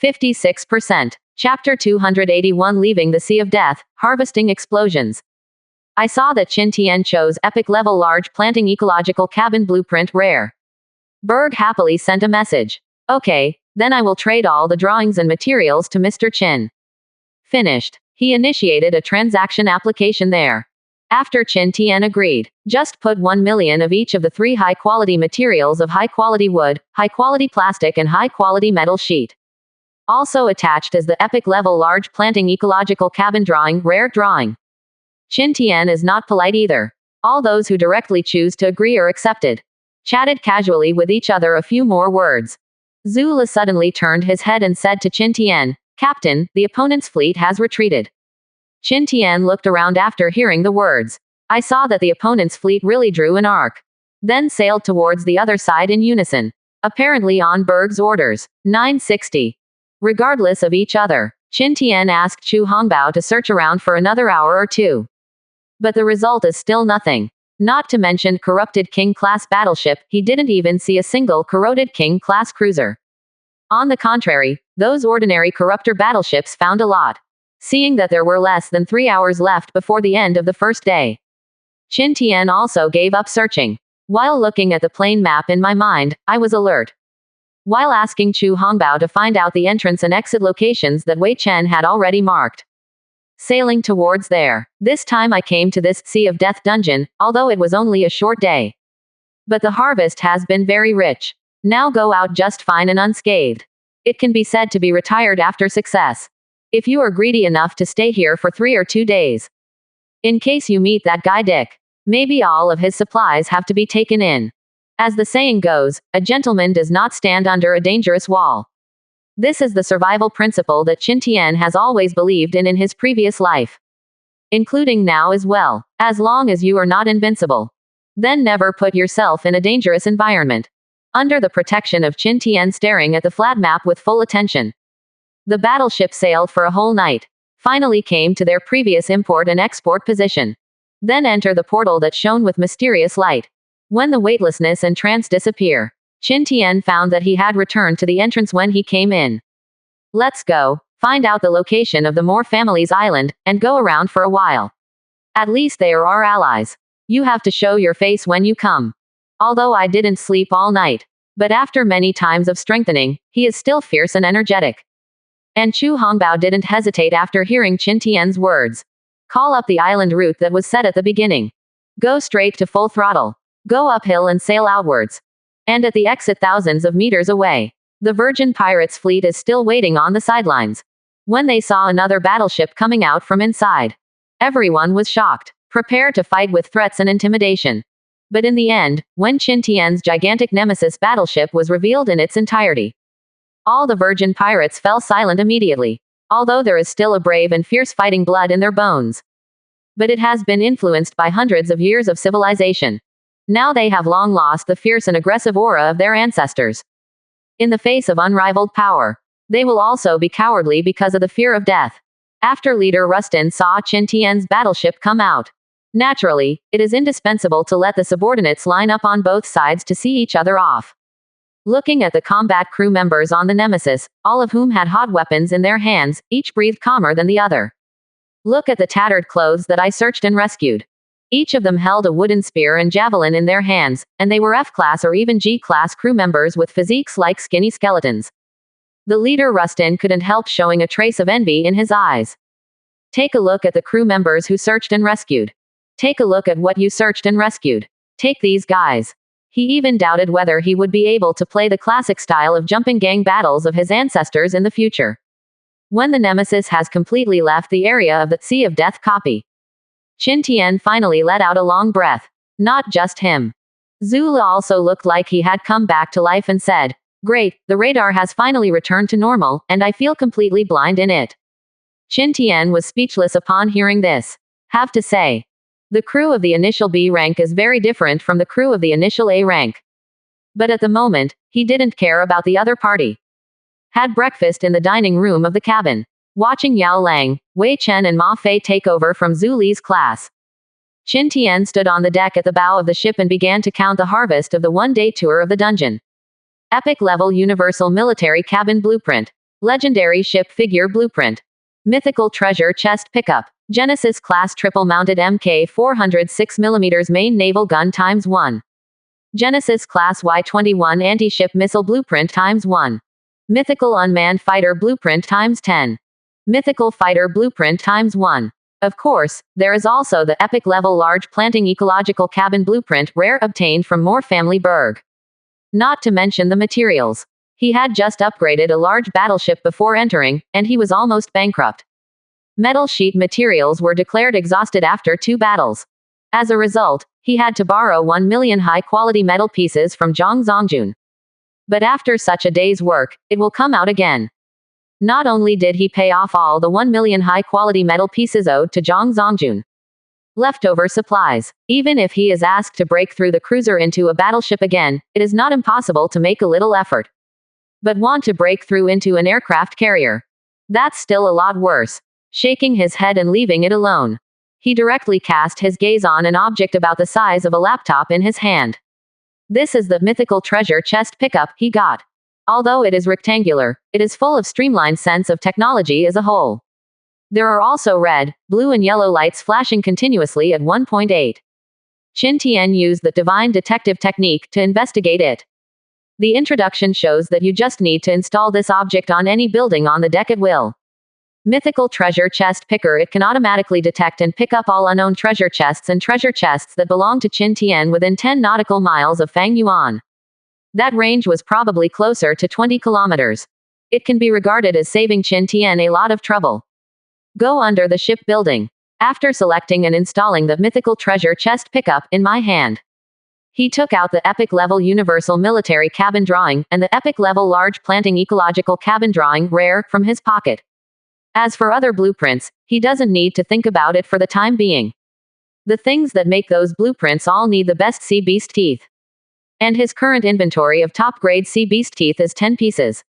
56%. Chapter 281 Leaving the Sea of Death, Harvesting Explosions. I saw that Qin Tian chose Epic Level Large Planting Ecological Cabin Blueprint Rare. Berg happily sent a message. Okay, then I will trade all the drawings and materials to Mr. Qin. Finished. He initiated a transaction application there. After Qin Tian agreed, just put 1 million of each of the 3 high-quality materials of high-quality wood, high-quality plastic and high-quality metal sheet. Also attached is the Epic Level Large Planting Ecological Cabin Drawing Rare Drawing. Qin Tian is not polite either. All those who directly choose to agree are accepted. Chatted casually with each other a few more words. Zhu Le suddenly turned his head and said to Qin Tian, "Captain, the opponent's fleet has retreated." Qin Tian looked around after hearing the words. I saw that the opponent's fleet really drew an arc. Then sailed towards the other side in unison. Apparently on Berg's orders. 960. Regardless of each other, Qin Tian asked Chu Hongbao to search around for another hour or two. But the result is still nothing. Not to mention corrupted King-class battleship, he didn't even see a single corroded King-class cruiser. On the contrary, those ordinary corruptor battleships found a lot. Seeing that there were less than 3 hours left before the end of the first day, Qin Tian also gave up searching. While looking at the plane map in my mind, I was alert. While asking Chu Hongbao to find out the entrance and exit locations that Wei Chen had already marked. Sailing towards there. This time I came to this Sea of Death dungeon, although it was only a short day. But the harvest has been very rich. Now go out just fine and unscathed. It can be said to be retired after success. If you are greedy enough to stay here for 3 or 2 days. In case you meet that guy Dick, maybe all of his supplies have to be taken in. As the saying goes, a gentleman does not stand under a dangerous wall. This is the survival principle that Qin Tian has always believed in his previous life. Including now as well. As long as you are not invincible. Then never put yourself in a dangerous environment. Under the protection of Qin Tian staring at the flat map with full attention. The battleship sailed for a whole night. Finally came to their previous import and export position. Then enter the portal that shone with mysterious light. When the weightlessness and trance disappear, Qin Tian found that he had returned to the entrance when he came in. Let's go, find out the location of the Moore family's island, and go around for a while. At least they are our allies. You have to show your face when you come. Although I didn't sleep all night. But after many times of strengthening, he is still fierce and energetic. And Chu Hongbao didn't hesitate after hearing Qin Tian's words. Call up the island route that was set at the beginning. Go straight to full throttle. Go uphill and sail outwards. And at the exit thousands of meters away, the Virgin Pirates fleet is still waiting on the sidelines. When they saw another battleship coming out from inside, everyone was shocked, prepared to fight with threats and intimidation. But in the end, when Qin Tian's gigantic nemesis battleship was revealed in its entirety, all the Virgin Pirates fell silent immediately, although there is still a brave and fierce fighting blood in their bones. But it has been influenced by hundreds of years of civilization. Now they have long lost the fierce and aggressive aura of their ancestors. In the face of unrivaled power, they will also be cowardly because of the fear of death. After leader Rustin saw Qin Tian's battleship come out, naturally, it is indispensable to let the subordinates line up on both sides to see each other off. Looking at the combat crew members on the Nemesis, all of whom had hot weapons in their hands, each breathed calmer than the other. Look at the tattered clothes that I searched and rescued. Each of them held a wooden spear and javelin in their hands, and they were F-class or even G-class crew members with physiques like skinny skeletons. The leader Rustin couldn't help showing a trace of envy in his eyes. Take a look at the crew members who searched and rescued. Take a look at what you searched and rescued. Take these guys. He even doubted whether he would be able to play the classic style of jumping gang battles of his ancestors in the future. When the Nemesis has completely left the area of the Sea of Death copy, Qin Tian finally let out a long breath. Not just him. Zhu Le also looked like he had come back to life and said, "Great, the radar has finally returned to normal, and I feel completely blind in it." Qin Tian was speechless upon hearing this. Have to say, the crew of the initial B rank is very different from the crew of the initial A rank. But at the moment, he didn't care about the other party. Had breakfast in the dining room of the cabin, watching Yao Lang, Wei Chen and Ma Fei take over from Zhu Li's class. Qin Tian stood on the deck at the bow of the ship and began to count the harvest of the one-day tour of the dungeon. Epic level Universal Military Cabin Blueprint. Legendary ship figure blueprint. Mythical treasure chest pickup. Genesis class triple mounted Mk 406mm main naval gun ×1. Genesis class Y-21 anti-ship missile blueprint ×1. Mythical unmanned fighter blueprint ×10. Mythical fighter blueprint ×1. Of course, there is also the epic level large planting ecological cabin blueprint rare obtained from Moore family Berg. Not to mention the materials. He had just upgraded a large battleship before entering, and he was almost bankrupt. Metal sheet materials were declared exhausted after 2 battles. As a result, he had to borrow 1 million high-quality metal pieces from Zhang Zongjun. But after such a day's work, it will come out again. Not only did he pay off all the 1 million high-quality metal pieces owed to Zhang Zongjun. Leftover supplies. Even if he is asked to break through the cruiser into a battleship again, it is not impossible to make a little effort. But want to break through into an aircraft carrier? That's still a lot worse. Shaking his head and leaving it alone. He directly cast his gaze on an object about the size of a laptop in his hand. This is the mythical treasure chest pickup he got. Although it is rectangular, it is full of streamlined sense of technology as a whole. There are also red, blue and yellow lights flashing continuously at 1.8. Qin Tian used the divine detective technique to investigate it. The introduction shows that you just need to install this object on any building on the deck at will. Mythical treasure chest picker. It can automatically detect and pick up all unknown treasure chests and treasure chests that belong to Qin Tian within 10 nautical miles of Fang Yuan. That range was probably closer to 20 kilometers. It can be regarded as saving Qin Tian a lot of trouble. Go under the ship building. After selecting and installing the mythical treasure chest pickup in my hand, he took out the epic level universal military cabin drawing and the epic level large planting ecological cabin drawing rare from his pocket. As for other blueprints, he doesn't need to think about it for the time being. The things that make those blueprints all need the best sea beast teeth. And his current inventory of top-grade sea beast teeth is 10 pieces.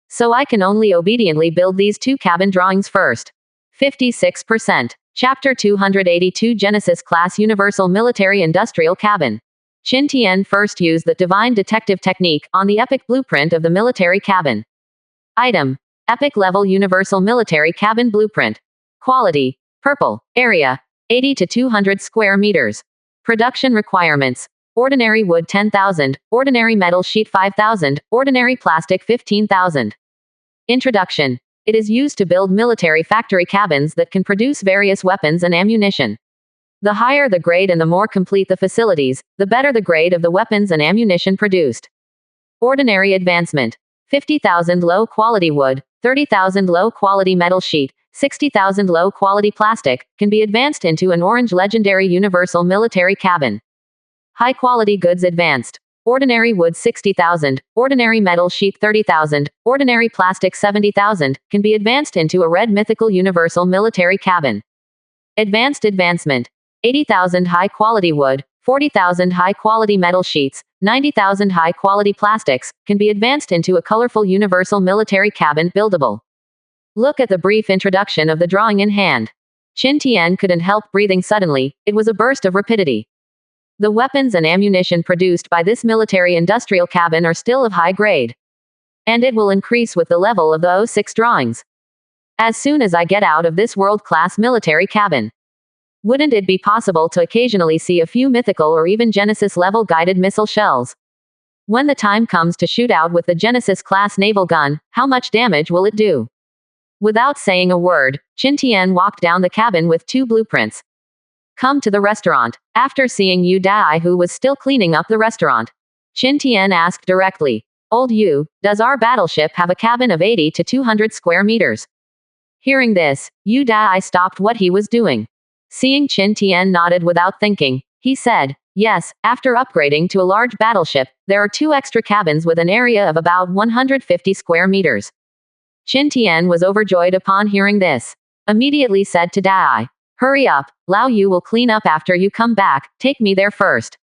So I can only obediently build these 2 cabin drawings first. 56%. Chapter 282 Genesis Class Universal Military Industrial Cabin. Qin Tian first used the divine detective technique on the epic blueprint of the military cabin. Item. Epic level universal military cabin blueprint. Quality. Purple. Area. 80 to 200 square meters. Production requirements. Ordinary wood 10,000, ordinary metal sheet 5,000, ordinary plastic 15,000. Introduction. It is used to build military factory cabins that can produce various weapons and ammunition. The higher the grade and the more complete the facilities, the better the grade of the weapons and ammunition produced. Ordinary advancement. 50,000 low-quality wood, 30,000 low-quality metal sheet, 60,000 low-quality plastic, can be advanced into an orange legendary universal military cabin. High-quality goods advanced. Ordinary wood 60,000, ordinary metal sheet 30,000, ordinary plastic 70,000, can be advanced into a red mythical universal military cabin. Advanced advancement. 80,000 high-quality wood, 40,000 high-quality metal sheets, 90,000 high-quality plastics, can be advanced into a colorful universal military cabin buildable. Look at the brief introduction of the drawing in hand. Qin Tian couldn't help breathing suddenly. It was a burst of rapidity. The weapons and ammunition produced by this military industrial cabin are still of high grade. And it will increase with the level of the 06 drawings. As soon as I get out of this world-class military cabin. Wouldn't it be possible to occasionally see a few mythical or even Genesis-level guided missile shells? When the time comes to shoot out with the Genesis-class naval gun, how much damage will it do? Without saying a word, Qin Tian walked down the cabin with 2 blueprints. Come to the restaurant. After seeing Yu Dai, who was still cleaning up the restaurant, Qin Tian asked directly, "Old Yu, does our battleship have a cabin of 80 to 200 square meters?" Hearing this, Yu Dai stopped what he was doing. Seeing Qin Tian nodded without thinking, he said, "Yes, after upgrading to a large battleship, there are 2 extra cabins with an area of about 150 square meters." Qin Tian was overjoyed upon hearing this. Immediately said to Dai, "Hurry up, Lao Yu will clean up after you come back, take me there first."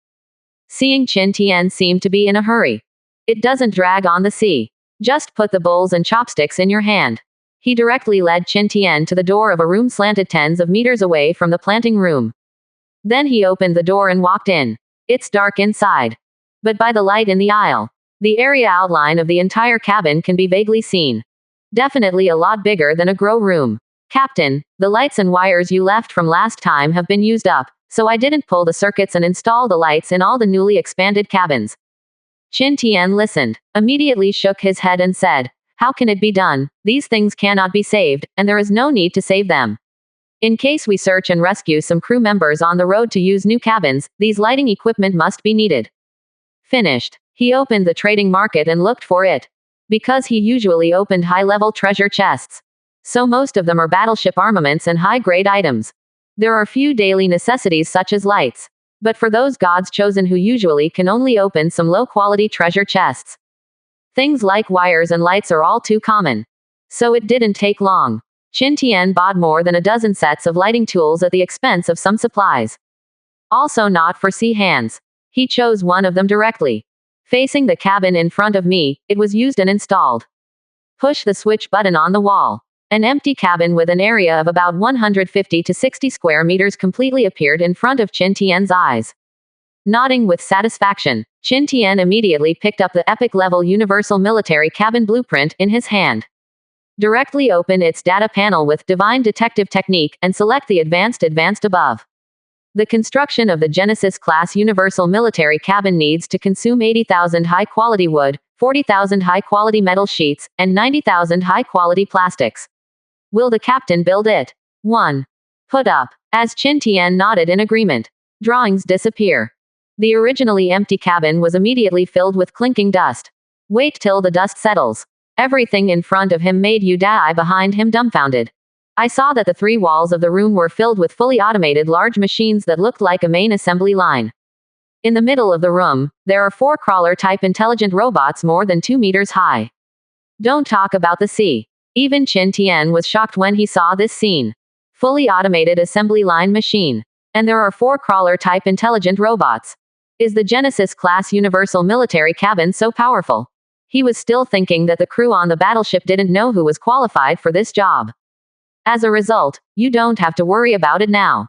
Seeing Qin Tian seemed to be in a hurry. "It doesn't drag on the sea. Just put the bowls and chopsticks in your hand." He directly led Qin Tian to the door of a room slanted tens of meters away from the planting room. Then he opened the door and walked in. It's dark inside. But by the light in the aisle, the area outline of the entire cabin can be vaguely seen. Definitely a lot bigger than a grow room. Captain, the lights and wires you left from last time have been used up, so I didn't pull the circuits and install the lights in all the newly expanded cabins. Qin Tian listened, immediately shook his head and said, how can it be done? These things cannot be saved, and there is no need to save them. In case we search and rescue some crew members on the road to use new cabins, these lighting equipment must be needed. Finished. He opened the trading market and looked for it. Because he usually opened high-level treasure chests. So most of them are battleship armaments and high-grade items. There are few daily necessities such as lights. But for those gods chosen who usually can only open some low-quality treasure chests. Things like wires and lights are all too common. So it didn't take long. Qin Tian bought more than a dozen sets of lighting tools at the expense of some supplies. Also not for sea hands. He chose one of them directly. Facing the cabin in front of me, it was used and installed. Push the switch button on the wall. An empty cabin with an area of about 150 to 60 square meters completely appeared in front of Qin Tian's eyes. Nodding with satisfaction, Qin Tian immediately picked up the epic-level Universal Military Cabin blueprint in his hand. Directly open its data panel with Divine Detective Technique and select the Advanced above. The construction of the Genesis-class Universal Military Cabin needs to consume 80,000 high-quality wood, 40,000 high-quality metal sheets, and 90,000 high-quality plastics. Will the captain build it? 1. Put up. As Qin Tian nodded in agreement. Drawings disappear. The originally empty cabin was immediately filled with clinking dust. Wait till the dust settles. Everything in front of him made Yu-Dai behind him dumbfounded. I saw that the three walls of the room were filled with fully automated large machines that looked like a main assembly line. In the middle of the room, there are 4 crawler-type intelligent robots more than 2 meters high. Don't talk about the sea. Even Qin Tian was shocked when he saw this scene. Fully automated assembly line machine. And there are 4 crawler-type intelligent robots. Is the Genesis-class Universal Military Cabin so powerful? He was still thinking that the crew on the battleship didn't know who was qualified for this job. As a result, you don't have to worry about it now.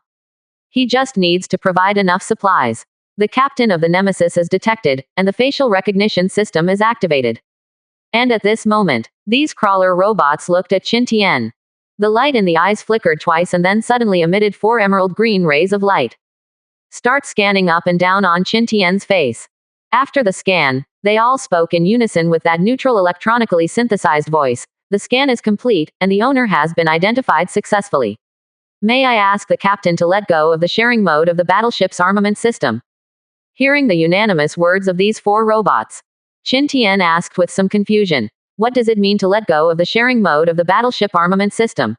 He just needs to provide enough supplies. The captain of the Nemesis is detected, and the facial recognition system is activated. And at this moment, these crawler robots looked at Qin Tian. The light in the eyes flickered twice and then suddenly emitted 4 emerald green rays of light. Start scanning up and down on Qin Tian's face. After the scan, they all spoke in unison with that neutral electronically synthesized voice. The scan is complete, and the owner has been identified successfully. May I ask the captain to let go of the sharing mode of the battleship's armament system? Hearing the unanimous words of these 4 robots, Qin Tian asked with some confusion, what does it mean to let go of the sharing mode of the battleship armament system?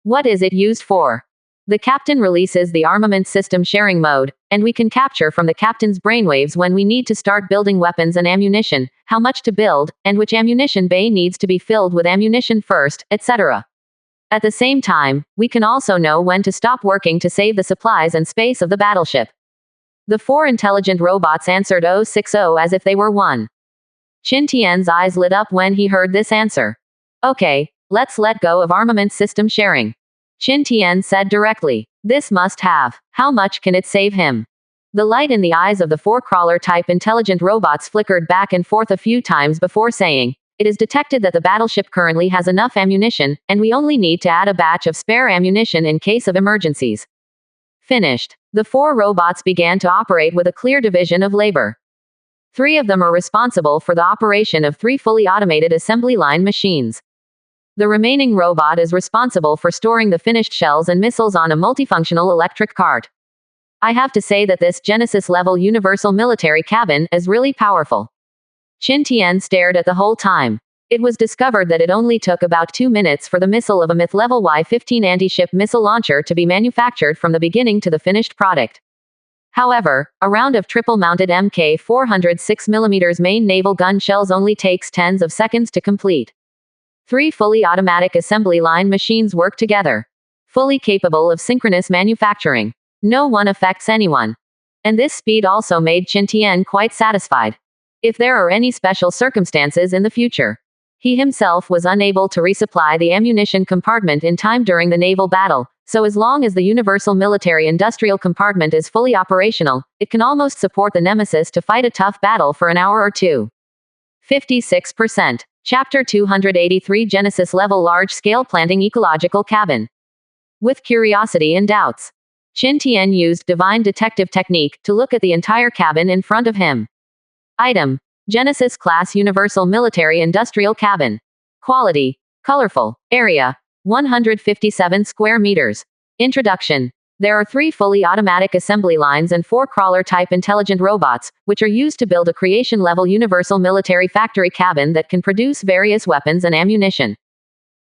What is it used for? The captain releases the armament system sharing mode, and we can capture from the captain's brainwaves when we need to start building weapons and ammunition, how much to build, and which ammunition bay needs to be filled with ammunition first, etc. At the same time, we can also know when to stop working to save the supplies and space of the battleship. The 4 intelligent robots answered 060 as if they were one. Qin Tian's eyes lit up when he heard this answer. Okay, let's let go of armament system sharing. Qin Tian said directly. This must have. How much can it save him? The light in the eyes of the 4 crawler-type intelligent robots flickered back and forth a few times before saying, it is detected that the battleship currently has enough ammunition, and we only need to add a batch of spare ammunition in case of emergencies. Finished. The 4 robots began to operate with a clear division of labor. 3 of them are responsible for the operation of 3 fully automated assembly line machines. The remaining robot is responsible for storing the finished shells and missiles on a multifunctional electric cart. I have to say that this Genesis-level Universal Military Cabin is really powerful. Qin Tian stared at the whole time. It was discovered that it only took about 2 minutes for the missile of a Myth-level Y-15 anti-ship missile launcher to be manufactured from the beginning to the finished product. However, a round of triple-mounted Mk 406mm main naval gun shells only takes tens of seconds to complete. 3 fully automatic assembly line machines work together. Fully capable of synchronous manufacturing. No one affects anyone. And this speed also made Qin Tian quite satisfied. If there are any special circumstances in the future, he himself was unable to resupply the ammunition compartment in time during the naval battle, so as long as the Universal Military Industrial Compartment is fully operational, it can almost support the Nemesis to fight a tough battle for an hour or 2. 56%. Chapter 283 Genesis Level Large-Scale Planting Ecological Cabin. With curiosity and doubts, Qin Tian used divine detective technique to look at the entire cabin in front of him. Item: Genesis Class Universal Military Industrial Cabin. Quality: colorful. Area: 157 square meters. Introduction. There are 3 fully automatic assembly lines and 4 crawler-type intelligent robots, which are used to build a creation-level universal military factory cabin that can produce various weapons and ammunition.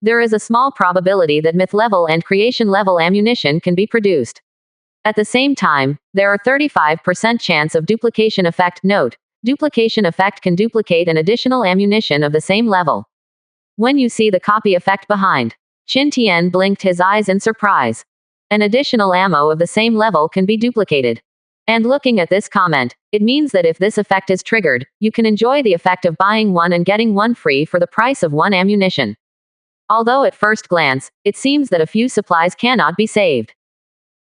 There is a small probability that myth-level and creation-level ammunition can be produced. At the same time, there are 35% chance of duplication effect. Note: duplication effect can duplicate an additional ammunition of the same level. When you see the copy effect behind, Qin Tian blinked his eyes in surprise. An additional ammo of the same level can be duplicated. And looking at this comment, it means that if this effect is triggered, you can enjoy the effect of buying one and getting one free for the price of one ammunition. Although at first glance, it seems that a few supplies cannot be saved.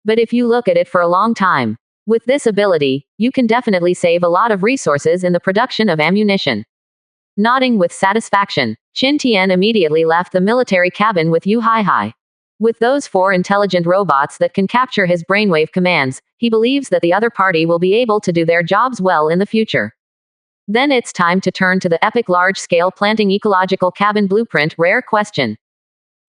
But if you look at it for a long time, with this ability, you can definitely save a lot of resources in the production of ammunition. Nodding with satisfaction, Qin Tian immediately left the military cabin with Yu Haihai. With those 4 intelligent robots that can capture his brainwave commands, he believes that the other party will be able to do their jobs well in the future. Then it's time to turn to the epic large-scale planting ecological cabin blueprint rare question.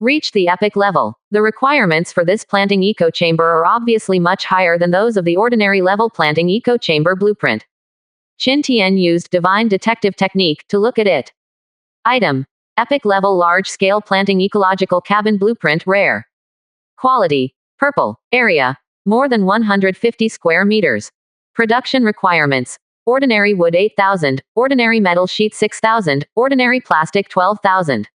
Reach the epic level. The requirements for this planting eco chamber are obviously much higher than those of the ordinary level planting eco chamber blueprint. Qin Tian used divine detective technique to look at it. Item: epic level large-scale planting ecological cabin blueprint rare. Quality: purple. Area: more than 150 square meters. Production requirements: ordinary wood 8,000, ordinary metal sheet 6,000, ordinary plastic 12,000.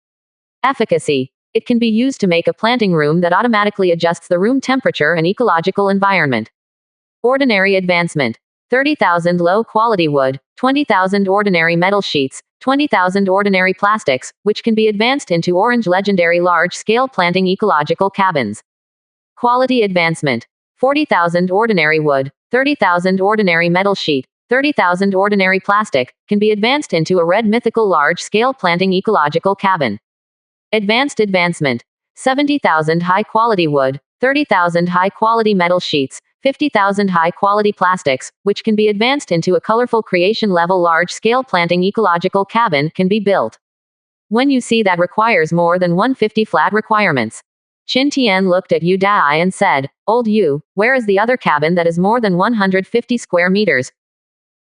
Efficacy: it can be used to make a planting room that automatically adjusts the room temperature and ecological environment. Ordinary advancement: 30,000 low-quality wood, 20,000 ordinary metal sheets, 20,000 ordinary plastics, which can be advanced into orange legendary large-scale planting ecological cabins. Quality advancement: 40,000 ordinary wood, 30,000 ordinary metal sheet, 30,000 ordinary plastic, can be advanced into a red mythical large-scale planting ecological cabin. Advanced advancement: 70,000 high-quality wood, 30,000 high-quality metal sheets, 50,000 high-quality plastics, which can be advanced into a colorful creation-level large-scale planting ecological cabin, can be built. When you see that requires more than 150 flat requirements, Qin Tian looked at Yu Dai and said, "Old Yu, where is the other cabin that is more than 150 square meters?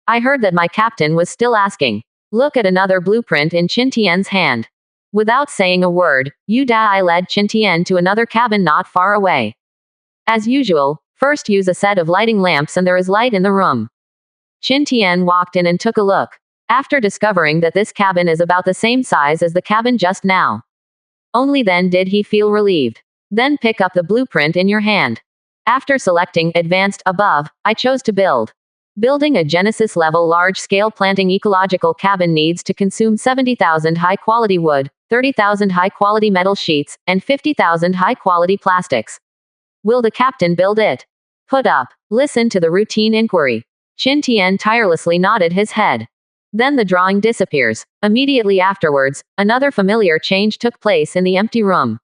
I heard that my captain was still asking." Look at another blueprint in Qin Tian's hand. Without saying a word, Yu Dai led Qin Tian to another cabin not far away. As usual, first use a set of lighting lamps and there is light in the room. Qin Tian walked in and took a look. After discovering that this cabin is about the same size as the cabin just now, only then did he feel relieved. Then pick up the blueprint in your hand. After selecting Advanced above, I chose to build. Building a Genesis level large-scale planting ecological cabin needs to consume 70,000 high-quality wood, 30,000 high-quality metal sheets, and 50,000 high-quality plastics. Will the captain build it? Put up. Listen to the routine inquiry. Qin Tian tirelessly nodded his head. Then the drawing disappears. Immediately afterwards, another familiar change took place in the empty room.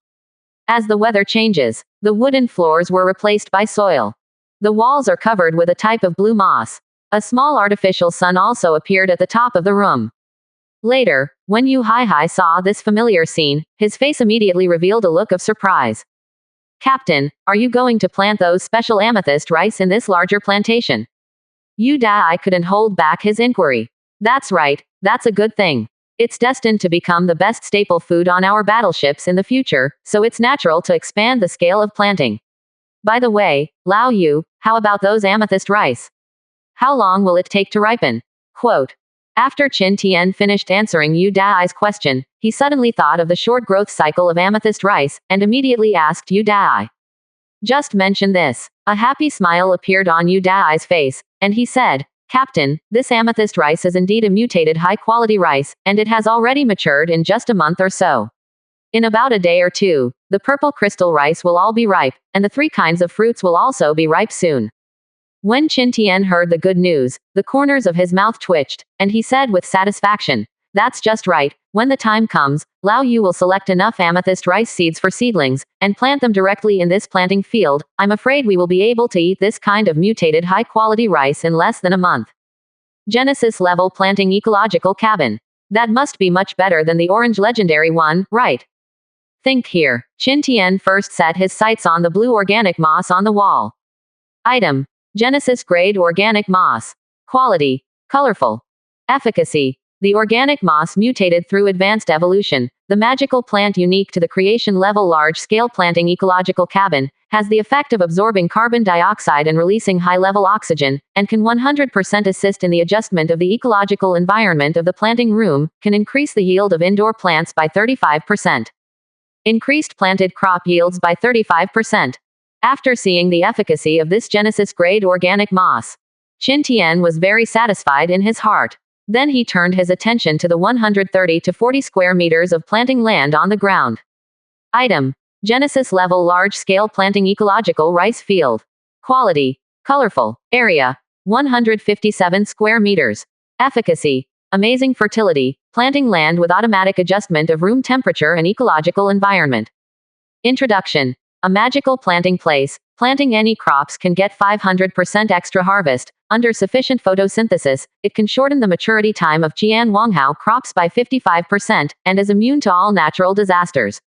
As the weather changes, the wooden floors were replaced by soil. The walls are covered with a type of blue moss. A small artificial sun also appeared at the top of the room. Later, when Yu Haihai saw this familiar scene, his face immediately revealed a look of surprise. "Captain, are you going to plant those special amethyst rice in this larger plantation?" Yu Dai couldn't hold back his inquiry. "That's right, that's a good thing. It's destined to become the best staple food on our battleships in the future, so it's natural to expand the scale of planting. By the way, Lao Yu, how about those amethyst rice? How long will it take to ripen?" Quote. After Qin Tian finished answering Yu Dai's question, he suddenly thought of the short growth cycle of amethyst rice, and immediately asked Yu Dai. "Just mention this." A happy smile appeared on Yu Dai's face, and he said, "Captain, this amethyst rice is indeed a mutated high-quality rice, and it has already matured in just a month or so. In about a day or two, the purple crystal rice will all be ripe, and the 3 kinds of fruits will also be ripe soon." When Qin Tian heard the good news, the corners of his mouth twitched, and he said with satisfaction, "That's just right, When the time comes, Lao Yu will select enough amethyst rice seeds for seedlings, and plant them directly in this planting field. I'm afraid we will be able to eat this kind of mutated high-quality rice in less than a month. Genesis level planting ecological cabin. That must be much better than the orange legendary one, right? Think here. Qin Tian first set his sights on the blue organic moss on the wall. Item. Genesis grade organic moss. Quality. Colorful. Efficacy. The organic moss mutated through advanced evolution. The magical plant unique to the creation level large-scale planting ecological cabin, has the effect of absorbing carbon dioxide and releasing high-level oxygen, and can 100% assist in the adjustment of the ecological environment of the planting room, can increase the yield of indoor plants by 35%. Increased planted crop yields by 35%. After seeing the efficacy of this Genesis-grade organic moss, Qin Tian was very satisfied in his heart. Then he turned his attention to the 130 to 40 square meters of planting land on the ground. Item. Genesis level large-scale planting ecological rice field. Quality. Colorful. Area. 157 square meters. Efficacy. Amazing fertility. Planting land with automatic adjustment of room temperature and ecological environment. Introduction. A magical planting place. Planting any crops can get 500% extra harvest. Under sufficient photosynthesis, it can shorten the maturity time of Jian Wanghao crops by 55%, and is immune to all natural disasters.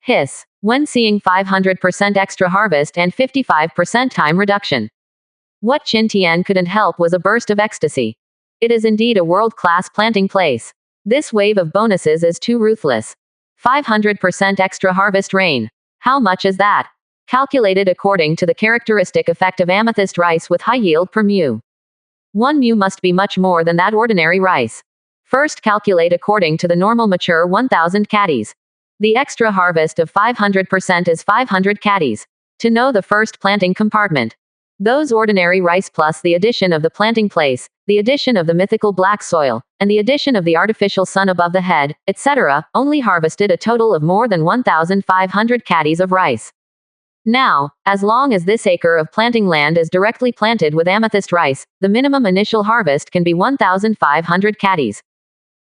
Hiss. When seeing 500% extra harvest and 55% time reduction. What Qin Tian couldn't help was a burst of ecstasy. It is indeed a world-class planting place. This wave of bonuses is too ruthless. 500% extra harvest rain. How much is that? Calculated according to the characteristic effect of amethyst rice with high yield per mu. 1 mu must be much more than that ordinary rice. First calculate according to the normal mature 1000 caddies. The extra harvest of 500% is 500 caddies. To know the first planting compartment. Those ordinary rice plus the addition of the planting place, the addition of the mythical black soil, and the addition of the artificial sun above the head, etc., only harvested a total of more than 1,500 caddies of rice. Now, as long as this acre of planting land is directly planted with amethyst rice, the minimum initial harvest can be 1,500 caddies.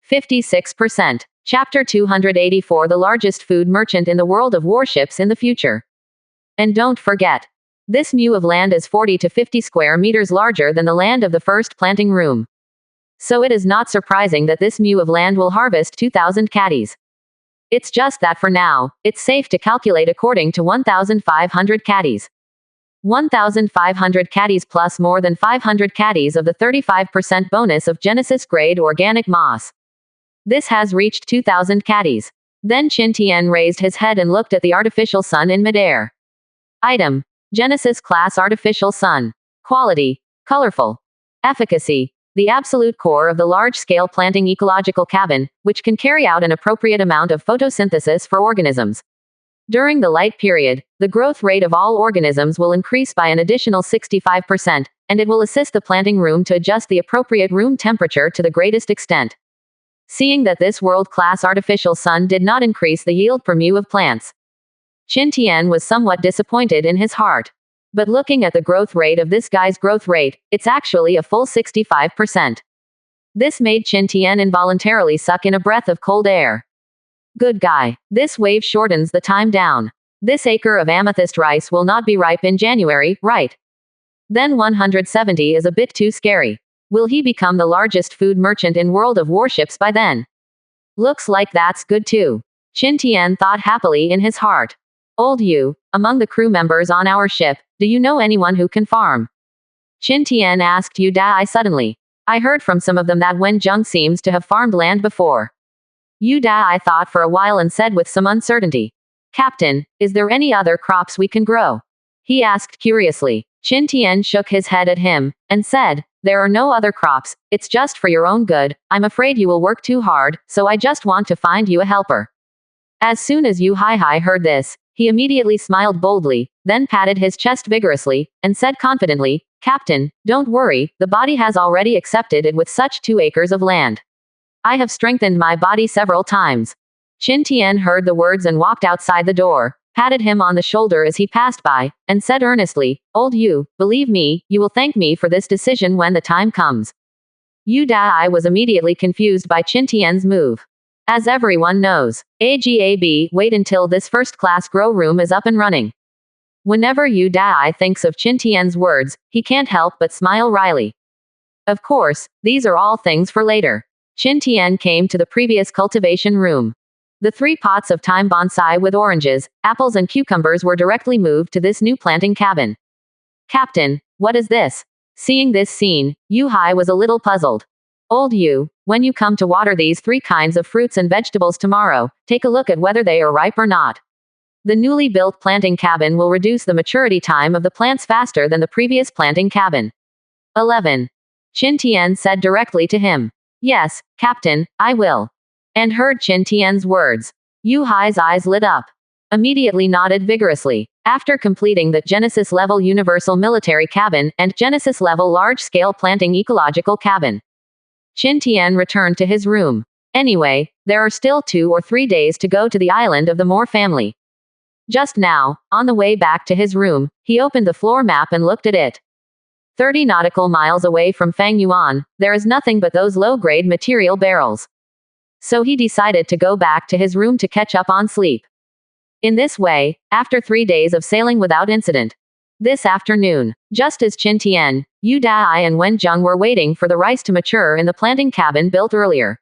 56%. Chapter 284 The largest food merchant in the world of warships in the future. And don't forget. This mu of land is 40 to 50 square meters larger than the land of the first planting room. So it is not surprising that this mu of land will harvest 2,000 caddies. It's just that for now, it's safe to calculate according to 1,500 caddies. 1,500 caddies plus more than 500 caddies of the 35% bonus of Genesis grade organic moss. This has reached 2,000 caddies. Then Qin Tian raised his head and looked at the artificial sun in midair. Item. Genesis class artificial sun. Quality. Colorful. Efficacy. The absolute core of the large-scale planting ecological cabin, which can carry out an appropriate amount of photosynthesis for organisms. During the light period, the growth rate of all organisms will increase by an additional 65%, and it will assist the planting room to adjust the appropriate room temperature to the greatest extent. Seeing that this world-class artificial sun did not increase the yield per mu of plants, Qin Tian was somewhat disappointed in his heart. But looking at the growth rate of this guy's growth rate, it's actually a full 65%. This made Qin Tian involuntarily suck in a breath of cold air. Good guy. This wave shortens the time down. This acre of amethyst rice will not be ripe in January, right? Then 170 is a bit too scary. Will he become the largest food merchant in World of Warships by then? Looks like that's good too. Qin Tian thought happily in his heart. Old Yu, among the crew members on our ship, do you know anyone who can farm? Qin Tian asked Yu Dai suddenly. I heard from some of them that Wen Zheng seems to have farmed land before. Yu Dai thought for a while and said with some uncertainty. Captain, is there any other crops we can grow? He asked curiously. Qin Tian shook his head at him, and said, there are no other crops, it's just for your own good. I'm afraid you will work too hard, so I just want to find you a helper. As soon as Yu Hai heard this, he immediately smiled boldly, then patted his chest vigorously, and said confidently, Captain, don't worry, the body has already accepted it with such 2 acres of land. I have strengthened my body several times. Qin Tian heard the words and walked outside the door, patted him on the shoulder as he passed by, and said earnestly, Old Yu, believe me, you will thank me for this decision when the time comes. Yu Dai was immediately confused by Qin Tian's move. As everyone knows, AGAB, wait until this first-class grow room is up and running. Whenever Yu Dai thinks of Qin Tian's words, he can't help but smile wryly. Of course, these are all things for later. Qin Tian came to the previous cultivation room. The 3 pots of thyme bonsai with oranges, apples and cucumbers were directly moved to this new planting cabin. Captain, what is this? Seeing this scene, Yu Hai was a little puzzled. Old Yu, when you come to water these 3 kinds of fruits and vegetables tomorrow, take a look at whether they are ripe or not. The newly built planting cabin will reduce the maturity time of the plants faster than the previous planting cabin. 11. Qin Tian said directly to him. Yes, Captain, I will. And heard Qin Tian's words. Yu Hai's eyes lit up. Immediately nodded vigorously. After completing the Genesis level universal military cabin and Genesis level large-scale planting ecological cabin, Qin Tian returned to his room. Anyway, there are still 2 or 3 days to go to the island of the Moore family. Just now, on the way back to his room, he opened the floor map and looked at it. 30 nautical miles away from Fangyuan, there is nothing but those low-grade material barrels. So he decided to go back to his room to catch up on sleep. In this way, after 3 days of sailing without incident, this afternoon, just as Qin Tian, Yu Dai and Wen Zheng were waiting for the rice to mature in the planting cabin built earlier,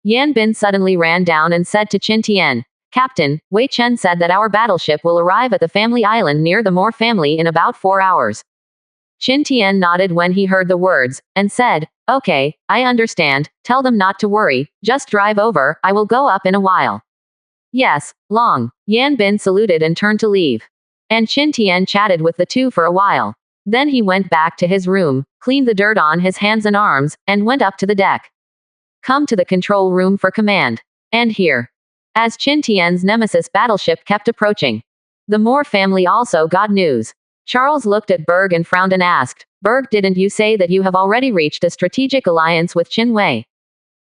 Yan Bin suddenly ran down and said to Qin Tian, Captain, Wei Chen said that our battleship will arrive at the family island near the Moore family in about 4 hours. Qin Tian nodded when he heard the words, and said, Okay, I understand, tell them not to worry, just drive over, I will go up in a while. Yes, Long. Yan Bin saluted and turned to leave. And Qin Tian chatted with the 2 for a while. Then he went back to his room, cleaned the dirt on his hands and arms, and went up to the deck. Come to the control room for command. And here. As Qin Tian's nemesis battleship kept approaching, the Moore family also got news. Charles looked at Berg and frowned and asked, Berg, didn't you say that you have already reached a strategic alliance with Qin Wei?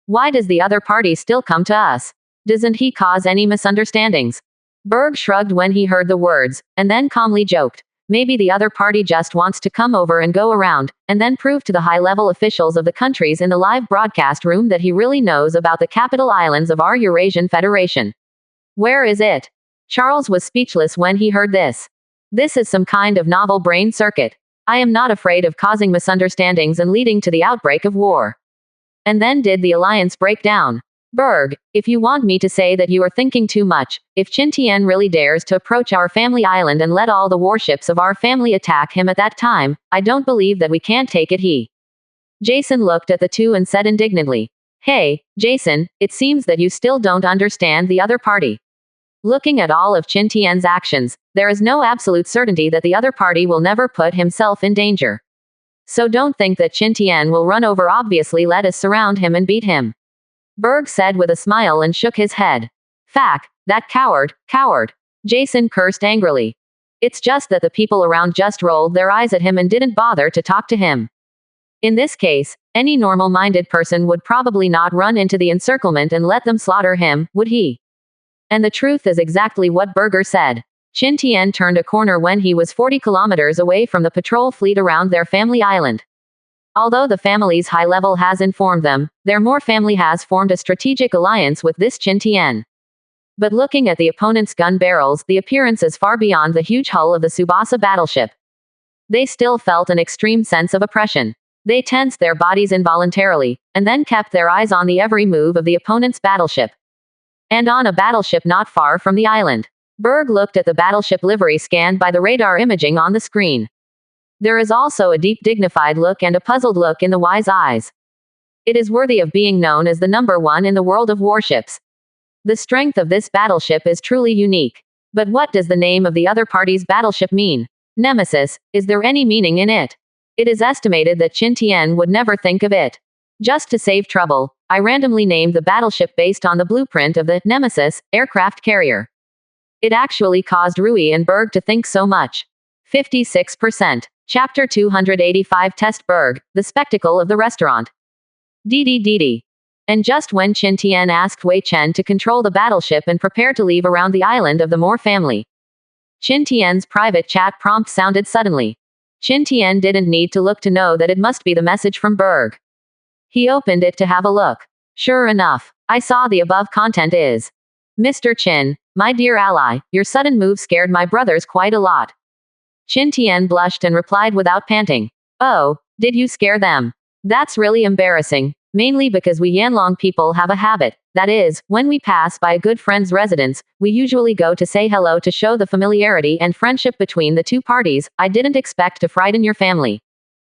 Why does the other party still come to us? Doesn't he cause any misunderstandings? Berg shrugged when he heard the words, and then calmly joked, maybe the other party just wants to come over and go around, and then prove to the high-level officials of the countries in the live broadcast room that he really knows about the capital islands of our Eurasian Federation. Where is it? Charles was speechless when he heard this. This is some kind of novel brain circuit. I am not afraid of causing misunderstandings and leading to the outbreak of war. And then did the alliance break down? Berg, if you want me to say that you are thinking too much, if Qin Tian really dares to approach our family island and let all the warships of our family attack him at that time, I don't believe that we can't take it. Jason looked at the 2 and said indignantly, Hey, Jason, it seems that you still don't understand the other party. Looking at all of Qin Tian's actions, there is no absolute certainty that the other party will never put himself in danger. So don't think that Qin Tian will run over. Obviously let us surround him and beat him. Berg said with a smile and shook his head. Fack, that coward. Jason cursed angrily. It's just that the people around just rolled their eyes at him and didn't bother to talk to him. In this case, any normal-minded person would probably not run into the encirclement and let them slaughter him, would he? And the truth is exactly what Berger said. Qin Tian turned a corner when he was 40 kilometers away from the patrol fleet around their family island. Although the family's high level has informed them, their Moore family has formed a strategic alliance with this Qin Tian. But looking at the opponent's gun barrels, the appearance is far beyond the huge hull of the Tsubasa battleship. They still felt an extreme sense of oppression. They tensed their bodies involuntarily, and then kept their eyes on the every move of the opponent's battleship. And on a battleship not far from the island. Berg looked at the battleship livery scanned by the radar imaging on the screen. There is also a deep dignified look and a puzzled look in the wise eyes. It is worthy of being known as the #1 in the world of warships. The strength of this battleship is truly unique. But what does the name of the other party's battleship mean? Nemesis, is there any meaning in it? It is estimated that Qin Tian would never think of it. Just to save trouble, I randomly named the battleship based on the blueprint of the Nemesis aircraft carrier. It actually caused Rui and Berg to think so much. 56%. Chapter 285 Test Berg, the spectacle of the restaurant. DDDD. And just when Qin Tian asked Wei Chen to control the battleship and prepare to leave around the island of the Moore family, Qin Tian's private chat prompt sounded suddenly. Qin Tian didn't need to look to know that it must be the message from Berg. He opened it to have a look. Sure enough, I saw the above content is. Mr. Qin, my dear ally, your sudden move scared my brothers quite a lot. Qin Tian blushed and replied without panting. Oh, did you scare them? That's really embarrassing. Mainly because we Yanlong people have a habit. That is, when we pass by a good friend's residence, we usually go to say hello to show the familiarity and friendship between the two parties. I didn't expect to frighten your family.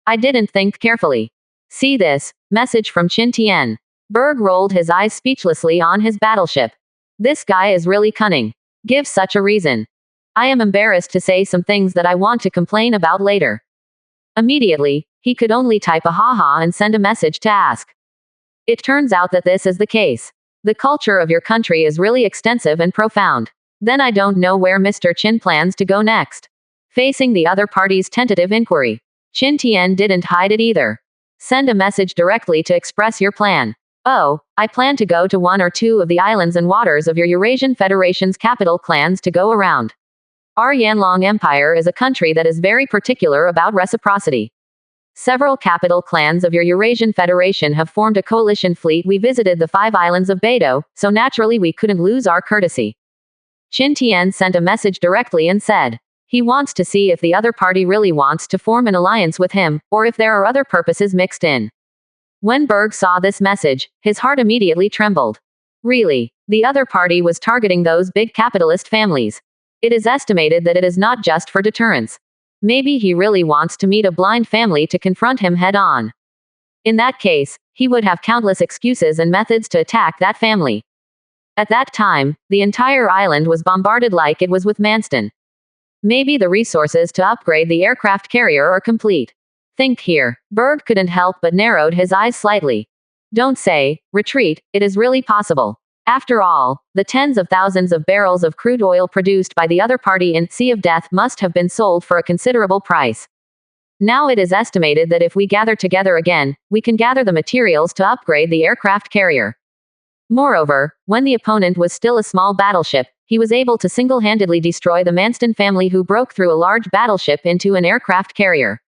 I didn't think carefully. See this message from Qin Tian. Berg rolled his eyes speechlessly on his battleship. This guy is really cunning. Give such a reason. I am embarrassed to say some things that I want to complain about later. Immediately, he could only type a haha and send a message to ask. It turns out that this is the case. The culture of your country is really extensive and profound. Then I don't know where Mr. Qin plans to go next. Facing the other party's tentative inquiry, Qin Tian didn't hide it either. Send a message directly to express your plan. Oh, I plan to go to one or two of the islands and waters of your Eurasian Federation's capital clans to go around. Our Yanlong Empire is a country that is very particular about reciprocity. Several capital clans of your Eurasian Federation have formed a coalition fleet. We visited the 5 islands of Beidou, so naturally we couldn't lose our courtesy. Qin Tian sent a message directly and said, he wants to see if the other party really wants to form an alliance with him, or if there are other purposes mixed in. When Berg saw this message, his heart immediately trembled. Really, the other party was targeting those big capitalist families. It is estimated that it is not just for deterrence. Maybe he really wants to meet a blind family to confront him head on. In that case, he would have countless excuses and methods to attack that family. At that time, the entire island was bombarded like it was with Manston. Maybe the resources to upgrade the aircraft carrier are complete. Think here. Berg couldn't help but narrowed his eyes slightly. Don't say, retreat, it is really possible. After all, the tens of thousands of barrels of crude oil produced by the other party in Sea of Death must have been sold for a considerable price. Now it is estimated that if we gather together again, we can gather the materials to upgrade the aircraft carrier. Moreover, when the opponent was still a small battleship, he was able to single-handedly destroy the Manston family who broke through a large battleship into an aircraft carrier.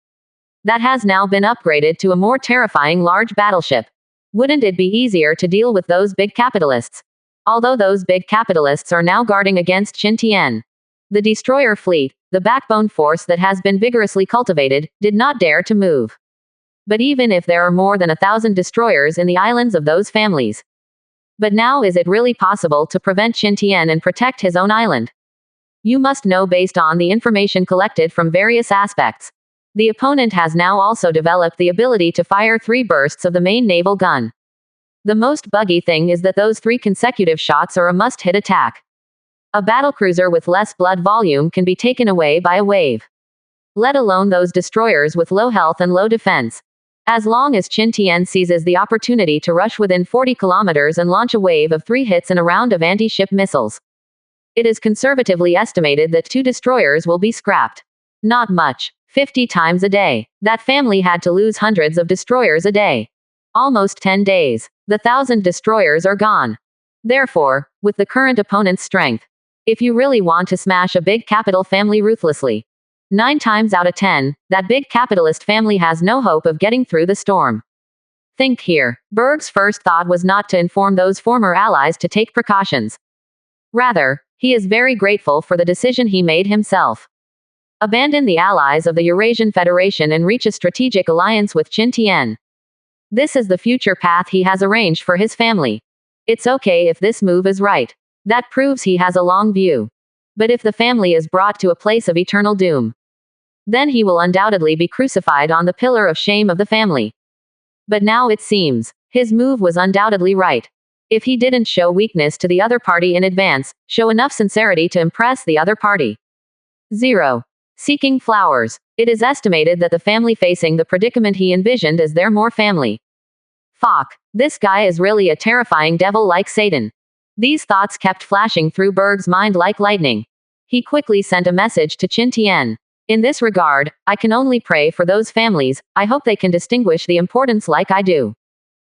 That has now been upgraded to a more terrifying large battleship. Wouldn't it be easier to deal with those big capitalists? Although those big capitalists are now guarding against Qin Tian. The destroyer fleet, the backbone force that has been vigorously cultivated, did not dare to move. But even if there are more than 1,000 destroyers in the islands of those families. But now is it really possible to prevent Qin Tian and protect his own island? You must know based on the information collected from various aspects. The opponent has now also developed the ability to fire 3 bursts of the main naval gun. The most buggy thing is that those 3 consecutive shots are a must-hit attack. A battlecruiser with less blood volume can be taken away by a wave. Let alone those destroyers with low health and low defense. As long as Qin Tian seizes the opportunity to rush within 40 kilometers and launch a wave of 3 hits and a round of anti-ship missiles. It is conservatively estimated that 2 destroyers will be scrapped. Not much. 50 times a day. That family had to lose hundreds of destroyers a day. Almost 10 days. The 1,000 destroyers are gone. Therefore, with the current opponent's strength, if you really want to smash a big capital family ruthlessly, 9 times out of 10, that big capitalist family has no hope of getting through the storm. Think here. Berg's first thought was not to inform those former allies to take precautions. Rather, he is very grateful for the decision he made himself. Abandon the allies of the Eurasian Federation and reach a strategic alliance with Qin Tian. This is the future path he has arranged for his family. It's okay if this move is right. That proves he has a long view. But if the family is brought to a place of eternal doom, then he will undoubtedly be crucified on the pillar of shame of the family. But now it seems, his move was undoubtedly right. If he didn't show weakness to the other party in advance, show enough sincerity to impress the other party. 0. Seeking flowers. It is estimated that the family facing the predicament he envisioned is their more family. Fuck. This guy is really a terrifying devil like Satan. These thoughts kept flashing through Berg's mind like lightning. He quickly sent a message to Qin Tian. In this regard, I can only pray for those families. I hope they can distinguish the importance like I do.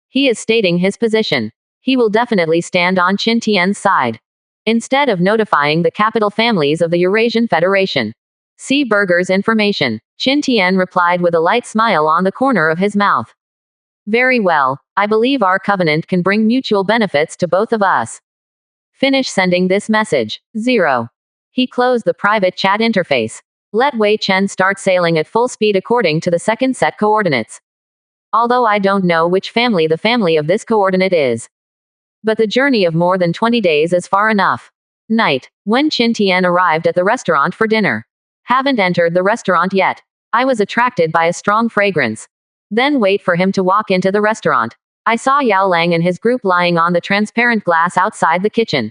He is stating his position. He will definitely stand on Qin Tian's side. Instead of notifying the capital families of the Eurasian Federation. See Berger's information. Qin Tian replied with a light smile on the corner of his mouth. Very well. I believe our covenant can bring mutual benefits to both of us. Finish sending this message. 0. He closed the private chat interface. Let Wei Chen start sailing at full speed according to the second set coordinates. Although I don't know which family the family of this coordinate is. But the journey of more than 20 days is far enough. Night. When Qin Tian arrived at the restaurant for dinner. Haven't entered the restaurant yet. I was attracted by a strong fragrance. Then wait for him to walk into the restaurant. I saw Yao Lang and his group lying on the transparent glass outside the kitchen.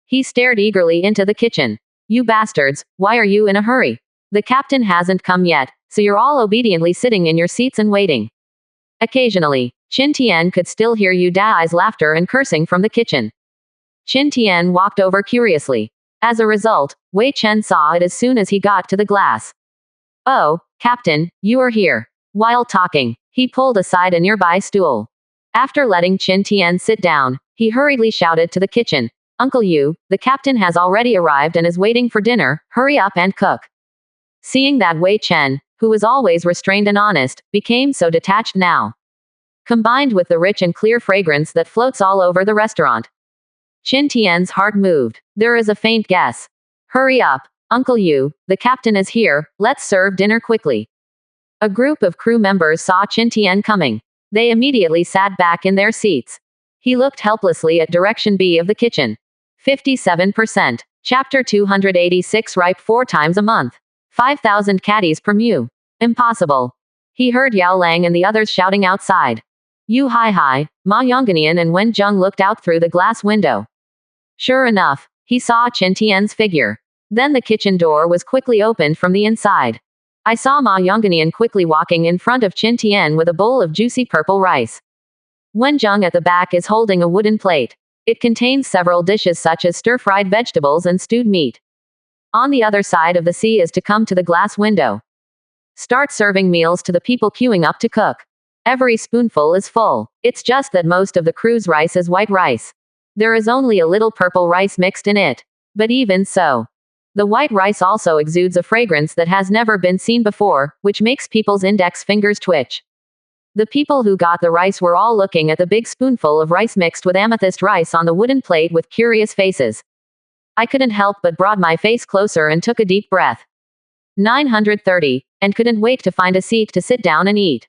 He stared eagerly into the kitchen. You bastards, why are you in a hurry? The captain hasn't come yet, so you're all obediently sitting in your seats and waiting. Occasionally, Qin Tian could still hear Yu Dai's laughter and cursing from the kitchen. Qin Tian walked over curiously. As a result, Wei Chen saw it as soon as he got to the glass. Oh, Captain, you are here. While talking, he pulled aside a nearby stool. After letting Qin Tian sit down, he hurriedly shouted to the kitchen, Uncle Yu, the captain has already arrived and is waiting for dinner, hurry up and cook. Seeing that Wei Chen, who was always restrained and honest, became so detached now. Combined with the rich and clear fragrance that floats all over the restaurant. Qin Tian's heart moved. There is a faint guess. Hurry up, Uncle Yu, the captain is here, let's serve dinner quickly. A group of crew members saw Qin Tian coming. They immediately sat back in their seats. He looked helplessly at direction B of the kitchen. 57%. Chapter 286 Ripe 4 times a month. 5,000 caddies per mu. Impossible. He heard Yao Lang and the others shouting outside. Yu Hai, Ma Yongganian and Wen Zheng looked out through the glass window. Sure enough, he saw Qin Tian's figure. Then the kitchen door was quickly opened from the inside. I saw Ma Yongganian quickly walking in front of Qin Tian with a bowl of juicy purple rice. Wen Zheng at the back is holding a wooden plate. It contains several dishes such as stir-fried vegetables and stewed meat. On the other side of the sea is to come to the glass window. Start serving meals to the people queuing up to cook. Every spoonful is full. It's just that most of the crew's rice is white rice. There is only a little purple rice mixed in it. But even so, the white rice also exudes a fragrance that has never been seen before, which makes people's index fingers twitch. The people who got the rice were all looking at the big spoonful of rice mixed with amethyst rice on the wooden plate with curious faces. I couldn't help but brought my face closer and took a deep breath. 930, and couldn't wait to find a seat to sit down and eat.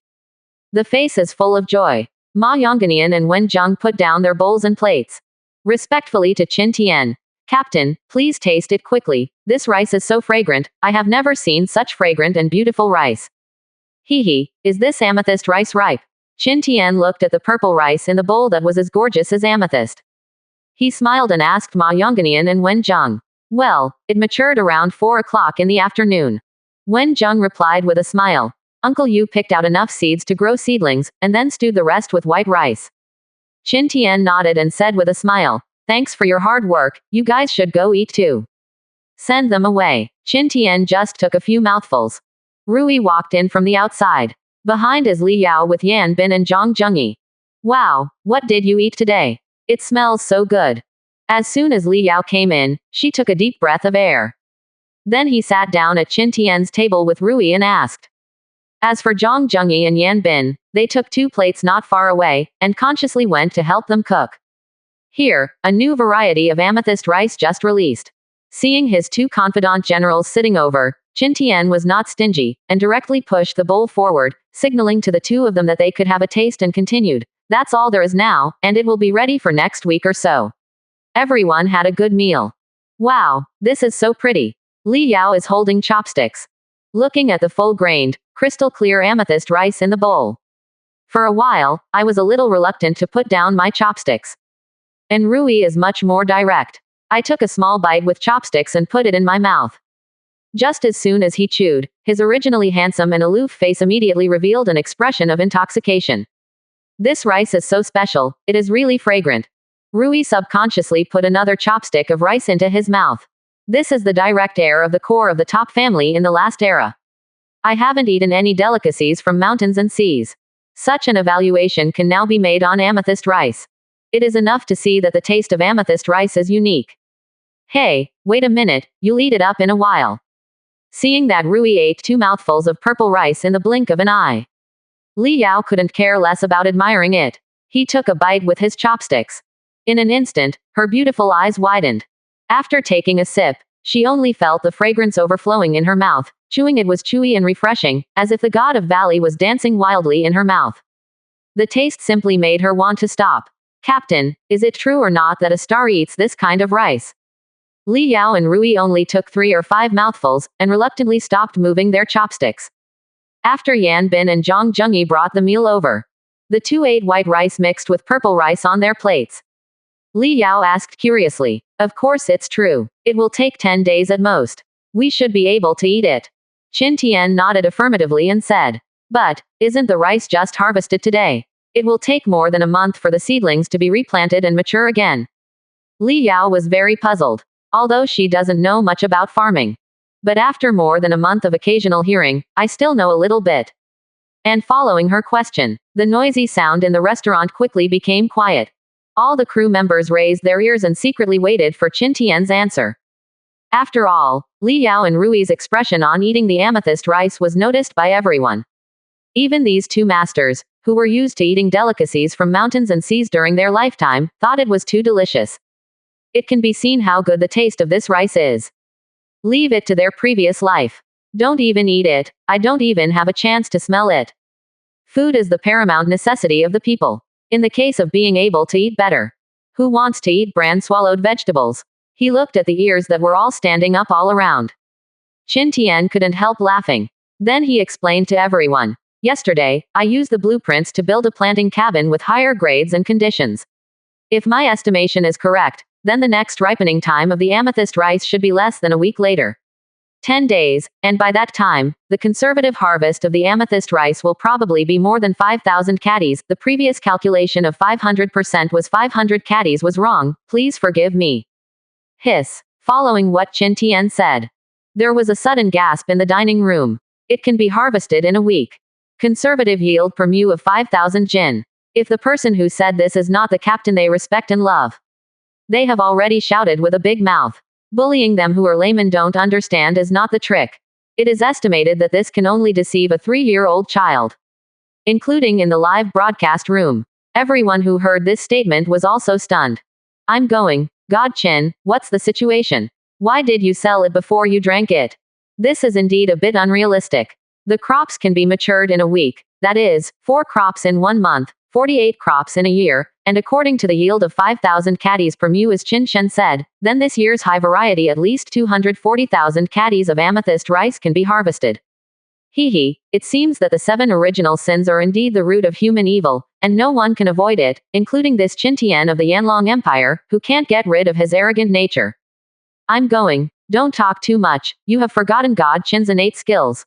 The face is full of joy. Ma Yongganian and Wen Zheng put down their bowls and plates. Respectfully to Qin Tian. Captain, please taste it quickly. This rice is so fragrant, I have never seen such fragrant and beautiful rice. Hee, is this amethyst rice ripe? Qin Tian looked at the purple rice in the bowl that was as gorgeous as amethyst. He smiled and asked Ma Yongganian and Wen Zheng. Well, it matured around 4 o'clock in the afternoon. Wen Zheng replied with a smile. Uncle Yu picked out enough seeds to grow seedlings, and then stewed the rest with white rice. Qin Tian nodded and said with a smile, thanks for your hard work, you guys should go eat too. Send them away. Qin Tian just took a few mouthfuls. Rui walked in from the outside. Behind is Li Yao with Yan Bin and Zhang Zhengyi. Wow, what did you eat today? It smells so good. As soon as Li Yao came in, she took a deep breath of air. Then he sat down at Qin Tian's table with Rui and asked. As for Zhang Zhengyi and Yan Bin, they took 2 plates not far away, and consciously went to help them cook. Here, a new variety of amethyst rice just released. Seeing his 2 confidant generals sitting over, Qin Tian was not stingy, and directly pushed the bowl forward, signaling to the 2 of them that they could have a taste and continued. That's all there is now, and it will be ready for next week or so. Everyone had a good meal. Wow, this is so pretty. Li Yao is holding chopsticks. Looking at the full-grained, crystal-clear amethyst rice in the bowl. For a while, I was a little reluctant to put down my chopsticks. And Rui is much more direct. I took a small bite with chopsticks and put it in my mouth. Just as soon as he chewed, his originally handsome and aloof face immediately revealed an expression of intoxication. This rice is so special, it is really fragrant. Rui subconsciously put another chopstick of rice into his mouth. This is the direct heir of the core of the top family in the last era. I haven't eaten any delicacies from mountains and seas. Such an evaluation can now be made on amethyst rice. It is enough to see that the taste of amethyst rice is unique. Hey, wait a minute, you'll eat it up in a while. Seeing that Rui ate 2 mouthfuls of purple rice in the blink of an eye. Li Yao couldn't care less about admiring it. He took a bite with his chopsticks. In an instant, her beautiful eyes widened. After taking a sip, she only felt the fragrance overflowing in her mouth. Chewing it was chewy and refreshing, as if the god of Valley was dancing wildly in her mouth. The taste simply made her want to stop. Captain, is it true or not that a star eats this kind of rice? Li Yao and Rui only took 3 or 5 mouthfuls, and reluctantly stopped moving their chopsticks. After Yan Bin and Zhang Zhengyi brought the meal over, the two ate white rice mixed with purple rice on their plates. Li Yao asked curiously, "Of course it's true. It will take 10 days at most. We should be able to eat it." Qin Tian nodded affirmatively and said, "But, isn't the rice just harvested today? It will take more than a month for the seedlings to be replanted and mature again." Li Yao was very puzzled, although she doesn't know much about farming. But after more than a month of occasional hearing, I still know a little bit. And following her question, the noisy sound in the restaurant quickly became quiet. All the crew members raised their ears and secretly waited for Qin Tian's answer. After all, Li Yao and Rui's expression on eating the amethyst rice was noticed by everyone. Even these two masters, who were used to eating delicacies from mountains and seas during their lifetime, thought it was too delicious. It can be seen how good the taste of this rice is. Leave it to their previous life. Don't even eat it. I don't even have a chance to smell it. Food is the paramount necessity of the people. In the case of being able to eat better. Who wants to eat bran swallowed vegetables? He looked at the ears that were all standing up all around. Qin Tian couldn't help laughing. Then he explained to everyone. Yesterday, I used the blueprints to build a planting cabin with higher grades and conditions. If my estimation is correct, then the next ripening time of the amethyst rice should be less than a week later. 10 days, and by that time, the conservative harvest of the amethyst rice will probably be more than 5,000 caddies. The previous calculation of 500% was 500 caddies was wrong, please forgive me. Hiss. Following what Qin Tian said, there was a sudden gasp in the dining room. It can be harvested in a week. Conservative yield per mu of 5,000 jin. If the person who said this is not the captain they respect and love. They have already shouted with a big mouth. Bullying them who are laymen don't understand is not the trick. It is estimated that this can only deceive a 3-year-old child. Including in the live broadcast room. Everyone who heard this statement was also stunned. I'm going. God Qin, what's the situation? Why did you sell it before you drank it? This is indeed a bit unrealistic. The crops can be matured in a week. That is, 4 crops in 1 month, 48 crops in a year, and according to the yield of 5,000 caddies per mu as Qin Shen said, then this year's high variety at least 240,000 caddies of amethyst rice can be harvested. Hee, it seems that the 7 original sins are indeed the root of human evil, and no one can avoid it, including this Qin Tian of the Yanlong Empire, who can't get rid of his arrogant nature. I'm going. Don't talk too much, you have forgotten God Qin's innate skills.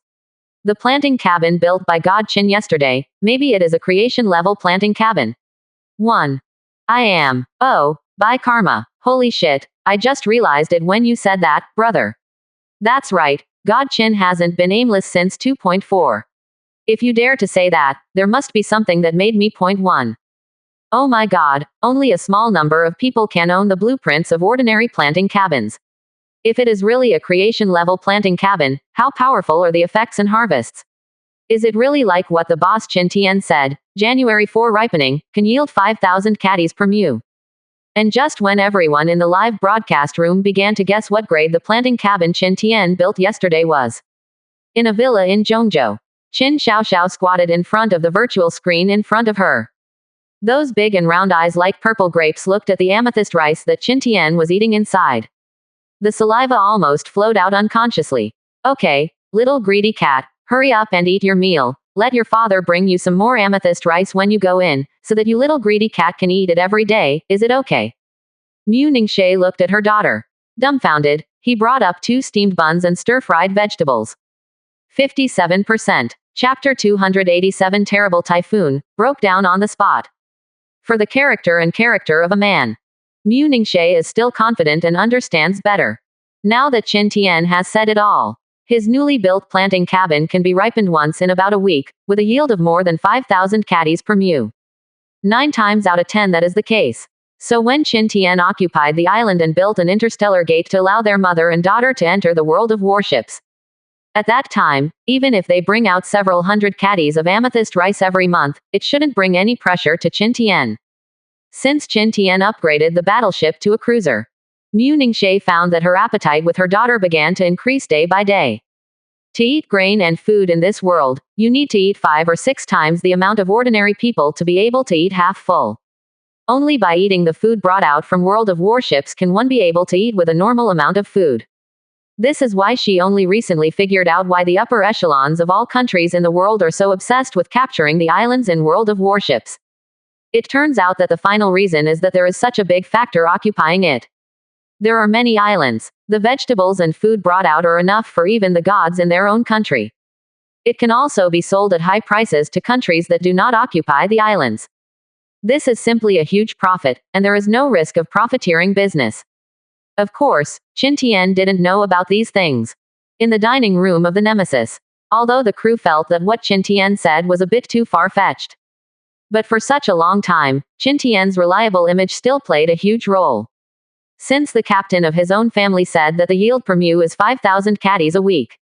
The planting cabin built by God Qin yesterday, maybe it is a creation-level planting cabin. 1. I am. Oh, by karma. Holy shit, I just realized it when you said that, brother. That's right, God Qin hasn't been aimless since 2.4. If you dare to say that, there must be something that made me point 1. Oh my god, only a small number of people can own the blueprints of ordinary planting cabins. If it is really a creation-level planting cabin, how powerful are the effects and harvests? Is it really like what the boss Qin Tian said, January 4 ripening, can yield 5,000 caddies per mu? And just when everyone in the live broadcast room began to guess what grade the planting cabin Qin Tian built yesterday was. In a villa in Zhongzhou, Qin Xiaoxiao squatted in front of the virtual screen in front of her. Those big and round eyes like purple grapes looked at the amethyst rice that Qin Tian was eating inside. The saliva almost flowed out unconsciously. Okay, little greedy cat, hurry up and eat your meal. Let your father bring you some more amethyst rice when you go in, so that you little greedy cat can eat it every day, is it okay? Mu Ningxie looked at her daughter. Dumbfounded, he brought up 2 steamed buns and stir-fried vegetables. 57%. Chapter 287 Terrible Typhoon, broke down on the spot. For the character of a man. Mu Ningxie is still confident and understands better. Now that Qin Tian has said it all. His newly built planting cabin can be ripened once in about a week, with a yield of more than 5,000 caddies per mu. 9 times out of 10 that is the case. So when Qin Tian occupied the island and built an interstellar gate to allow their mother and daughter to enter the world of warships, At that time, even if they bring out several hundred caddies of amethyst rice every month, it shouldn't bring any pressure to Qin Tian. Since Qin Tian upgraded the battleship to a cruiser, Mu Ningxie found that her appetite with her daughter began to increase day by day. To eat grain and food in this world, you need to eat 5 or 6 times the amount of ordinary people to be able to eat half full. Only by eating the food brought out from World of Warships can one be able to eat with a normal amount of food. This is why she only recently figured out why the upper echelons of all countries in the world are so obsessed with capturing the islands in World of Warships. It turns out that the final reason is that there is such a big factor occupying it. There are many islands. The vegetables and food brought out are enough for even the gods in their own country. It can also be sold at high prices to countries that do not occupy the islands. This is simply a huge profit, and there is no risk of profiteering business. Of course, Qin Tian didn't know about these things. In the dining room of the Nemesis, although the crew felt that what Qin Tian said was a bit too far-fetched. But for such a long time, Qin Tian's reliable image still played a huge role. Since the captain of his own family said that the yield per mu is 5,000 caddies a week.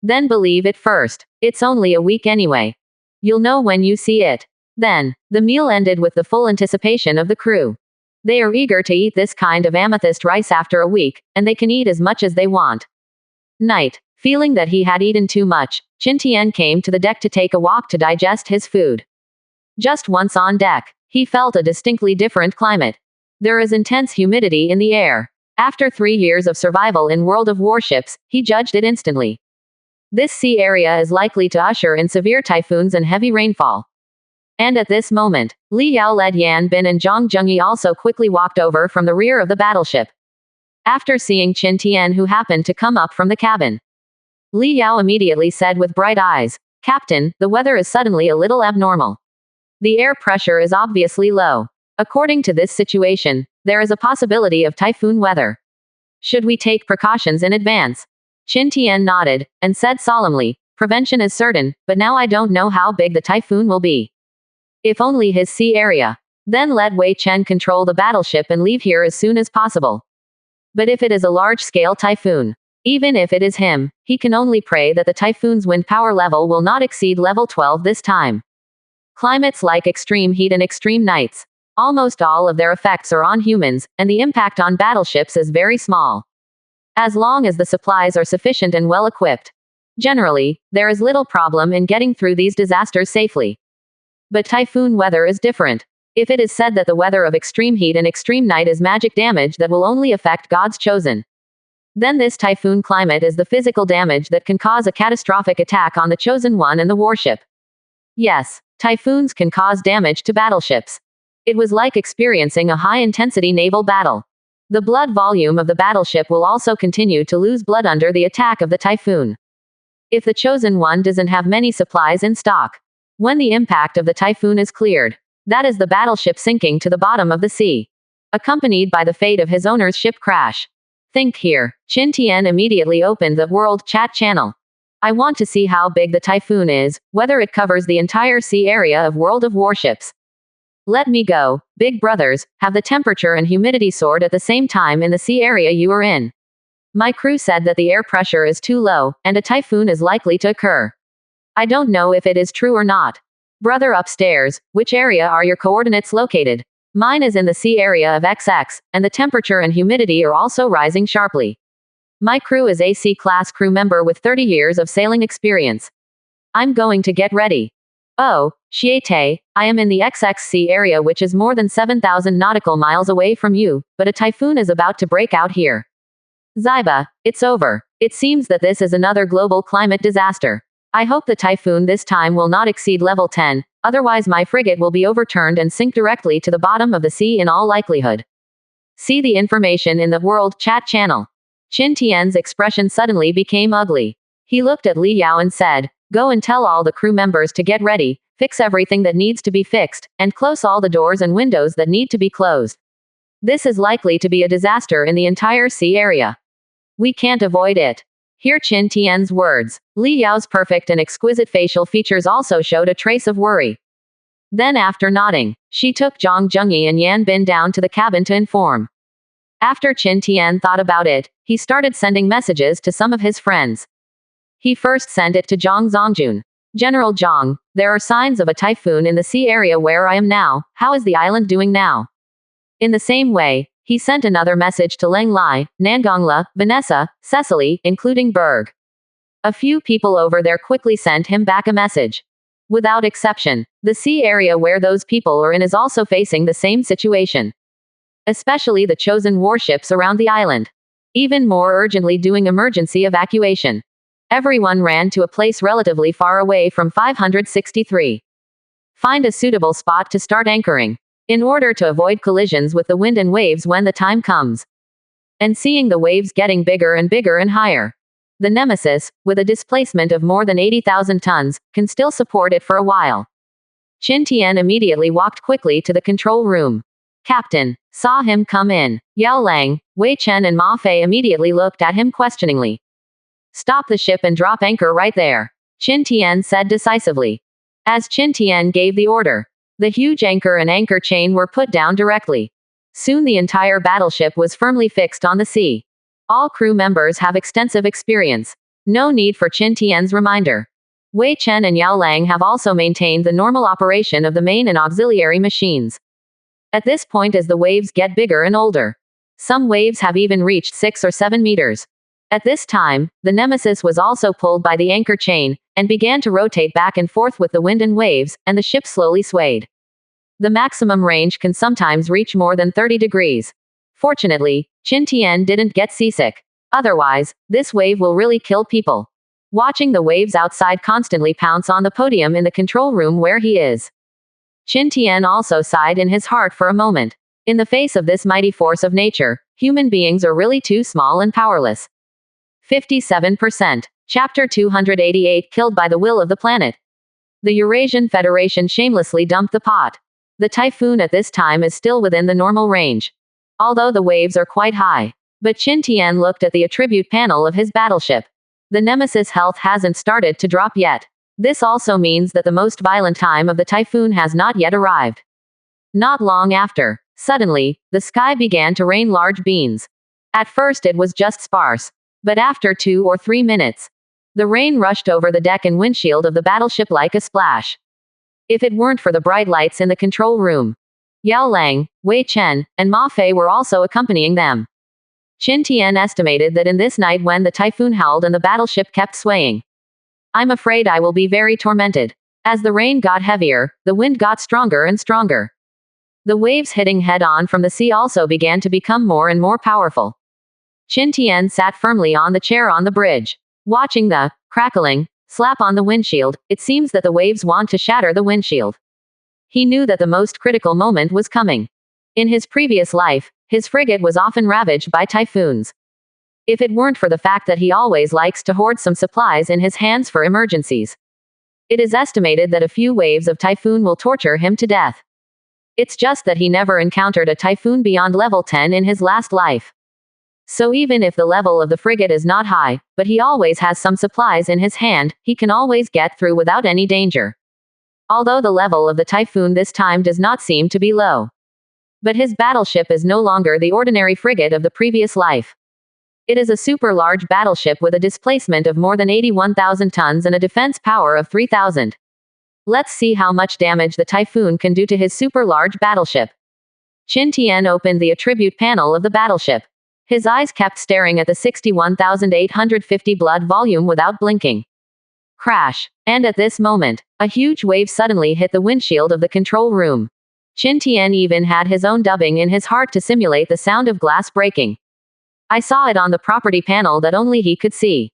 Then believe it first. It's only a week anyway. You'll know when you see it. Then, the meal ended with the full anticipation of the crew. They are eager to eat this kind of amethyst rice after a week, and they can eat as much as they want. Night. Feeling that he had eaten too much, Qin Tian came to the deck to take a walk to digest his food. Just once on deck, he felt a distinctly different climate. There is intense humidity in the air. After 3 years of survival in World of Warships, he judged it instantly. This sea area is likely to usher in severe typhoons and heavy rainfall. And at this moment, Li Yao led Yan Bin and Zhang Zhengyi also quickly walked over from the rear of the battleship. After seeing Qin Tian, who happened to come up from the cabin, Li Yao immediately said with bright eyes, "Captain, the weather is suddenly a little abnormal. The air pressure is obviously low. According to this situation, there is a possibility of typhoon weather. Should we take precautions in advance?" Qin Tian nodded, and said solemnly, "Prevention is certain, but now I don't know how big the typhoon will be. If only his sea area. Then let Wei Chen control the battleship and leave here as soon as possible. But if it is a large-scale typhoon, even if it is him, he can only pray that the typhoon's wind power level will not exceed level 12 this time. Climates like extreme heat and extreme nights. Almost all of their effects are on humans, and the impact on battleships is very small. As long as the supplies are sufficient and well equipped. Generally, there is little problem in getting through these disasters safely. But typhoon weather is different. If it is said that the weather of extreme heat and extreme night is magic damage that will only affect God's chosen, then this typhoon climate is the physical damage that can cause a catastrophic attack on the chosen one and the warship. Yes, typhoons can cause damage to battleships. It was like experiencing a high-intensity naval battle. The blood volume of the battleship will also continue to lose blood under the attack of the typhoon. If the chosen one doesn't have many supplies in stock, when the impact of the typhoon is cleared, that is the battleship sinking to the bottom of the sea, accompanied by the fate of his owner's ship crash. Think here. Qin Tian immediately opened the world chat channel. I want to see how big the typhoon is, whether it covers the entire sea area of World of Warships. Let me go. Big brothers, have the temperature and humidity soared at the same time in the sea area you are in? My crew said that the air pressure is too low, and a typhoon is likely to occur. I don't know if it is true or not. Brother upstairs, which area are your coordinates located? Mine is in the sea area of XX, and the temperature and humidity are also rising sharply. My crew is a C-class crew member with 30 years of sailing experience. I'm going to get ready. Oh, Xiete, I am in the XXC area, which is more than 7,000 nautical miles away from you, but a typhoon is about to break out here. Zyba, it's over. It seems that this is another global climate disaster. I hope the typhoon this time will not exceed level 10, otherwise my frigate will be overturned and sink directly to the bottom of the sea in all likelihood. See the information in the world chat channel. Qin Tian's expression suddenly became ugly. He looked at Li Yao and said, "Go and tell all the crew members to get ready, fix everything that needs to be fixed, and close all the doors and windows that need to be closed. This is likely to be a disaster in the entire sea area. We can't avoid it." Hear Qin Tian's words. Li Yao's perfect and exquisite facial features also showed a trace of worry. Then after nodding, she took Zhang Zhengyi and Yan Bin down to the cabin to inform. After Qin Tian thought about it, he started sending messages to some of his friends. He first sent it to Zhang Zongjun. General Zhang, there are signs of a typhoon in the sea area where I am now. How is the island doing now? In the same way, he sent another message to Leng Lai, Nangongla, Vanessa, Cecily, including Berg. A few people over there quickly sent him back a message. Without exception, the sea area where those people are in is also facing the same situation. Especially the chosen warships around the island. Even more urgently doing emergency evacuation. Everyone ran to a place relatively far away from 563. Find a suitable spot to start anchoring, in order to avoid collisions with the wind and waves when the time comes. And seeing the waves getting bigger and higher. The Nemesis, with a displacement of more than 80,000 tons, can still support it for a while. Qin Tian immediately walked quickly to the control room. Captain, saw him come in. Yao Lang, Wei Chen and Ma Fei immediately looked at him questioningly. Stop the ship and drop anchor right there, Qin Tian said decisively. As Qin Tian gave the order, the huge anchor and anchor chain were put down directly. Soon the entire battleship was firmly fixed on the sea. All crew members have extensive experience. No need for Qin Tian's reminder. Wei Chen and Yao Lang have also maintained the normal operation of the main and auxiliary machines. At this point, as the waves get bigger and older, some waves have even reached 6 or 7 meters. At this time, the Nemesis was also pulled by the anchor chain, and began to rotate back and forth with the wind and waves, and the ship slowly swayed. The maximum range can sometimes reach more than 30 degrees. Fortunately, Qin Tian didn't get seasick. Otherwise, this wave will really kill people. Watching the waves outside constantly pounce on the podium in the control room where he is. Qin Tian also sighed in his heart for a moment. In the face of this mighty force of nature, human beings are really too small and powerless. 57%. Chapter 288 Killed by the Will of the Planet. The Eurasian Federation shamelessly dumped the pot. The typhoon at this time is still within the normal range, although the waves are quite high. But Qin Tian looked at the attribute panel of his battleship. The Nemesis' health hasn't started to drop yet. This also means that the most violent time of the typhoon has not yet arrived. Not long after, suddenly, the sky began to rain large beans. At first it was just sparse. But after 2 or 3 minutes, the rain rushed over the deck and windshield of the battleship like a splash. If it weren't for the bright lights in the control room, Yao Lang, Wei Chen, and Ma Fei were also accompanying them. Qin Tian estimated that in this night when the typhoon howled and the battleship kept swaying, I'm afraid I will be very tormented. As the rain got heavier, the wind got stronger and stronger. The waves hitting head-on from the sea also began to become more and more powerful. Qin Tian sat firmly on the chair on the bridge, watching the crackling slap on the windshield. It seems that the waves want to shatter the windshield. He knew that the most critical moment was coming. In his previous life, his frigate was often ravaged by typhoons. If it weren't for the fact that he always likes to hoard some supplies in his hands for emergencies. It is estimated that a few waves of typhoon will torture him to death. It's just that he never encountered a typhoon beyond level 10 in his last life. So even if the level of the frigate is not high, but he always has some supplies in his hand, he can always get through without any danger. Although the level of the typhoon this time does not seem to be low. But his battleship is no longer the ordinary frigate of the previous life. It is a super large battleship with a displacement of more than 81,000 tons and a defense power of 3,000. Let's see how much damage the typhoon can do to his super large battleship. Qin Tian opened the attribute panel of the battleship. His eyes kept staring at the 61,850 blood volume without blinking. Crash. And at this moment, a huge wave suddenly hit the windshield of the control room. Qin Tian even had his own dubbing in his heart to simulate the sound of glass breaking. I saw it on the property panel that only he could see.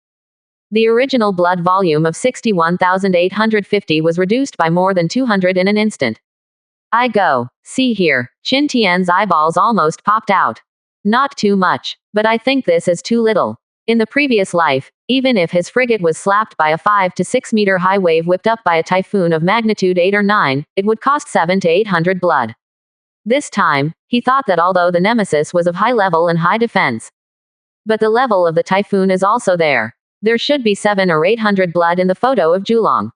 The original blood volume of 61,850 was reduced by more than 200 in an instant. I go, see here, Qin Tian's eyeballs almost popped out. Not too much, but I think this is too little. In the previous life, even if his frigate was slapped by a 5 to 6 meter high wave whipped up by a typhoon of magnitude 8 or 9, it would cost 7 to 800 blood. This time, he thought that although the Nemesis was of high level and high defense, but the level of the typhoon is also there. There should be 7 or 800 blood in the photo of Julong.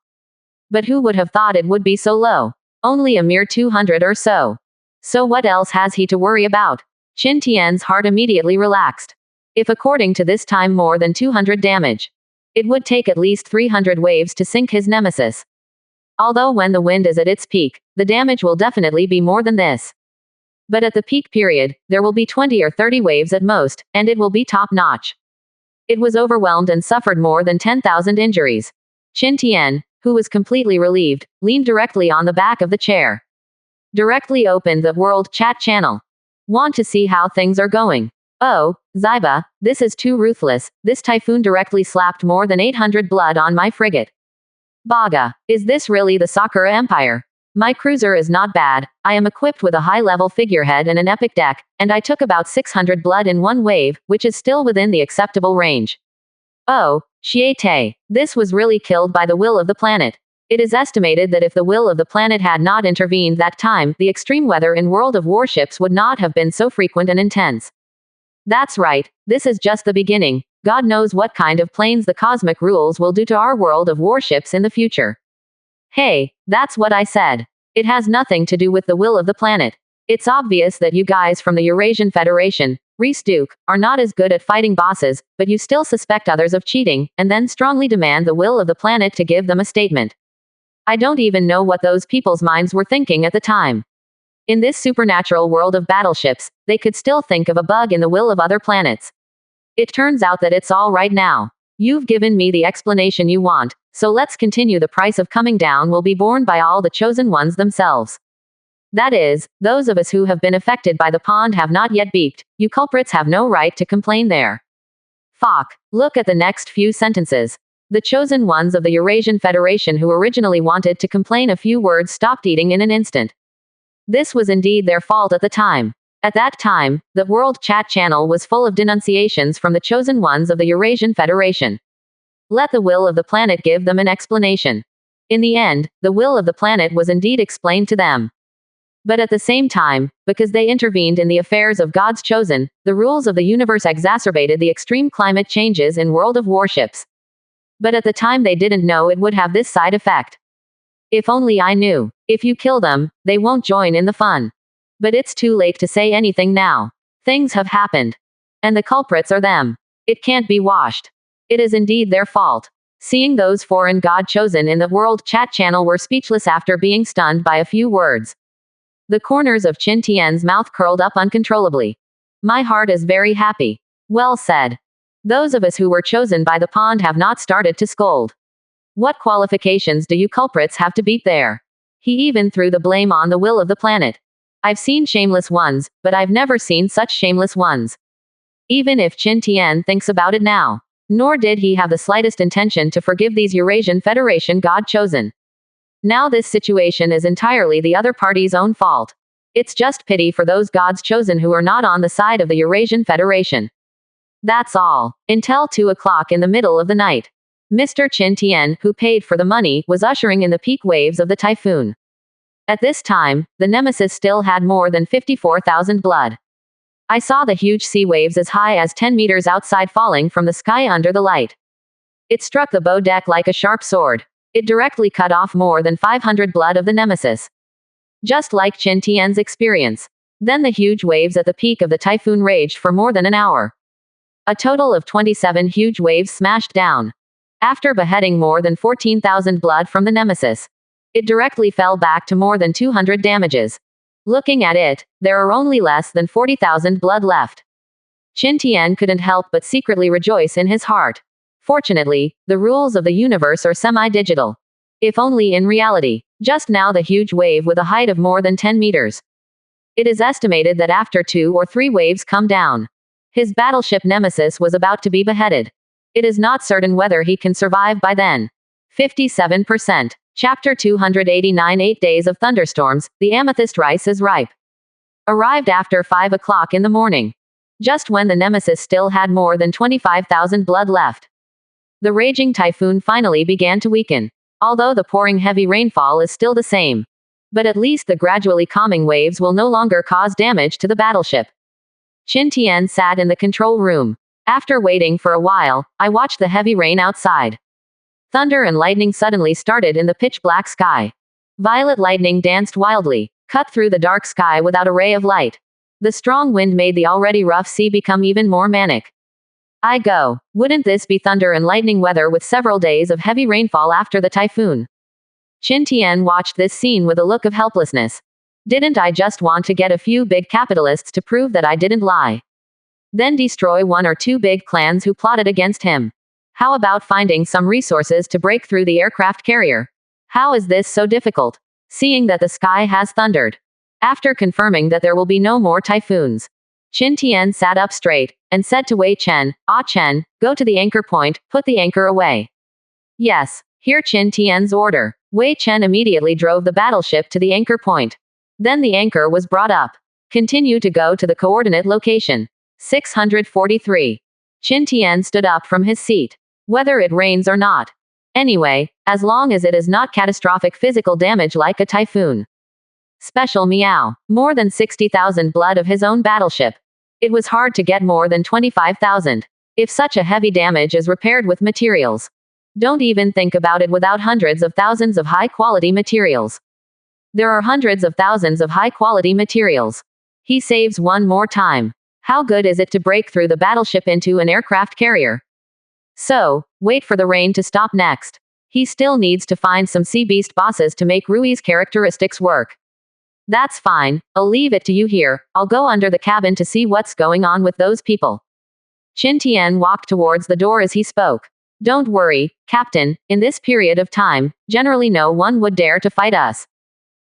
But who would have thought it would be so low? Only a mere 200 or so. So what else has he to worry about? Qin Tian's heart immediately relaxed. If according to this time more than 200 damage, It would take at least 300 waves to sink his nemesis. Although when the wind is at its peak, the damage will definitely be more than this. But at the peak period, there will be 20 or 30 waves at most, and it will be top-notch. It was overwhelmed and suffered more than 10,000 injuries. Qin Tian, who was completely relieved, leaned directly on the back of the chair. Directly opened the world chat channel. Want to see how things are going? Oh, Zyba, this is too ruthless. This typhoon directly slapped more than 800 blood on my frigate. Baga, is this really the Sakura Empire? My cruiser is not bad. I am equipped with a high-level figurehead and an epic deck, and I took about 600 blood in one wave, which is still within the acceptable range. Oh, Xiete, this was really killed by the will of the planet. It is estimated that if the will of the planet had not intervened that time, the extreme weather in World of Warships would not have been so frequent and intense. That's right, this is just the beginning. God knows what kind of planes the cosmic rules will do to our World of Warships in the future. Hey, that's what I said. It has nothing to do with the will of the planet. It's obvious that you guys from the Eurasian Federation, Reese Duke, are not as good at fighting bosses, but you still suspect others of cheating, and then strongly demand the will of the planet to give them a statement. I don't even know what those people's minds were thinking at the time. In this supernatural world of battleships, they could still think of a bug in the will of other planets. It turns out that it's all right now. You've given me the explanation you want, so let's continue. The price of coming down will be borne by all the chosen ones themselves. That is, those of us who have been affected by the pond have not yet beeped. You culprits have no right to complain there. Fuck. Look at the next few sentences. The chosen ones of the Eurasian Federation who originally wanted to complain a few words stopped eating in an instant. This was indeed their fault at the time. At that time, the World Chat channel was full of denunciations from the chosen ones of the Eurasian Federation. Let the will of the planet give them an explanation. In the end, the will of the planet was indeed explained to them. But at the same time, because they intervened in the affairs of God's chosen, the rules of the universe exacerbated the extreme climate changes in World of Warships. But at the time they didn't know it would have this side effect. If only I knew. If you kill them, they won't join in the fun. But it's too late to say anything now. Things have happened. And the culprits are them. It can't be washed. It is indeed their fault. Seeing those foreign God chosen in the World Chat channel were speechless after being stunned by a few words. The corners of Qin Tian's mouth curled up uncontrollably. My heart is very happy. Well said. Those of us who were chosen by the pond have not started to scold. What qualifications do you culprits have to beat there? He even threw the blame on the will of the planet. I've seen shameless ones, but I've never seen such shameless ones. Even if Qin Tian thinks about it now. Nor did he have the slightest intention to forgive these Eurasian Federation God chosen. Now this situation is entirely the other party's own fault. It's just pity for those gods chosen who are not on the side of the Eurasian Federation. That's all. Until 2 o'clock in the middle of the night. Mr. Qin Tian, who paid for the money, was ushering in the peak waves of the typhoon. At this time, the Nemesis still had more than 54,000 blood. I saw the huge sea waves as high as 10 meters outside falling from the sky under the light. It struck the bow deck like a sharp sword. It directly cut off more than 500 blood of the Nemesis. Just like Qin Tian's experience. Then the huge waves at the peak of the typhoon raged for more than an hour. A total of 27 huge waves smashed down. After beheading more than 14,000 blood from the Nemesis, it directly fell back to more than 200 damages. Looking at it, there are only less than 40,000 blood left. Qin Tian couldn't help but secretly rejoice in his heart. Fortunately, the rules of the universe are semi-digital. If only in reality. Just now the huge wave with a height of more than 10 meters. It is estimated that after 2 or 3 waves come down, his battleship Nemesis was about to be beheaded. It is not certain whether he can survive by then. 57%. Chapter 289 8 Days of Thunderstorms, the amethyst rice is ripe. Arrived after 5 o'clock in the morning. Just when the Nemesis still had more than 25,000 blood left. The raging typhoon finally began to weaken. Although the pouring heavy rainfall is still the same. But at least the gradually calming waves will no longer cause damage to the battleship. Qin Tian sat in the control room. After waiting for a while, I watched the heavy rain outside. Thunder and lightning suddenly started in the pitch-black sky. Violet lightning danced wildly, cut through the dark sky without a ray of light. The strong wind made the already rough sea become even more manic. I go. Wouldn't this be thunder and lightning weather with several days of heavy rainfall after the typhoon? Qin Tian watched this scene with a look of helplessness. Didn't I just want to get a few big capitalists to prove that I didn't lie? Then destroy one or two big clans who plotted against him. How about finding some resources to break through the aircraft carrier? How is this so difficult? Seeing that the sky has thundered. After confirming that there will be no more typhoons, Qin Tian sat up straight, and said to Wei Chen, "Ah Chen, go to the anchor point, put the anchor away." Yes, hear Qin Tian's order. Wei Chen immediately drove the battleship to the anchor point. Then the anchor was brought up. Continue to go to the coordinate location. 643. Qin Tian stood up from his seat. Whether it rains or not. Anyway, as long as it is not catastrophic physical damage like a typhoon. Special meow. More than 60,000 blood of his own battleship. It was hard to get more than 25,000. If such a heavy damage is repaired with materials. Don't even think about it without hundreds of thousands of high-quality materials. There are hundreds of thousands of high-quality materials. He saves one more time. How good is it to break through the battleship into an aircraft carrier? So, wait for the rain to stop next. He still needs to find some sea beast bosses to make Rui's characteristics work. That's fine, I'll leave it to you here. I'll go under the cabin to see what's going on with those people. Qin Tian walked towards the door as he spoke. Don't worry, Captain, in this period of time, generally no one would dare to fight us.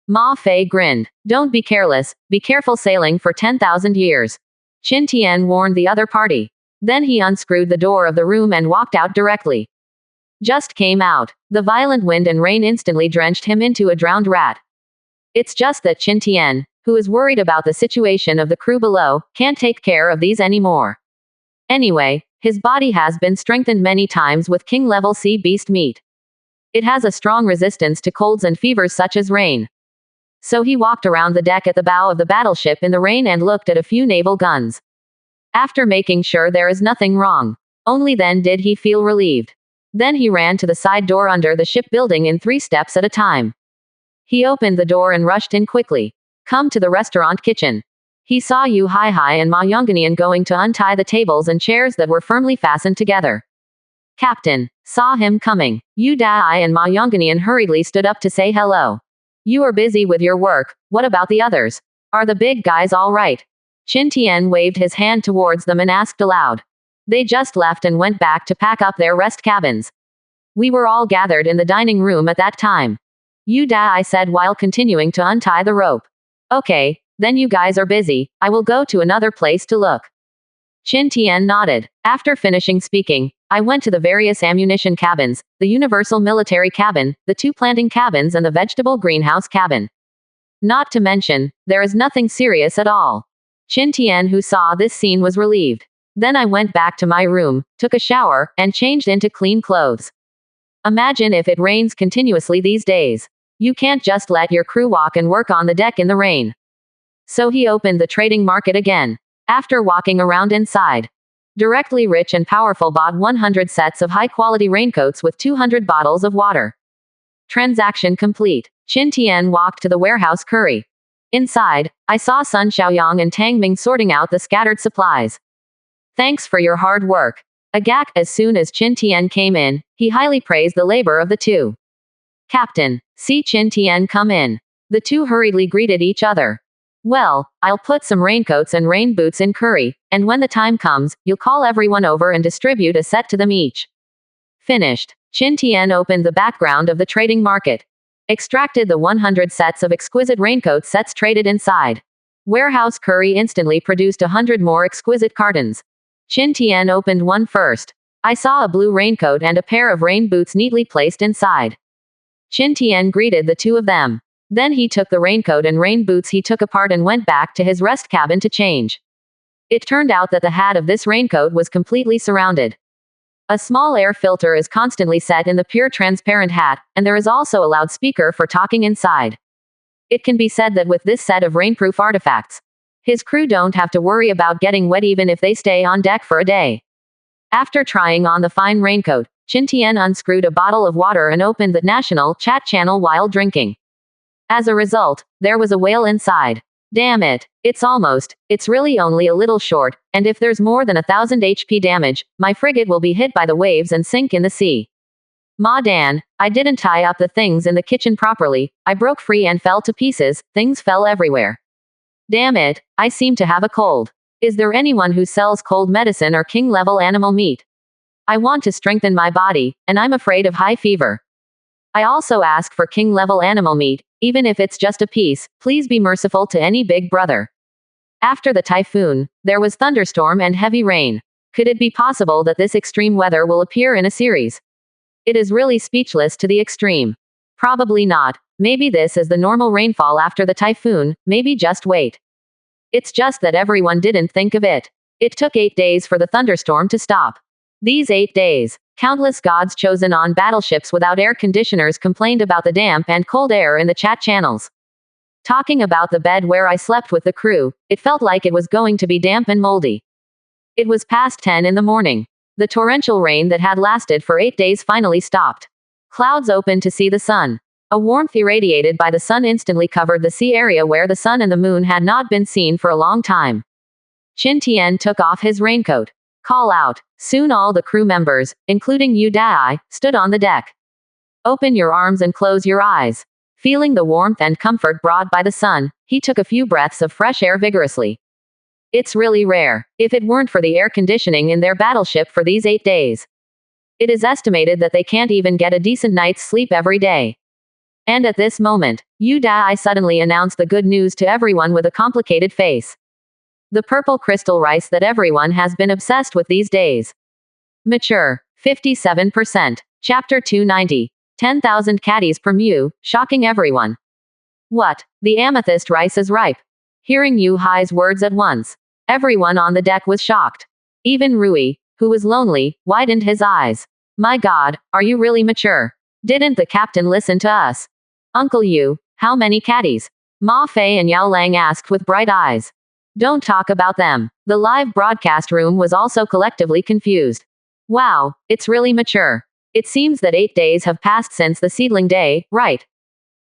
Ma Fei grinned. Don't be careless, be careful sailing for 10,000 years. Qin Tian warned the other party. Then he unscrewed the door of the room and walked out directly. Just came out. The violent wind and rain instantly drenched him into a drowned rat. It's just that Qin Tian, who is worried about the situation of the crew below, can't take care of these anymore. Anyway, his body has been strengthened many times with king-level sea beast meat. It has a strong resistance to colds and fevers such as rain. So he walked around the deck at the bow of the battleship in the rain and looked at a few naval guns. After making sure there is nothing wrong, only then did he feel relieved. Then he ran to the side door under the shipbuilding in 3 steps at a time. He opened the door and rushed in quickly. Come to the restaurant kitchen. He saw Yu Hai and Ma Yongganian going to untie the tables and chairs that were firmly fastened together. Captain saw him coming. Yu Dai and Ma Yongganian hurriedly stood up to say hello. You are busy with your work, what about the others? Are the big guys all right? Qin Tian waved his hand towards them and asked aloud. They just left and went back to pack up their rest cabins. We were all gathered in the dining room at that time. Yu Dai said while continuing to untie the rope. Okay, then you guys are busy, I will go to another place to look. Qin Tian nodded. After finishing speaking, I went to the various ammunition cabins, the universal military cabin, the 2 planting cabins and the vegetable greenhouse cabin. Not to mention, there is nothing serious at all. Qin Tian, who saw this scene, was relieved. Then I went back to my room, took a shower, and changed into clean clothes. Imagine if it rains continuously these days. You can't just let your crew walk and work on the deck in the rain. So he opened the trading market again. After walking around inside, Directly Rich and Powerful bought 100 sets of high-quality raincoats with 200 bottles of water. Transaction complete. Qin Tian walked to the warehouse curry. Inside, I saw Sun Xiaoyang and Tang Ming sorting out the scattered supplies. Thanks for your hard work. Agak. As soon as Qin Tian came in, he highly praised the labor of the two. Captain, see Qin Tian come in. The two hurriedly greeted each other. Well, I'll put some raincoats and rain boots in curry, and when the time comes, you'll call everyone over and distribute a set to them each. Finished. Qin Tian opened the background of the trading market. Extracted the 100 sets of exquisite raincoat sets traded inside. Warehouse curry instantly produced 100 more exquisite cartons. Qin Tian opened one first. I saw a blue raincoat and a pair of rain boots neatly placed inside. Qin Tian greeted the two of them. Then he took the raincoat and rain boots he took apart and went back to his rest cabin to change. It turned out that the hat of this raincoat was completely surrounded. A small air filter is constantly set in the pure transparent hat, and there is also a loudspeaker for talking inside. It can be said that with this set of rainproof artifacts, his crew don't have to worry about getting wet even if they stay on deck for a day. After trying on the fine raincoat, Qin Tian unscrewed a bottle of water and opened the national chat channel while drinking. As a result, there was a whale inside. Damn it. It's really only a little short, and if there's more than 1,000 HP damage, my frigate will be hit by the waves and sink in the sea. Ma Dan, I didn't tie up the things in the kitchen properly, I broke free and fell to pieces, things fell everywhere. Damn it, I seem to have a cold. Is there anyone who sells cold medicine or king-level animal meat? I want to strengthen my body, and I'm afraid of high fever. I also ask for king-level animal meat, even if it's just a piece, please be merciful to any big brother. After the typhoon, there was thunderstorm and heavy rain. Could it be possible that this extreme weather will appear in a series? It is really speechless to the extreme. Probably not. Maybe this is the normal rainfall after the typhoon, maybe just wait. It's just that everyone didn't think of it. It took 8 days for the thunderstorm to stop. These 8 days, countless gods chosen on battleships without air conditioners complained about the damp and cold air in the chat channels. Talking about the bed where I slept with the crew, it felt like it was going to be damp and moldy. It was past 10 in the morning. The torrential rain that had lasted for 8 days finally stopped. Clouds opened to see the sun. A warmth irradiated by the sun instantly covered the sea area where the sun and the moon had not been seen for a long time. Qin Tian took off his raincoat. Call out. Soon all the crew members, including Yu Dai, stood on the deck. Open your arms and close your eyes. Feeling the warmth and comfort brought by the sun, he took a few breaths of fresh air vigorously. It's really rare, if it weren't for the air conditioning in their battleship for these 8 days. It is estimated that they can't even get a decent night's sleep every day. And at this moment, Yu Dai suddenly announced the good news to everyone with a complicated face. The purple crystal rice that everyone has been obsessed with these days. Mature, 57%. Chapter 290. 10,000 caddies per mu, shocking everyone. What? The amethyst rice is ripe. Hearing Yu Hai's words at once, everyone on the deck was shocked. Even Rui, who was lonely, widened his eyes. My God, are you really mature? Didn't the captain listen to us? Uncle Yu, how many caddies? Ma Fei and Yao Lang asked with bright eyes. Don't talk about them. The live broadcast room was also collectively confused. Wow, it's really mature. It seems that 8 days have passed since the seedling day, right?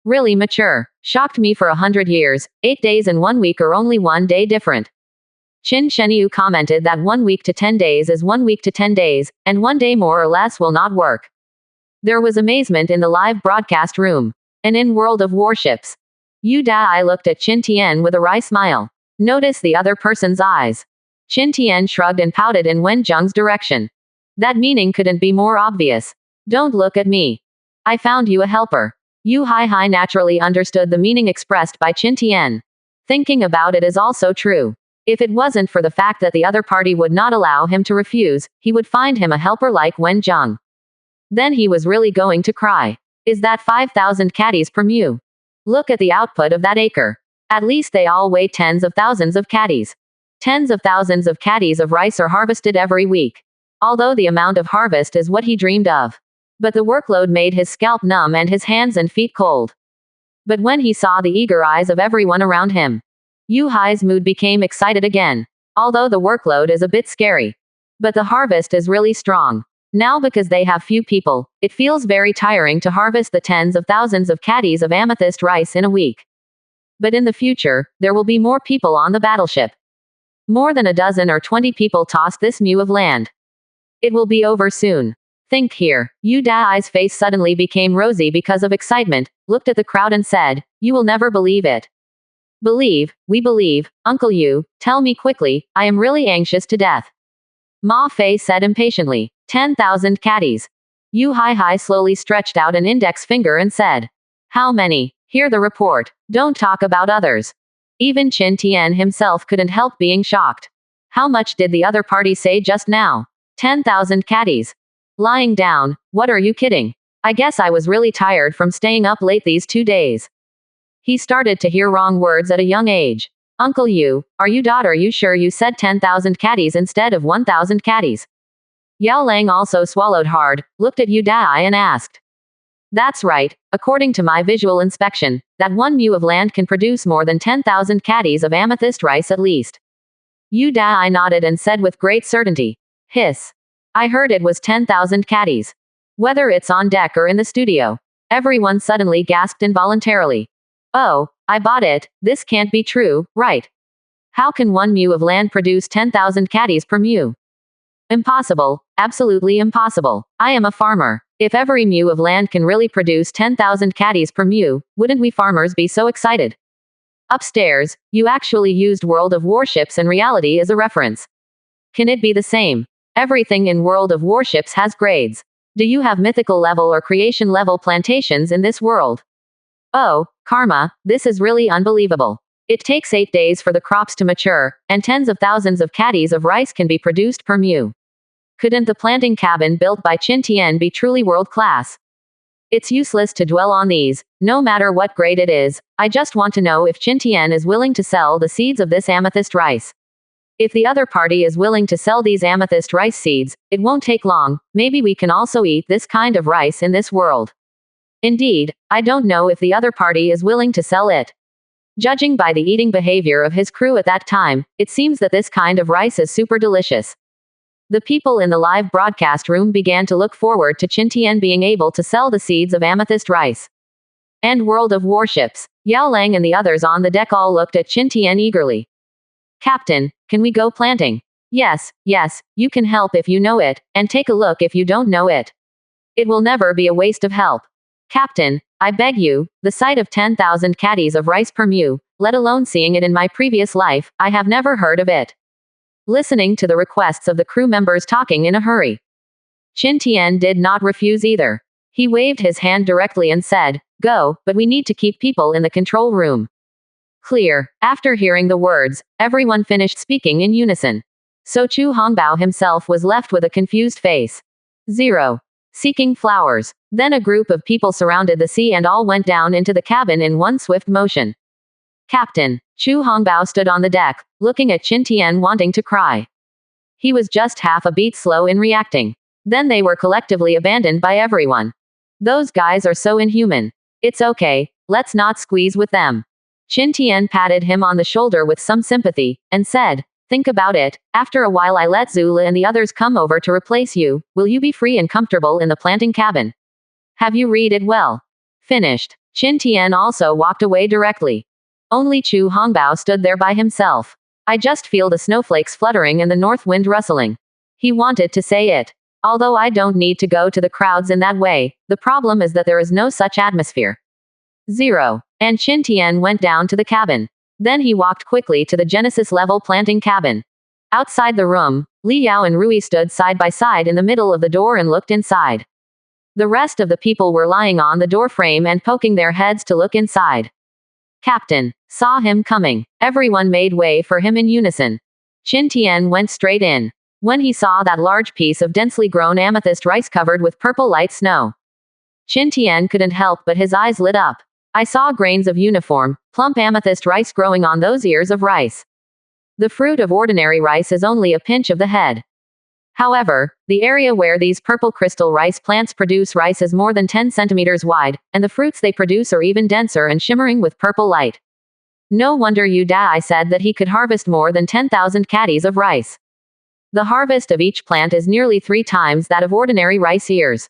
Really mature. Shocked me for 100 years, 8 days and 1 week are only 1 day different. Qin Shenyu commented that 1 week to 10 days is 1 week to 10 days, and 1 day more or less will not work. There was amazement in the live broadcast room. And in World of Warships. Yu Dai looked at Qin Tian with a wry smile. Notice the other person's eyes. Qin Tian shrugged and pouted in Wen Zheng's direction. That meaning couldn't be more obvious. Don't look at me. I found you a helper. Yu Hai naturally understood the meaning expressed by Qin Tian. Thinking about it is also true. If it wasn't for the fact that the other party would not allow him to refuse, he would find him a helper like Wen Zheng. Then he was really going to cry. Is that 5,000 caddies per mu? Look at the output of that acre. At least they all weigh tens of thousands of caddies. Tens of thousands of caddies of rice are harvested every week. Although the amount of harvest is what he dreamed of. But the workload made his scalp numb and his hands and feet cold. But when he saw the eager eyes of everyone around him, Yu Hai's mood became excited again. Although the workload is a bit scary. But the harvest is really strong. Now because they have few people, it feels very tiring to harvest the tens of thousands of caddies of amethyst rice in a week. But in the future, there will be more people on the battleship. More than a dozen or 20 people tossed this mu of land. It will be over soon. Think here. Yu Dai's face suddenly became rosy because of excitement, looked at the crowd and said, you will never believe it. Believe, we believe, Uncle Yu, tell me quickly, I am really anxious to death. Ma Fei said impatiently, 10,000 caddies. Yu Hai slowly stretched out an index finger and said, how many? Hear the report. Don't talk about others. Even Qin Tian himself couldn't help being shocked. How much did the other party say just now? 10,000 caddies. Lying down, what are you kidding? I guess I was really tired from staying up late these 2 days. He started to hear wrong words at a young age. Uncle Yu, are you sure you said 10,000 caddies instead of 1,000 caddies? Yao Lang also swallowed hard, looked at Yu Dai and asked. That's right, according to my visual inspection, that 1 mu of land can produce more than 10,000 caddies of amethyst rice at least. Yu Dai nodded and said with great certainty. Hiss. I heard it was 10,000 caddies. Whether it's on deck or in the studio. Everyone suddenly gasped involuntarily. Oh, I bought it. This can't be true, right? How can 1 mu of land produce 10,000 caddies per mu? Impossible. Absolutely impossible. I am a farmer. If every mu of land can really produce 10,000 caddies per mu, wouldn't we farmers be so excited? Upstairs, you actually used World of Warships and reality as a reference. Can it be the same? Everything in World of Warships has grades. Do you have mythical level or creation level plantations in this world? Oh, Karma, this is really unbelievable. It takes 8 days for the crops to mature, and tens of thousands of caddies of rice can be produced per mu. Couldn't the planting cabin built by Qin Tian be truly world-class? It's useless to dwell on these, no matter what grade it is. I just want to know if Qin Tian is willing to sell the seeds of this amethyst rice. If the other party is willing to sell these amethyst rice seeds, it won't take long. Maybe we can also eat this kind of rice in this world. Indeed, I don't know if the other party is willing to sell it. Judging by the eating behavior of his crew at that time, it seems that this kind of rice is super delicious. The people in the live broadcast room began to look forward to Qin Tian being able to sell the seeds of amethyst rice. And World of Warships. Yao Lang and the others on the deck all looked at Qin Tian eagerly. Captain, can we go planting? Yes, you can help if you know it, and take a look if you don't know it. It will never be a waste of help. Captain, I beg you, the sight of 10,000 caddies of rice per mu, let alone seeing it in my previous life, I have never heard of it. Listening to the requests of the crew members talking in a hurry, Qin Tian did not refuse either. He waved his hand directly and said, "Go, but we need to keep people in the control room." Clear. After hearing the words, everyone finished speaking in unison. So Chu Hongbao himself was left with a confused face. 0. Seeking flowers. Then a group of people surrounded the sea and all went down into the cabin in one swift motion. Captain. Chu Hongbao stood on the deck, looking at Qin Tian wanting to cry. He was just half a beat slow in reacting. Then they were collectively abandoned by everyone. Those guys are so inhuman. It's okay, let's not squeeze with them. Qin Tian patted him on the shoulder with some sympathy, and said, "Think about it, after a while I let Zula and the others come over to replace you. Will you be free and comfortable in the planting cabin? Have you read it well?" Finished. Qin Tian also walked away directly. Only Chu Hongbao stood there by himself. I just feel the snowflakes fluttering and the north wind rustling. He wanted to say it. Although I don't need to go to the crowds in that way, the problem is that there is no such atmosphere. 0. And Qin Tian went down to the cabin. Then he walked quickly to the Genesis level planting cabin. Outside the room, Li Yao and Rui stood side by side in the middle of the door and looked inside. The rest of the people were lying on the door frame and poking their heads to look inside. Captain saw him coming. Everyone made way for him in unison. Qin Tian went straight in. When he saw that large piece of densely grown amethyst rice covered with purple light snow, Qin Tian couldn't help but his eyes lit up. I saw grains of uniform, plump amethyst rice growing on those ears of rice. The fruit of ordinary rice is only a pinch of the head. However, the area where these purple crystal rice plants produce rice is more than 10 centimeters wide, and the fruits they produce are even denser and shimmering with purple light. No wonder Yu Dai said that he could harvest more than 10,000 caddies of rice. The harvest of each plant is nearly 3 times that of ordinary rice ears.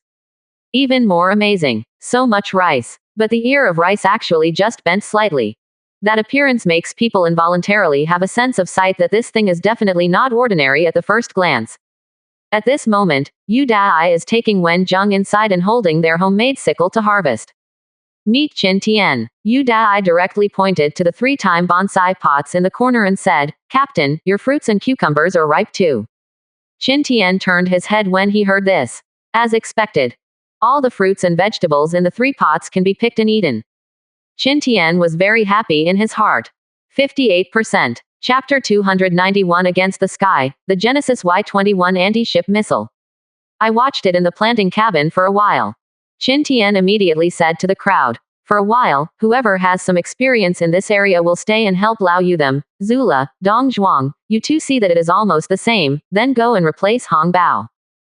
Even more amazing. So much rice. But the ear of rice actually just bent slightly. That appearance makes people involuntarily have a sense of sight that this thing is definitely not ordinary at the first glance. At this moment, Yu Dai is taking Wen Zheng inside and holding their homemade sickle to harvest. Meet Qin Tian. Yu Dai directly pointed to the 3-time bonsai pots in the corner and said, "Captain, your fruits and cucumbers are ripe too." Qin Tian turned his head when he heard this. As expected. All the fruits and vegetables in the 3 pots can be picked and eaten. Qin Tian was very happy in his heart. 58%. Chapter 291 Against the Sky, the Genesis Y-21 anti-ship missile. I watched it in the planting cabin for a while. Qin Tian immediately said to the crowd, "For a while, whoever has some experience in this area will stay and help Lao Yu them. Zula, Dong Zhuang, you two see that it is almost the same, then go and replace Hong Bao.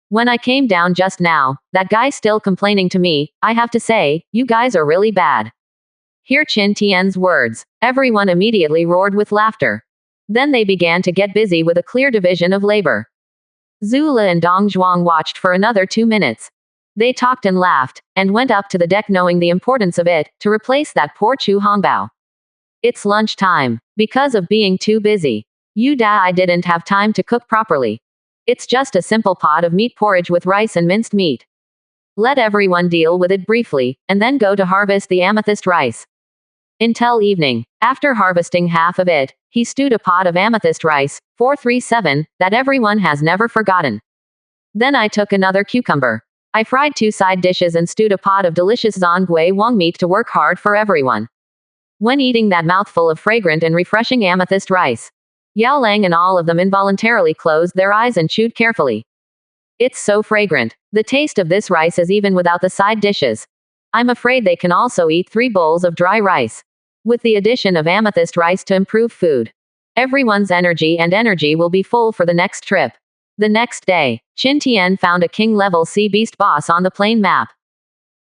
When I came down just now, that guy still complaining to me, I have to say, you guys are really bad." Hear Qin Tian's words. Everyone immediately roared with laughter. Then they began to get busy with a clear division of labor. Zula and Dong Zhuang watched for another 2 minutes. They talked and laughed, and went up to the deck knowing the importance of it, to replace that poor Chu Hongbao. It's lunchtime. Because of being too busy. I didn't have time to cook properly. It's just a simple pot of meat porridge with rice and minced meat. Let everyone deal with it briefly, and then go to harvest the amethyst rice. Until evening. After harvesting half of it, he stewed a pot of amethyst rice, 437, that everyone has never forgotten. Then I took another cucumber. I fried 2 side dishes and stewed a pot of delicious zongui wang meat to work hard for everyone. When eating that mouthful of fragrant and refreshing amethyst rice, Yao Lang and all of them involuntarily closed their eyes and chewed carefully. It's so fragrant. The taste of this rice is even without the side dishes. I'm afraid they can also eat 3 bowls of dry rice. With the addition of amethyst rice to improve food, everyone's energy will be full for the next trip. The next day, Qin Tian found a king-level sea beast boss on the plane map.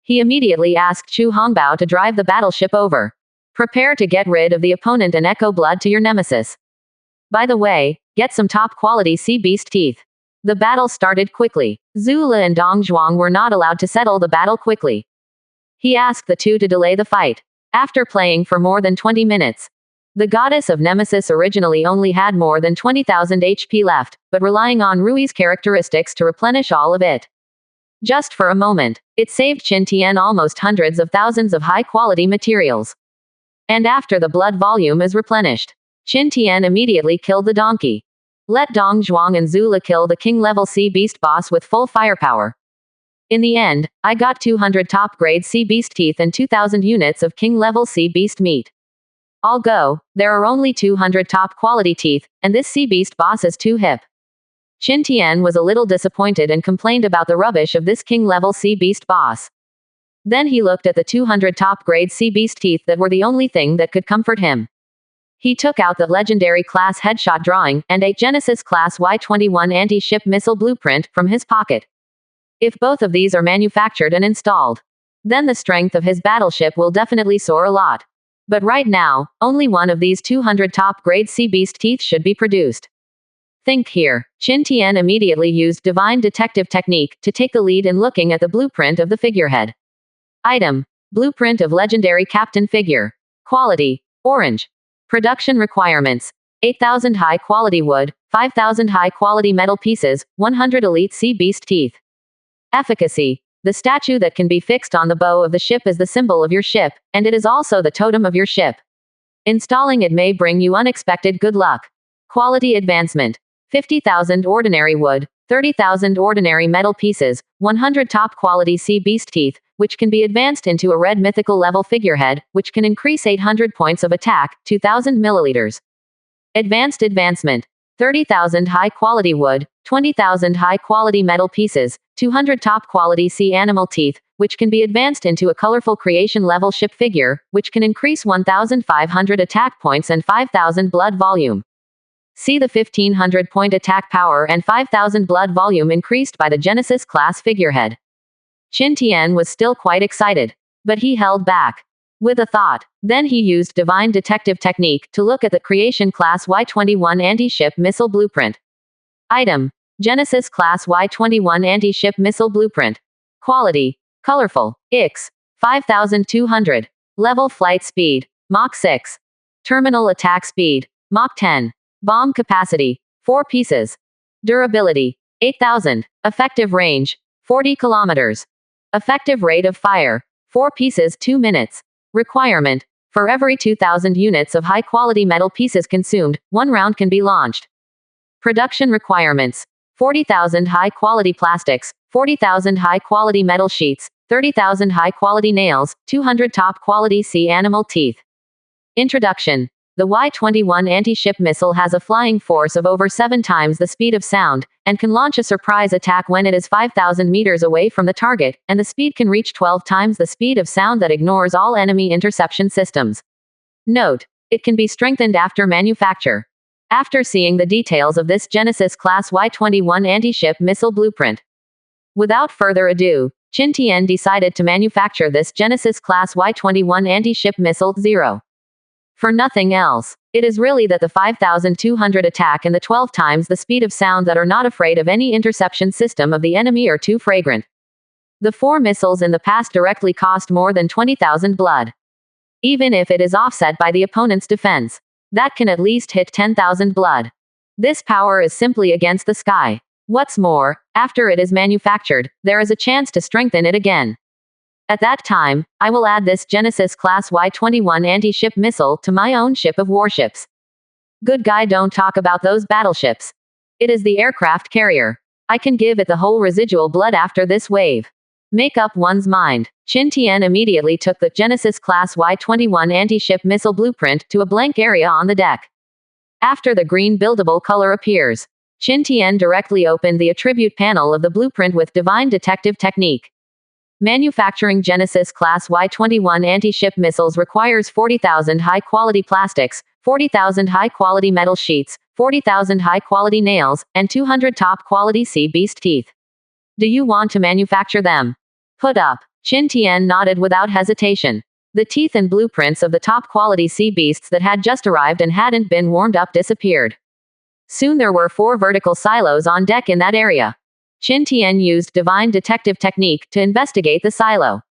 He immediately asked Chu Hongbao to drive the battleship over. Prepare to get rid of the opponent and echo blood to your nemesis. By the way, get some top-quality sea beast teeth. The battle started quickly. Zhu Le and Dong Zhuang were not allowed to settle the battle quickly. He asked the two to delay the fight. After playing for more than 20 minutes, the goddess of Nemesis originally only had more than 20,000 HP left, but relying on Rui's characteristics to replenish all of it. Just for a moment, it saved Qin Tian almost hundreds of thousands of high-quality materials. And after the blood volume is replenished, Qin Tian immediately killed the donkey. Let Dong Zhuang and Zhu Le kill the king-level sea beast boss with full firepower. In the end, I got 200 top-grade sea beast teeth and 2,000 units of king-level sea beast meat. I'll go, there are only 200 top-quality teeth, and this sea beast boss is too hip. Qin Tian was a little disappointed and complained about the rubbish of this king-level sea beast boss. Then he looked at the 200 top-grade sea beast teeth that were the only thing that could comfort him. He took out the legendary class headshot drawing and a Genesis class Y-21 anti-ship missile blueprint from his pocket. If both of these are manufactured and installed, then the strength of his battleship will definitely soar a lot. But right now, only one of these 200 top-grade sea beast teeth should be produced. Think here. Qin Tian immediately used divine detective technique to take the lead in looking at the blueprint of the figurehead. Item: Blueprint of legendary captain figure. Quality: orange. Production requirements: 8,000 high-quality wood, 5,000 high-quality metal pieces, 100 elite sea beast teeth. Efficacy: the statue that can be fixed on the bow of the ship is the symbol of your ship, and it is also the totem of your ship. Installing it may bring you unexpected good luck. Quality advancement: 50,000 ordinary wood, 30,000 ordinary metal pieces, 100 top-quality sea beast teeth, which can be advanced into a red mythical level figurehead, which can increase 800 points of attack, 2,000 milliliters. Advanced advancement: 30,000 high-quality wood, 20,000 high-quality metal pieces, 200 top-quality sea animal teeth, which can be advanced into a colorful creation level ship figure, which can increase 1,500 attack points and 5,000 blood volume. See the 1,500 point attack power and 5,000 blood volume increased by the Genesis class figurehead. Qin Tian was still quite excited, but he held back with a thought. Then he used divine detective technique to look at the creation class Y-21 anti-ship missile blueprint. Item: Genesis class Y-21 anti-ship missile blueprint. Quality: colorful. Ix 5,200. Level flight speed: Mach 6. Terminal attack speed: Mach 10. Bomb capacity: 4 pieces. Durability: 8,000. Effective range: 40 kilometers. Effective rate of fire: 4 pieces 2 minutes. Requirement: for every 2,000 units of high-quality metal pieces consumed, 1 round can be launched. Production requirements: 40,000 high-quality plastics, 40,000 high-quality metal sheets, 30,000 high-quality nails, 200 top-quality sea animal teeth. Introduction: the Y-21 anti-ship missile has a flying force of over 7 times the speed of sound, and can launch a surprise attack when it is 5,000 meters away from the target, and the speed can reach 12 times the speed of sound that ignores all enemy interception systems. Note: it can be strengthened after manufacture. After seeing the details of this Genesis class Y-21 anti-ship missile blueprint, without further ado, Qin Tian decided to manufacture this Genesis class Y-21 anti-ship missile 0. For nothing else. It is really that the 5,200 attack and the 12 times the speed of sound that are not afraid of any interception system of the enemy are too fragrant. The 4 missiles in the past directly cost more than 20,000 blood. Even if it is offset by the opponent's defense, that can at least hit 10,000 blood. This power is simply against the sky. What's more, after it is manufactured, there is a chance to strengthen it again. At that time, I will add this Genesis Class Y-21 anti-ship missile to my own ship of warships. Good guy, don't talk about those battleships. It is the aircraft carrier. I can give it the whole residual blood after this wave. Make up one's mind. Qin Tian immediately took the Genesis Class Y-21 anti-ship missile blueprint to a blank area on the deck. After the green buildable color appears, Qin Tian directly opened the attribute panel of the blueprint with Divine Detective Technique. Manufacturing Genesis Class Y-21 anti-ship missiles requires 40,000 high-quality plastics, 40,000 high-quality metal sheets, 40,000 high-quality nails, and 200 top-quality sea beast teeth. Do you want to manufacture them? Put up. Qin Tian nodded without hesitation. The teeth and blueprints of the top-quality sea beasts that had just arrived and hadn't been warmed up disappeared. Soon there were 4 vertical silos on deck in that area. Qin Tian used Divine Detective Technique to investigate the silo.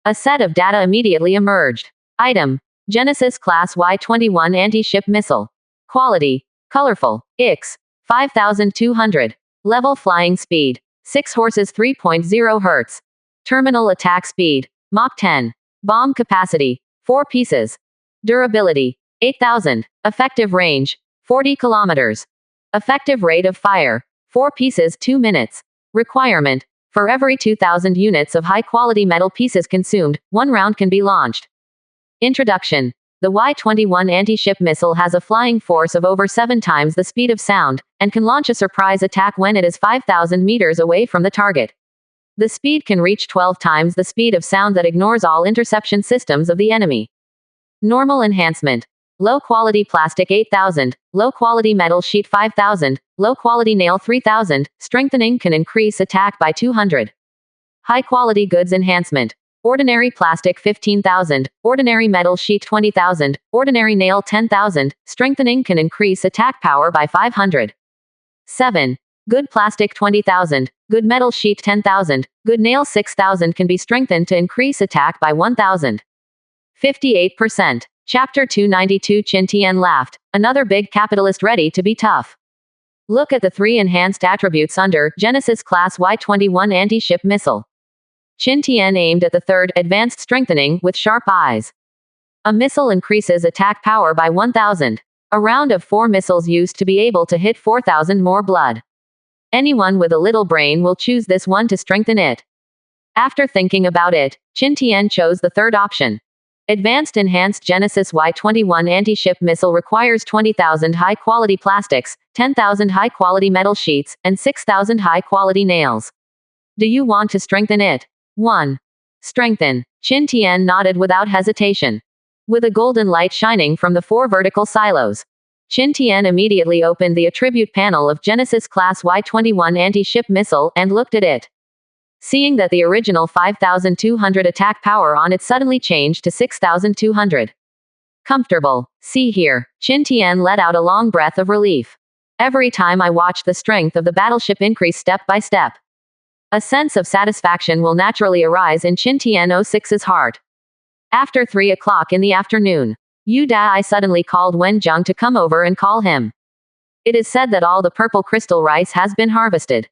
A set of data immediately emerged. Item: Genesis Class Y-21 anti-ship missile. Quality: colorful. Ix: 5200. Level flying speed: 6 horses 3.0 Hz. Terminal attack speed: Mach 10. Bomb capacity: 4 pieces. Durability: 8000. Effective range: 40 kilometers. Effective rate of fire: 4 pieces 2 minutes. Requirement: for every 2,000 units of high-quality metal pieces consumed, 1 round can be launched. Introduction. The Y-21 anti-ship missile has a flying force of over 7 times the speed of sound, and can launch a surprise attack when it is 5,000 meters away from the target. The speed can reach 12 times the speed of sound that ignores all interception systems of the enemy. Normal enhancement. Low-quality plastic 8,000, low-quality metal sheet 5,000, low-quality nail 3,000, strengthening can increase attack by 200. High-quality goods enhancement. Ordinary plastic 15,000, ordinary metal sheet 20,000, ordinary nail 10,000, strengthening can increase attack power by 500. 7. Good plastic 20,000, good metal sheet 10,000, good nail 6,000 can be strengthened to increase attack by 1,000. 58%. Chapter 292. Qin Tian laughed. Another big capitalist ready to be tough. Look at the 3 enhanced attributes under Genesis Class Y-21 anti-ship missile. Qin Tian aimed at the 3rd, advanced strengthening, with sharp eyes. A missile increases attack power by 1,000. A round of 4 missiles used to be able to hit 4,000 more blood. Anyone with a little brain will choose this one to strengthen it. After thinking about it, Qin Tian chose the 3rd option. Advanced Enhanced Genesis Y-21 anti-ship missile requires 20,000 high-quality plastics, 10,000 high-quality metal sheets, and 6,000 high-quality nails. Do you want to strengthen it? 1. Strengthen. Qin Tian nodded without hesitation. With a golden light shining from the 4 vertical silos, Qin Tian immediately opened the attribute panel of Genesis Class Y-21 anti-ship missile and looked at it. Seeing that the original 5,200 attack power on it suddenly changed to 6,200. Comfortable. See here. Qin Tian let out a long breath of relief. Every time I watch the strength of the battleship increase step by step, a sense of satisfaction will naturally arise in Qin Tian 06's heart. After 3 o'clock in the afternoon, Yu Dai suddenly called Wen Zheng to come over and call him. It is said that all the purple crystal rice has been harvested.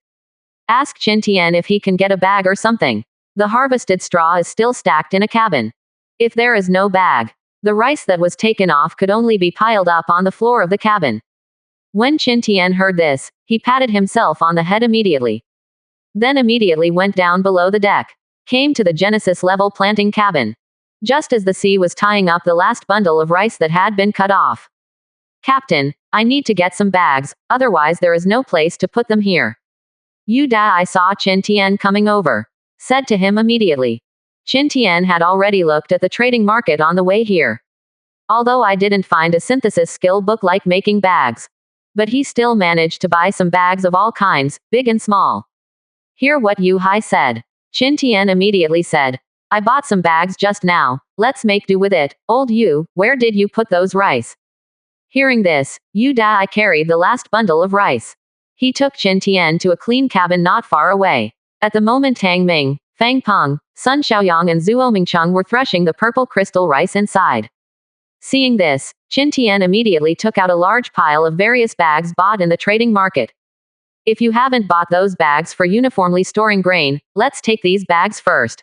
Ask Qin Tian if he can get a bag or something. The harvested straw is still stacked in a cabin. If there is no bag, the rice that was taken off could only be piled up on the floor of the cabin. When Qin Tian heard this, he patted himself on the head immediately. Then immediately went down below the deck, came to the Genesis level planting cabin. Just as the sea was tying up the last bundle of rice that had been cut off. Captain, I need to get some bags, otherwise there is no place to put them here. Yu Dai saw Qin Tian coming over. Said to him immediately. Qin Tian had already looked at the trading market on the way here. Although I didn't find a synthesis skill book like making bags. But he still managed to buy some bags of all kinds, big and small. Hear what Yu Hai said. Qin Tian immediately said. I bought some bags just now, let's make do with it. Old Yu, where did you put those rice? Hearing this, Yu Dai carried the last bundle of rice. He took Qin Tian to a clean cabin not far away. At the moment Tang Ming, Fang Peng, Sun Xiaoyang and Zhuo Mingcheng were threshing the purple crystal rice inside. Seeing this, Qin Tian immediately took out a large pile of various bags bought in the trading market. If you haven't bought those bags for uniformly storing grain, let's take these bags first.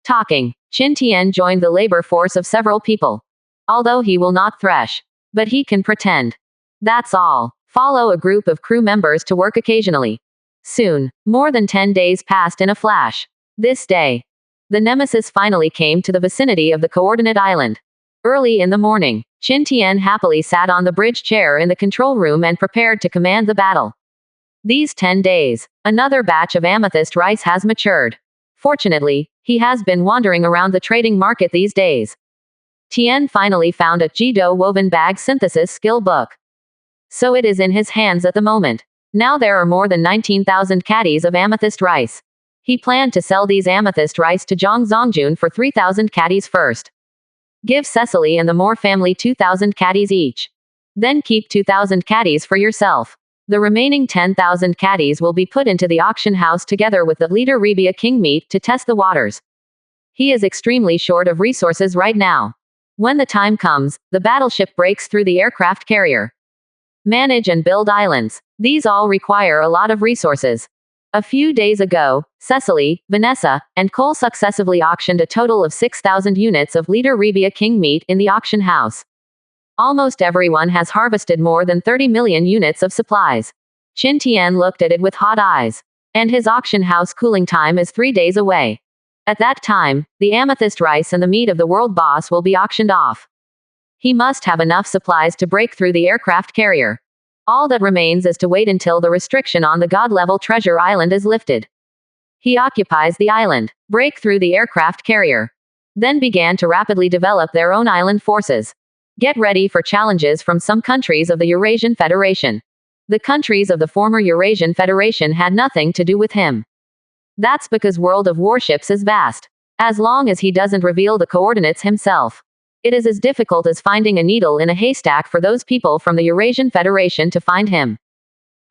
Talking, Qin Tian joined the labor force of several people. Although he will not thresh, but he can pretend. That's all. Follow a group of crew members to work occasionally. Soon, more than 10 days passed in a flash. This day, the nemesis finally came to the vicinity of the coordinate island. Early in the morning, Qin Tian happily sat on the bridge chair in the control room and prepared to command the battle. These 10 days, another batch of amethyst rice has matured. Fortunately, he has been wandering around the trading market these days. Tian finally found a Jido woven bag synthesis skill book. So it is in his hands at the moment. Now there are more than 19,000 caddies of amethyst rice. He planned to sell these amethyst rice to Zhang Zongjun for 3,000 caddies first. Give Cecily and the Moore family 2,000 caddies each. Then keep 2,000 caddies for yourself. The remaining 10,000 caddies will be put into the auction house together with the leader Rebia King meat to test the waters. He is extremely short of resources right now. When the time comes, the battleship breaks through the aircraft carrier. Manage and build islands. These all require a lot of resources. A few days ago, Cecily, Vanessa, and Cole successively auctioned a total of 6,000 units of leader Rebia King meat in the auction house. Almost everyone has harvested more than 30 million units of supplies. Qin Tian looked at it with hot eyes. And his auction house cooling time is 3 days away. At that time, the amethyst rice and the meat of the world boss will be auctioned off. He must have enough supplies to break through the aircraft carrier. All that remains is to wait until the restriction on the God-level treasure island is lifted. He occupies the island, break through the aircraft carrier. Then began to rapidly develop their own island forces. Get ready for challenges from some countries of the Eurasian Federation. The countries of the former Eurasian Federation had nothing to do with him. That's because World of Warships is vast. As long as he doesn't reveal the coordinates himself, it is as difficult as finding a needle in a haystack for those people from the Eurasian Federation to find him.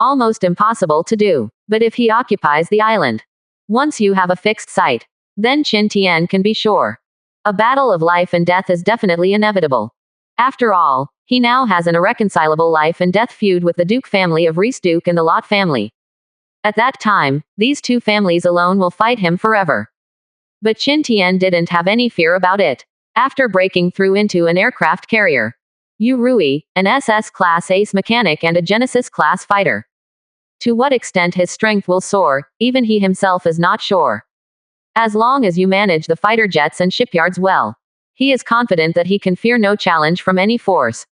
Almost impossible to do. But if he occupies the island, once you have a fixed site, then Qin Tian can be sure. A battle of life and death is definitely inevitable. After all, he now has an irreconcilable life and death feud with the Duke family of Reese Duke and the Lot family. At that time, these two families alone will fight him forever. But Qin Tian didn't have any fear about it. After breaking through into an aircraft carrier, Yu Rui, an SS-class ace mechanic and a Genesis-class fighter. To what extent his strength will soar, even he himself is not sure. As long as you manage the fighter jets and shipyards well, he is confident that he can fear no challenge from any force.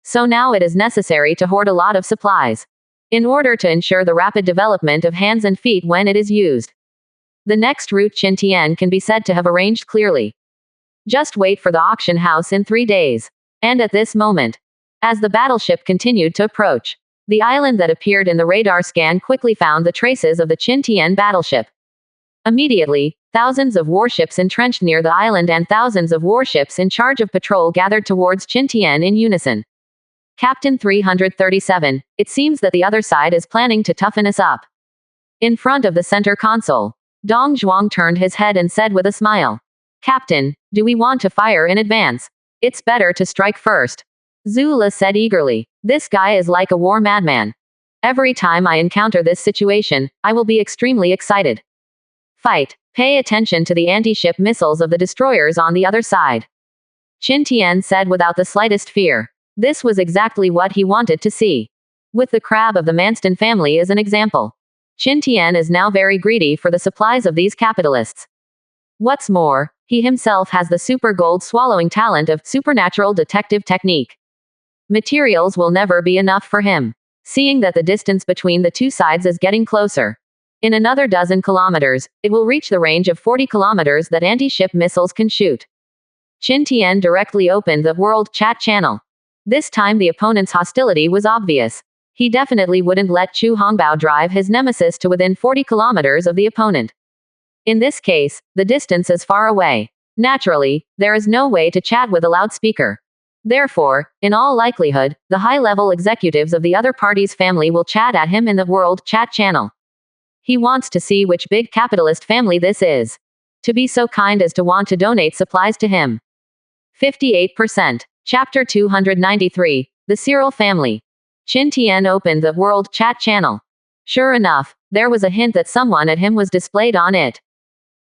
So now it is necessary to hoard a lot of supplies, in order to ensure the rapid development of hands and feet when it is used. The next route Qin Tian can be said to have arranged clearly. Just wait for the auction house in 3 days. And at this moment, as the battleship continued to approach, the island that appeared in the radar scan quickly found the traces of the Qin Tian battleship. Immediately, thousands of warships entrenched near the island and thousands of warships in charge of patrol gathered towards Qin Tian in unison. Captain 337, it seems that the other side is planning to toughen us up. In front of the center console, Dong Zhuang turned his head and said with a smile, Captain, do we want to fire in advance? It's better to strike first. Zhu Le said eagerly, this guy is like a war madman. Every time I encounter this situation, I will be extremely excited. Fight. Pay attention to the anti-ship missiles of the destroyers on the other side. Qin Tian said without the slightest fear. This was exactly what he wanted to see. With the crab of the Manston family as an example, Qin Tian is now very greedy for the supplies of these capitalists. What's more, he himself has the super gold swallowing talent of supernatural detective technique. Materials will never be enough for him, seeing that the distance between the two sides is getting closer. In another dozen kilometers, it will reach the range of 40 kilometers that anti-ship missiles can shoot. Qin Tian directly opened the World Chat channel. This time the opponent's hostility was obvious. He definitely wouldn't let Chu Hongbao drive his nemesis to within 40 kilometers of the opponent. In this case, the distance is far away. Naturally, there is no way to chat with a loudspeaker. Therefore, in all likelihood, the high-level executives of the other party's family will chat at him in the World Chat channel. He wants to see which big capitalist family this is. To be so kind as to want to donate supplies to him. 58%. Chapter 293. The Cyril Family. Qin Tian opened the World Chat channel. Sure enough, there was a hint that someone at him was displayed on it.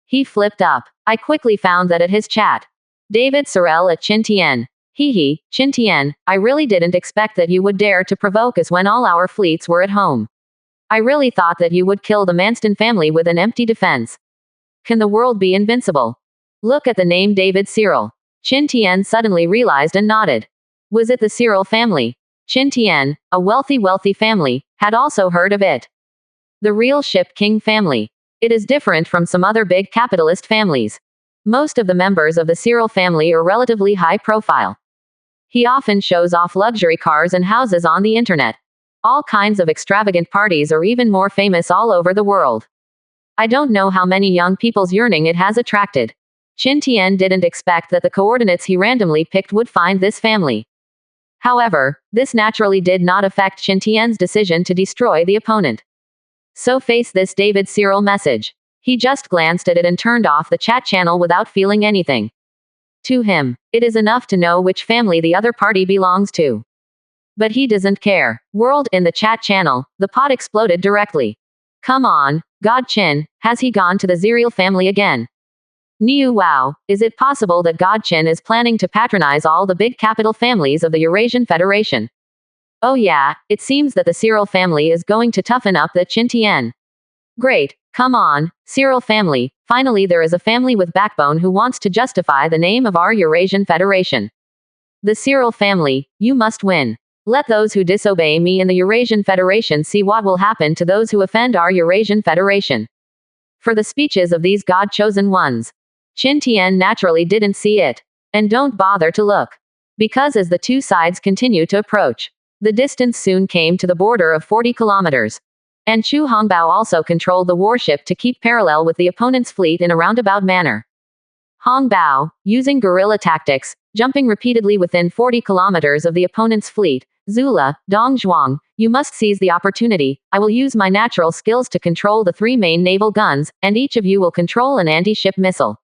He flipped up. I quickly found that at his chat. David Sorel at Qin Tian. Hee, Qin Tian, I really didn't expect that you would dare to provoke us when all our fleets were at home. I really thought that you would kill the Manston family with an empty defense. Can the world be invincible? Look at the name David Cyril. Qin Tian suddenly realized and nodded. Was it the Cyril family? Qin Tian, a wealthy family, had also heard of it. The real Ship King family. It is different from some other big capitalist families. Most of the members of the Cyril family are relatively high profile. He often shows off luxury cars and houses on the internet. All kinds of extravagant parties are even more famous all over the world. I don't know how many young people's yearning it has attracted. Qin Tian didn't expect that the coordinates he randomly picked would find this family. However, this naturally did not affect Qin Tian's decision to destroy the opponent. So face this David Cyril message. He just glanced at it and turned off the chat channel without feeling anything. To him, it is enough to know which family the other party belongs to. But he doesn't care. World in the chat channel, the pot exploded directly. Come on, God Qin, has he gone to the Cyril family again? Niu wow, is it possible that God Qin is planning to patronize all the big capital families of the Eurasian Federation? Oh yeah, it seems that the Cyril family is going to toughen up the Qin Tian. Great, come on, Cyril family, finally there is a family with backbone who wants to justify the name of our Eurasian Federation. The Cyril family, you must win. Let those who disobey me in the Eurasian Federation see what will happen to those who offend our Eurasian Federation. For the speeches of these God-chosen ones. Qin Tian naturally didn't see it. And don't bother to look. Because as the two sides continue to approach, the distance soon came to the border of 40 kilometers. And Chu Hongbao also controlled the warship to keep parallel with the opponent's fleet in a roundabout manner. Hongbao, using guerrilla tactics, jumping repeatedly within 40 kilometers of the opponent's fleet, Zula, Dong Zhuang, you must seize the opportunity. I will use my natural skills to control the 3 main naval guns, and each of you will control an anti-ship missile.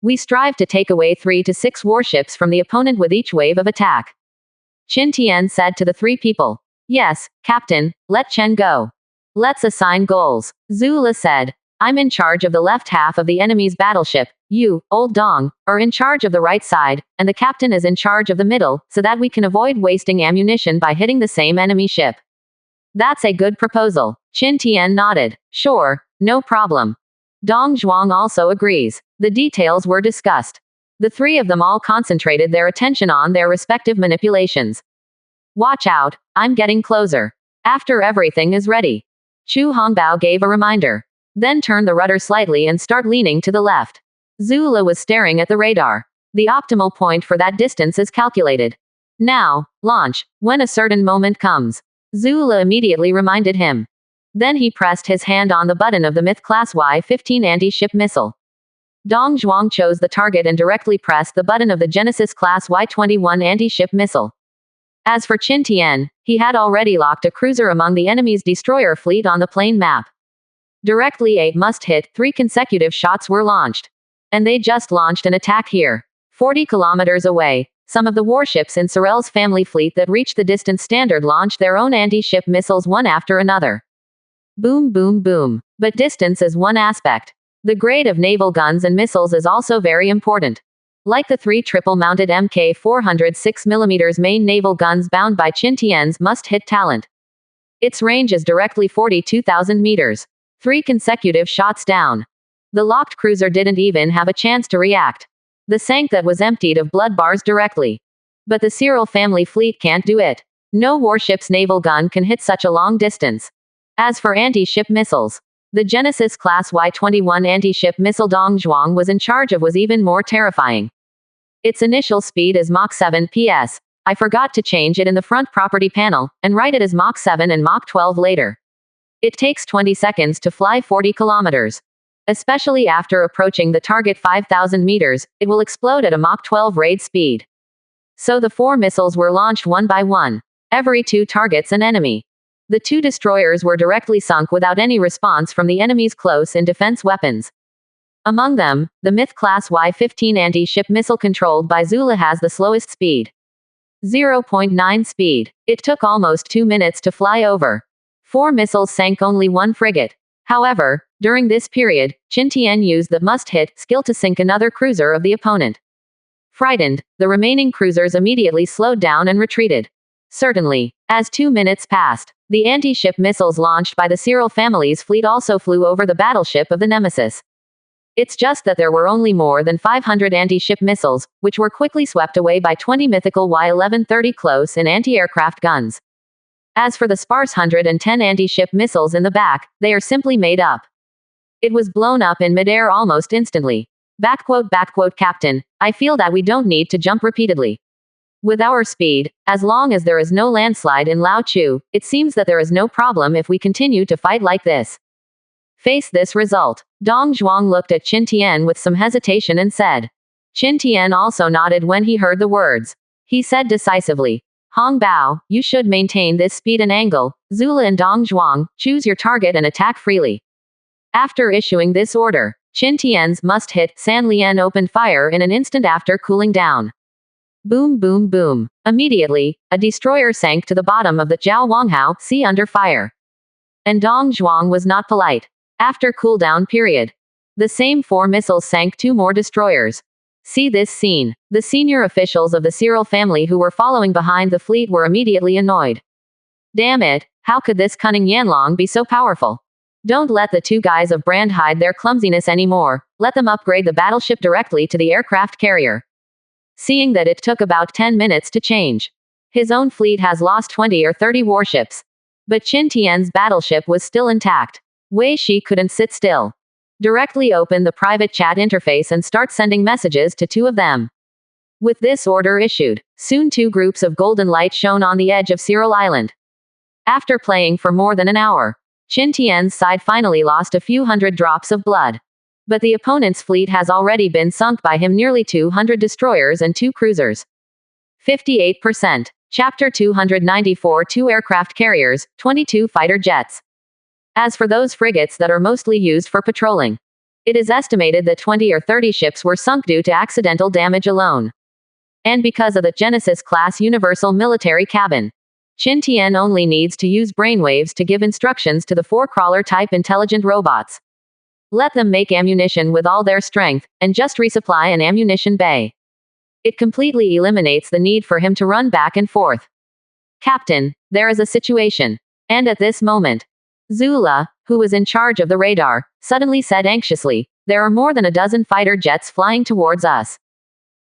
We strive to take away 3 to 6 warships from the opponent with each wave of attack. Qin Tian said to the 3 people. Yes, Captain, let Chen go. Let's assign goals. Zula said. I'm in charge of the left half of the enemy's battleship. You, Old Dong, are in charge of the right side, and the captain is in charge of the middle, so that we can avoid wasting ammunition by hitting the same enemy ship. That's a good proposal. Qin Tian nodded. Sure, no problem. Dong Zhuang also agrees. The details were discussed. The 3 of them all concentrated their attention on their respective manipulations. Watch out, I'm getting closer. After everything is ready. Chu Hongbao gave a reminder. Then turn the rudder slightly and start leaning to the left. Zula was staring at the radar. The optimal point for that distance is calculated. Now, launch, when a certain moment comes. Zula immediately reminded him. Then he pressed his hand on the button of the Myth-class Y-15 anti-ship missile. Dong Zhuang chose the target and directly pressed the button of the Genesis-class Y-21 anti-ship missile. As for Qin Tian, he had already locked a cruiser among the enemy's destroyer fleet on the plane map. Directly a must-hit 3 consecutive shots were launched. And they just launched an attack here. 40 kilometers away, some of the warships in Sorel's family fleet that reached the distance standard launched their own anti-ship missiles one after another. Boom boom boom. But distance is one aspect. The grade of naval guns and missiles is also very important. Like the 3 triple-mounted Mk 406mm main naval guns bound by Qin Tian's must-hit talent. Its range is directly 42,000 meters. 3 consecutive shots down. The locked cruiser didn't even have a chance to react. The sank that was emptied of blood bars directly. But the Cyril family fleet can't do it. No warship's naval gun can hit such a long distance. As for anti-ship missiles, the Genesis-class Y-21 anti-ship missile Dong Zhuang was in charge of was even more terrifying. Its initial speed is Mach 7 ps. I forgot to change it in the front property panel, and write it as Mach 7 and Mach 12 later. It takes 20 seconds to fly 40 kilometers. Especially after approaching the target 5,000 meters, it will explode at a Mach 12 raid speed. So the 4 missiles were launched one by one. Every 2 targets an enemy. The two destroyers were directly sunk without any response from the enemy's close-in defense weapons. Among them, the Myth-class Y-15 anti-ship missile controlled by Zula has the slowest speed. 0.9 speed. It took almost 2 minutes to fly over. 4 missiles sank only 1 frigate. However, during this period, Qin used the must-hit skill to sink another cruiser of the opponent. Frightened, the remaining cruisers immediately slowed down and retreated. Certainly, as 2 minutes passed, the anti-ship missiles launched by the Cyril family's fleet also flew over the battleship of the Nemesis. It's just that there were only more than 500 anti-ship missiles, which were quickly swept away by 20 mythical Y-1130 close-in anti-aircraft guns. As for the sparse 110 anti-ship missiles in the back, they are simply made up. It was blown up in midair almost instantly. Captain, I feel that we don't need to jump repeatedly. With our speed, as long as there is no landslide in Lao Chu, it seems that there is no problem if we continue to fight like this. Face this result. Dong Zhuang looked at Qin Tian with some hesitation and said. Qin Tian also nodded when he heard the words. He said decisively, Hong Bao, you should maintain this speed and angle. Zula and Dong Zhuang, choose your target and attack freely. After issuing this order, Qin Tian's must-hit San Lian opened fire in an instant after cooling down. Boom boom boom. Immediately, a destroyer sank to the bottom of the Jiao Wanghao Sea under fire. And Dong Zhuang was not polite. After cooldown period, the same 4 missiles sank 2 more destroyers. See this scene. The senior officials of the Cyril family who were following behind the fleet were immediately annoyed. Damn it, how could this cunning Yanlong be so powerful? Don't let the 2 guys of Brand hide their clumsiness anymore, let them upgrade the battleship directly to the aircraft carrier. Seeing that it took about 10 minutes to change. His own fleet has lost 20 or 30 warships. But Qin Tian's battleship was still intact. Wei Shi couldn't sit still. Directly open the private chat interface and start sending messages to 2 of them. With this order issued, soon 2 groups of golden light shone on the edge of Cyril Island. After playing for more than an hour, Qin Tian's side finally lost a few hundred drops of blood. But the opponent's fleet has already been sunk by him, nearly 200 destroyers and 2 cruisers. 58%. Chapter 294 2 aircraft carriers, 22 fighter jets. As for those frigates that are mostly used for patrolling, it is estimated that 20 or 30 ships were sunk due to accidental damage alone. And because of the Genesis-class universal military cabin, Qin Tian only needs to use brainwaves to give instructions to the 4 crawler-type intelligent robots. Let them make ammunition with all their strength, and just resupply an ammunition bay. It completely eliminates the need for him to run back and forth. Captain, there is a situation. And at this moment, Zula, who was in charge of the radar, suddenly said anxiously, there are more than a dozen fighter jets flying towards us.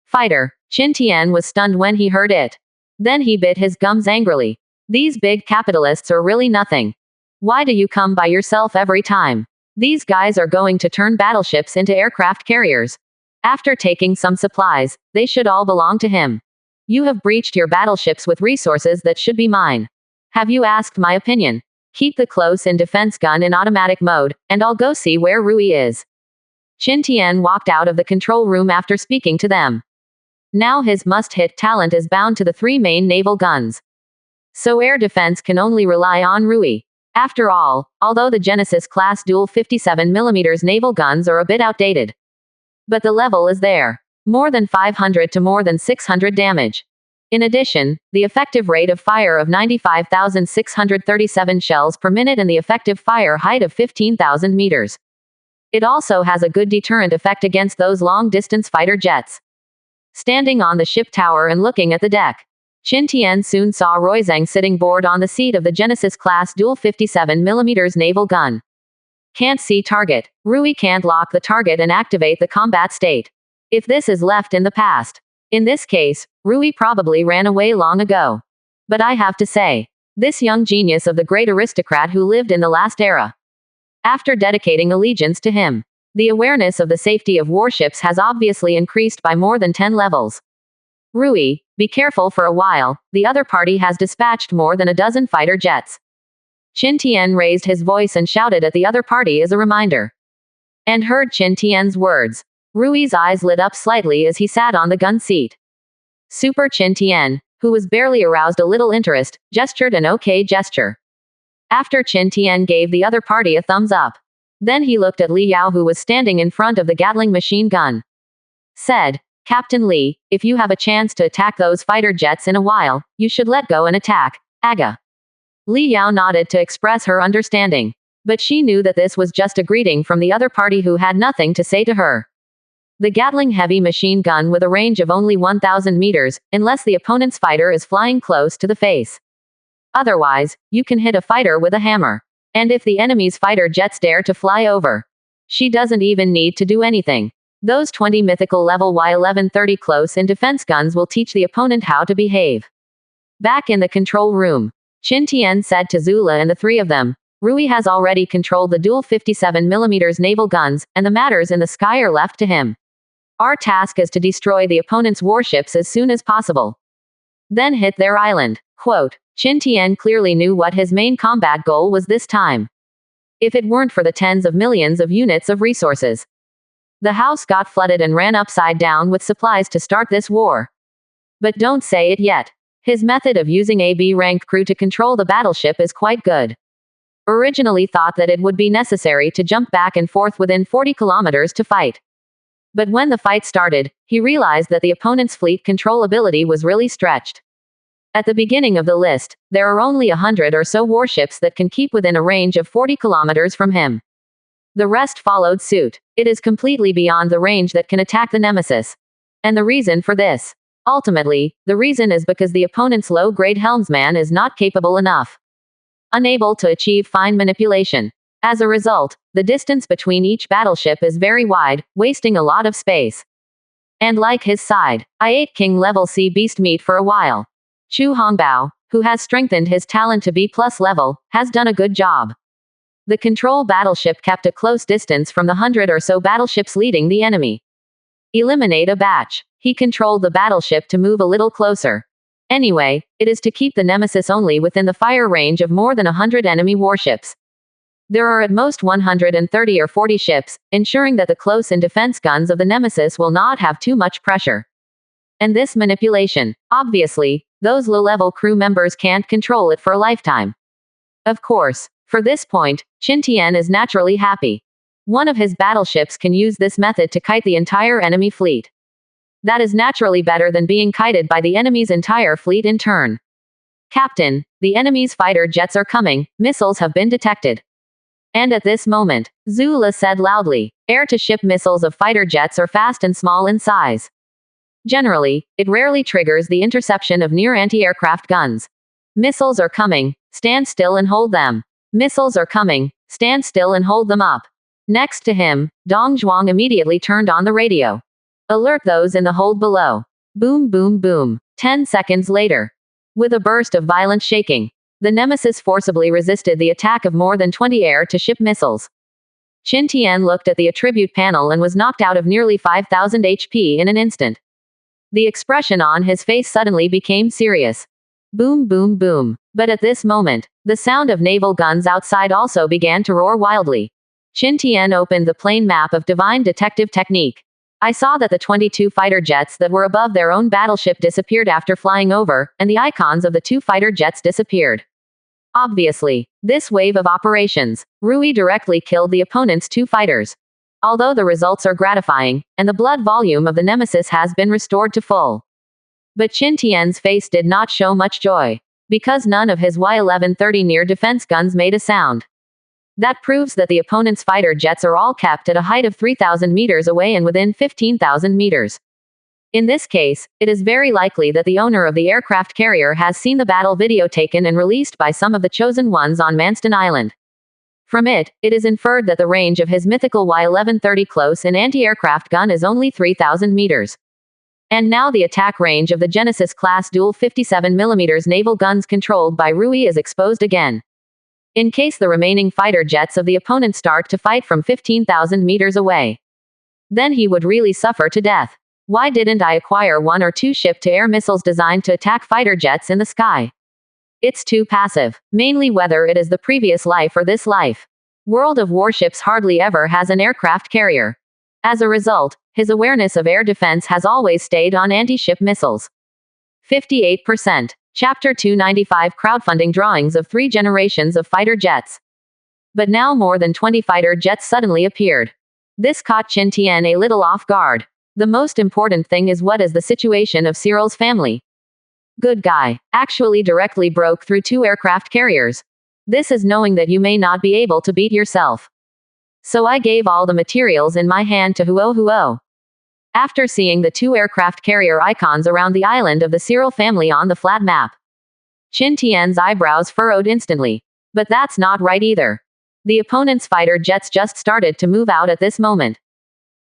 Fighter. Qin Tian was stunned when he heard it. Then he bit his gums angrily. These big capitalists are really nothing. Why do you come by yourself every time? These guys are going to turn battleships into aircraft carriers. After taking some supplies, they should all belong to him. You have breached your battleships with resources that should be mine. Have you asked my opinion? Keep the close-in defense gun in automatic mode, and I'll go see where Rui is. Qin Tian walked out of the control room after speaking to them. Now his must-hit talent is bound to the 3 main naval guns. So air defense can only rely on Rui. After all, although the Genesis-class dual 57mm naval guns are a bit outdated. But the level is there. More than 500 to more than 600 damage. In addition, the effective rate of fire of 95,637 shells per minute and the effective fire height of 15,000 meters. It also has a good deterrent effect against those long-distance fighter jets. Standing on the ship tower and looking at the deck, Qin Tian soon saw Roizhang sitting bored on the seat of the Genesis-class dual 57mm naval gun. Can't see target. Rui can't lock the target and activate the combat state. If this is left in the past. In this case, Rui probably ran away long ago. But I have to say, this young genius of the great aristocrat who lived in the last era. After dedicating allegiance to him, the awareness of the safety of warships has obviously increased by more than 10 levels. Rui, be careful for a while, the other party has dispatched more than a dozen fighter jets. Qin Tian raised his voice and shouted at the other party as a reminder. And heard Qin Tian's words. Rui's eyes lit up slightly as he sat on the gun seat. Super Qin Tian, who was barely aroused a little interest, gestured an okay gesture. After Qin Tian gave the other party a thumbs up. Then he looked at Li Yao, who was standing in front of the Gatling machine gun. Said, Captain Li, if you have a chance to attack those fighter jets in a while, you should let go and attack. Aga. Li Yao nodded to express her understanding. But she knew that this was just a greeting from the other party who had nothing to say to her. The Gatling heavy machine gun with a range of only 1,000 meters, unless the opponent's fighter is flying close to the face. Otherwise, you can hit a fighter with a hammer. And if the enemy's fighter jets dare to fly over, she doesn't even need to do anything. Those 20 mythical level Y1130 close-in defense guns will teach the opponent how to behave. Back in the control room, Qin Tian said to Zula and the three of them, Rui has already controlled the dual 57mm naval guns, and the matters in the sky are left to him. Our task is to destroy the opponent's warships as soon as possible. Then hit their island. Quote, Qin Tian clearly knew what his main combat goal was this time. If it weren't for the tens of millions of units of resources, the house got flooded and ran upside down with supplies to start this war. But don't say it yet. His method of using a B-rank crew to control the battleship is quite good. Originally thought that it would be necessary to jump back and forth within 40 kilometers to fight. But when the fight started, he realized that the opponent's fleet control ability was really stretched. At the beginning of the list, there are only 100 or so warships that can keep within a range of 40 kilometers from him. The rest followed suit. It is completely beyond the range that can attack the Nemesis. And the reason for this? Ultimately, the reason is because the opponent's low-grade helmsman is not capable enough. Unable to achieve fine manipulation. As a result, the distance between each battleship is very wide, wasting a lot of space. And like his side, I ate King level C beast meat for a while. Chu Hongbao, who has strengthened his talent to B+ level, has done a good job. The control battleship kept a close distance from the 100 or so battleships leading the enemy. Eliminate a batch. He controlled the battleship to move a little closer. Anyway, it is to keep the Nemesis only within the fire range of more than 100 enemy warships. There are at most 130 or 40 ships, ensuring that the close-in defense guns of the Nemesis will not have too much pressure. And this manipulation, obviously, those low-level crew members can't control it for a lifetime. Of course, for this point, Qin Tian is naturally happy. One of his battleships can use this method to kite the entire enemy fleet. That is naturally better than being kited by the enemy's entire fleet in turn. Captain, the enemy's fighter jets are coming, missiles have been detected. And at this moment, Zula said loudly, air-to-ship missiles of fighter jets are fast and small in size. Generally, it rarely triggers the interception of near anti-aircraft guns. Missiles are coming, stand still and hold them. Missiles are coming, stand still and hold them up. Next to him, Dong Zhuang immediately turned on the radio. Alert those in the hold below. Boom boom boom. 10 seconds later. With a burst of violent shaking, the Nemesis forcibly resisted the attack of more than 20 air-to-ship missiles. Qin Tian looked at the attribute panel and was knocked out of nearly 5,000 HP in an instant. The expression on his face suddenly became serious. Boom boom boom. But at this moment, the sound of naval guns outside also began to roar wildly. Qin Tian opened the plane map of Divine Detective Technique. I saw that the 22 fighter jets that were above their own battleship disappeared after flying over, and the icons of the 2 fighter jets disappeared. Obviously, this wave of operations, Rui directly killed the opponent's 2 fighters. Although the results are gratifying, and the blood volume of the Nemesis has been restored to full. But Qin Tian's face did not show much joy, because none of his Y1130 near defense guns made a sound. That proves that the opponent's fighter jets are all kept at a height of 3,000 meters away and within 15,000 meters. In this case, it is very likely that the owner of the aircraft carrier has seen the battle video taken and released by some of the chosen ones on Manston Island. From it is inferred that the range of his mythical Y1130 close-in anti-aircraft gun is only 3,000 meters. And now the attack range of the Genesis-class dual 57mm naval guns controlled by Rui is exposed again. In case the remaining fighter jets of the opponent start to fight from 15,000 meters away, then he would really suffer to death. Why didn't I acquire 1 or 2 ship-to-air missiles designed to attack fighter jets in the sky? It's too passive, mainly whether it is the previous life or this life. World of Warships hardly ever has an aircraft carrier. As a result, his awareness of air defense has always stayed on anti-ship missiles. 58%. Chapter 295 Crowdfunding Drawings of 3 Generations of Fighter Jets. But now more than 20 fighter jets suddenly appeared. This caught Qin Tian a little off guard. The most important thing is what is the situation of Cyril's family. Good guy. Actually directly broke through 2 aircraft carriers. This is knowing that you may not be able to beat yourself. So I gave all the materials in my hand to Huo. After seeing the 2 aircraft carrier icons around the island of the Cyril family on the flat map, Qin Tian's eyebrows furrowed instantly. But that's not right either. The opponent's fighter jets just started to move out at this moment.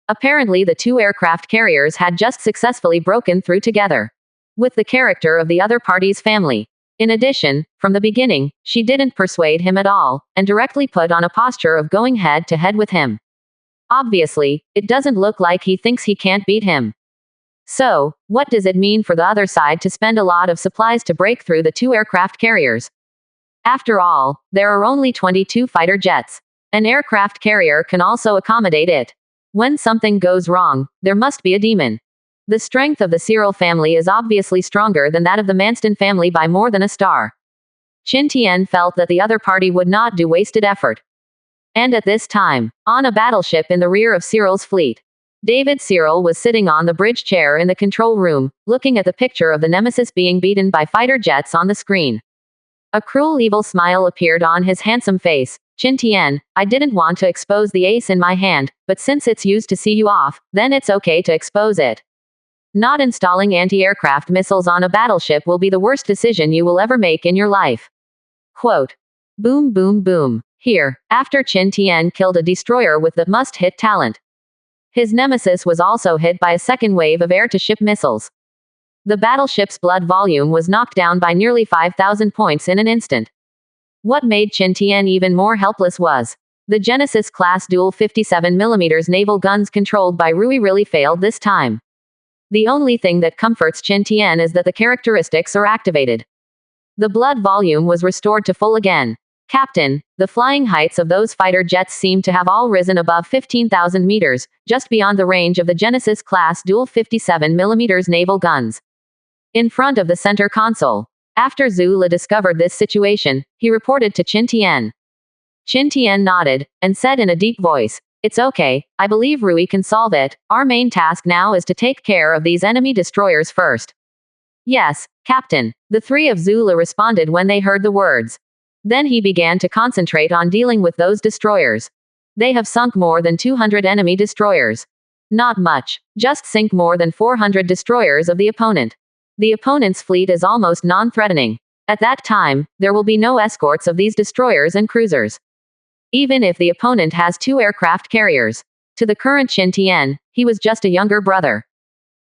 Apparently the 2 aircraft carriers had just successfully broken through together with the character of the other party's family. In addition, from the beginning, she didn't persuade him at all, and directly put on a posture of going head to head with him. Obviously, it doesn't look like he thinks he can't beat him. So, what does it mean for the other side to spend a lot of supplies to break through the 2 aircraft carriers? After all, there are only 22 fighter jets. An aircraft carrier can also accommodate it. When something goes wrong, there must be a demon. The strength of the Cyril family is obviously stronger than that of the Manston family by more than a star. Qin Tian felt that the other party would not do wasted effort. And at this time, on a battleship in the rear of Cyril's fleet, David Cyril was sitting on the bridge chair in the control room, looking at the picture of the Nemesis being beaten by fighter jets on the screen. A cruel evil smile appeared on his handsome face. Qin Tian, I didn't want to expose the ace in my hand, but since it's used to see you off, then it's okay to expose it. Not installing anti-aircraft missiles on a battleship will be the worst decision you will ever make in your life. Quote. Boom boom boom. Here, after Qin Tian killed a destroyer with the must-hit talent, his nemesis was also hit by a second wave of air-to-ship missiles. The battleship's blood volume was knocked down by nearly 5,000 points in an instant. What made Qin Tian even more helpless was the Genesis-class dual 57mm naval guns controlled by Rui really failed this time. The only thing that comforts Qin Tian is that the characteristics are activated. The blood volume was restored to full again. Captain, the flying heights of those fighter jets seem to have all risen above 15,000 meters, just beyond the range of the Genesis-class dual 57mm naval guns. In front of the center console. After Zula discovered this situation, he reported to Qin Tian. Qin Tian nodded, and said in a deep voice, It's okay, I believe Rui can solve it. Our main task now is to take care of these enemy destroyers first. Yes, Captain, the 3 of Zula responded when they heard the words. Then he began to concentrate on dealing with those destroyers. They have sunk more than 200 enemy destroyers. Not much, just sink more than 400 destroyers of the opponent. The opponent's fleet is almost non-threatening. At that time, there will be no escorts of these destroyers and cruisers. Even if the opponent has 2 aircraft carriers. To the current Qin Tian, he was just a younger brother.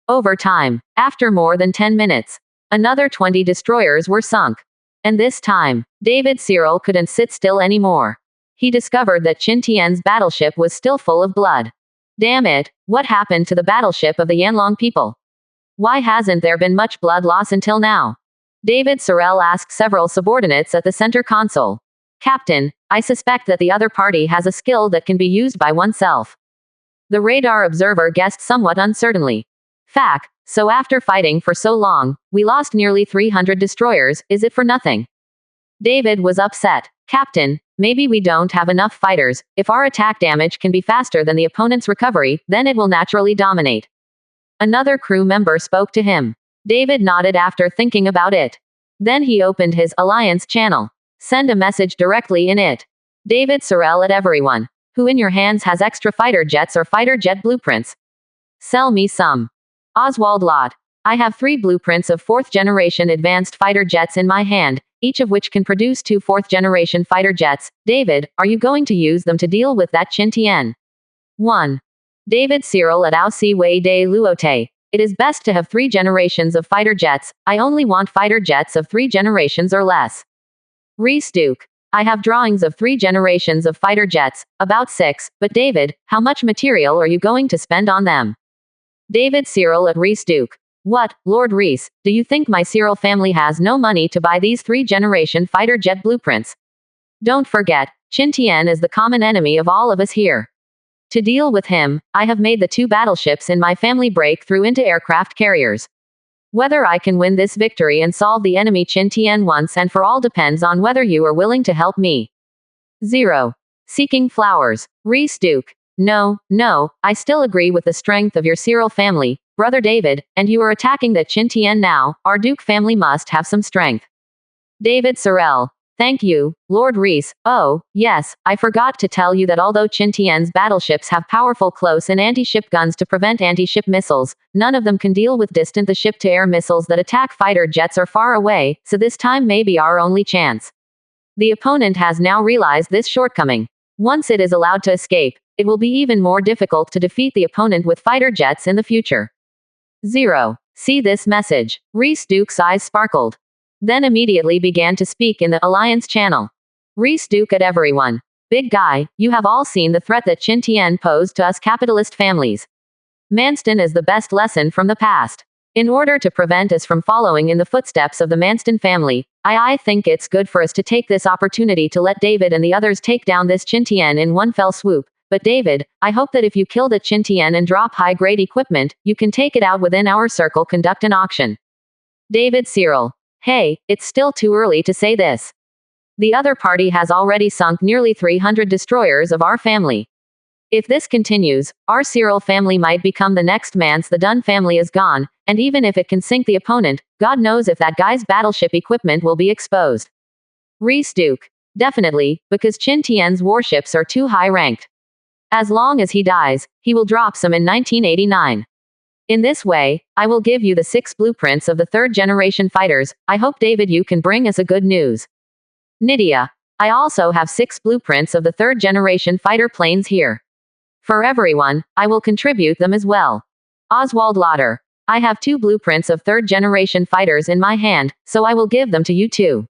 Over time, after more than 10 minutes, another 20 destroyers were sunk. And this time, David Cyril couldn't sit still anymore. He discovered that Qin Tian's battleship was still full of blood. Damn it, what happened to the battleship of the Yanlong people? Why hasn't there been much blood loss until now? David Cyril asked several subordinates at the center console. Captain, I suspect that the other party has a skill that can be used by oneself. The radar observer guessed somewhat uncertainly. Fact, so after fighting for so long, we lost nearly 300 destroyers, is it for nothing? David was upset. Captain, maybe we don't have enough fighters. If our attack damage can be faster than the opponent's recovery, then it will naturally dominate. Another crew member spoke to him. David nodded after thinking about it. Then he opened his Alliance channel. Send a message directly in it. David Cyril at everyone. Who in your hands has extra fighter jets or fighter jet blueprints? Sell me some. Oswald Lott. I have 3 blueprints of 4th generation advanced fighter jets in my hand, each of which can produce 2 4th generation fighter jets. David, are you going to use them to deal with that Qin Tian? 1. David Cyril at Ao Si Wei de Luote. It is best to have 3 generations of fighter jets. I only want fighter jets of 3 generations or less. Reese Duke. I have drawings of 3 generations of fighter jets, about 6, but David, how much material are you going to spend on them? David Cyril at Reese Duke. What, Lord Reese, do you think my Cyril family has no money to buy these 3 generation fighter jet blueprints? Don't forget, Qin Tian is the common enemy of all of us here. To deal with him, I have made the 2 battleships in my family break through into aircraft carriers. Whether I can win this victory and solve the enemy Qin Tian once and for all depends on whether you are willing to help me. 0. Seeking flowers. Reese Duke. No, I still agree with the strength of your Cyril family, Brother David, and you are attacking the Qin Tian now. Our Duke family must have some strength. David Sorrell. Thank you, Lord Reese. Oh, yes, I forgot to tell you that although Qin Tian's battleships have powerful close and anti-ship guns to prevent anti-ship missiles, none of them can deal with distant the ship-to-air missiles that attack fighter jets or far away, so this time may be our only chance. The opponent has now realized this shortcoming. Once it is allowed to escape, it will be even more difficult to defeat the opponent with fighter jets in the future. 0. See this message. Reese Duke's eyes sparkled. Then immediately began to speak in the Alliance channel. Reese Duke at everyone. Big guy, you have all seen the threat that Qin Tian posed to us capitalist families. Manston is the best lesson from the past. In order to prevent us from following in the footsteps of the Manston family, I think it's good for us to take this opportunity to let David and the others take down this Qin Tian in one fell swoop. But David, I hope that if you kill the Qin Tian and drop high-grade equipment, you can take it out within our circle, conduct an auction. David Cyril. Hey, it's still too early to say this. The other party has already sunk nearly 300 destroyers of our family. If this continues, our Cyril family might become the next Mance. The Dunn family is gone, and even if it can sink the opponent, God knows if that guy's battleship equipment will be exposed. Reese Duke. Definitely, because Qin Tian's warships are too high ranked. As long as he dies, he will drop some in 1989. In this way, I will give you the 6 blueprints of the 3rd generation fighters. I hope David you can bring us a good news. Nydia. I also have 6 blueprints of the 3rd generation fighter planes here. For everyone, I will contribute them as well. Oswald Lauder. I have 2 blueprints of 3rd generation fighters in my hand, so I will give them to you too.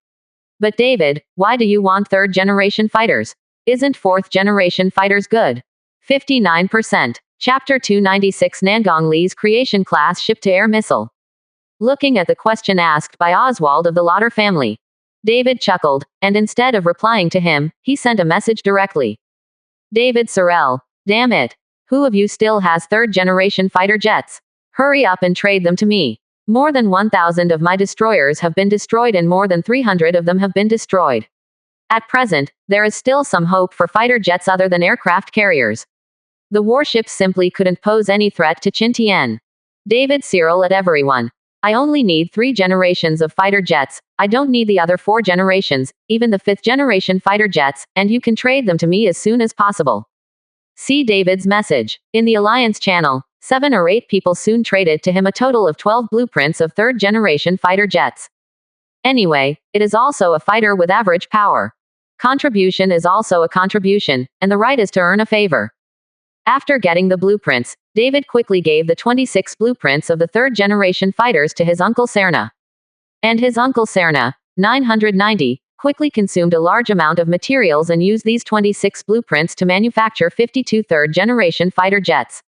But David, why do you want 3rd generation fighters? Isn't 4th generation fighters good? 59%. Chapter 296 Nangong Li's Creation Class Ship-to-Air Missile. Looking at the question asked by Oswald of the Lauder family, David chuckled, and instead of replying to him, he sent a message directly. David Sorrell. Damn it. Who of you still has 3rd generation fighter jets? Hurry up and trade them to me. More than 1,000 of my destroyers have been destroyed and more than 300 of them have been destroyed. At present, there is still some hope for fighter jets other than aircraft carriers. The warships simply couldn't pose any threat to Qin Tian. David Cyril at everyone. I only need 3 generations of fighter jets. I don't need the other 4 generations, even the 5th generation fighter jets, and you can trade them to me as soon as possible. See David's message. In the Alliance channel, 7 or 8 people soon traded to him a total of 12 blueprints of 3rd generation fighter jets. Anyway, it is also a fighter with average power. Contribution is also a contribution, and the right is to earn a favor. After getting the blueprints, David quickly gave the 26 blueprints of the 3rd generation fighters to his uncle Serna. And his uncle Serna, 990, quickly consumed a large amount of materials and used these 26 blueprints to manufacture 52 3rd generation fighter jets.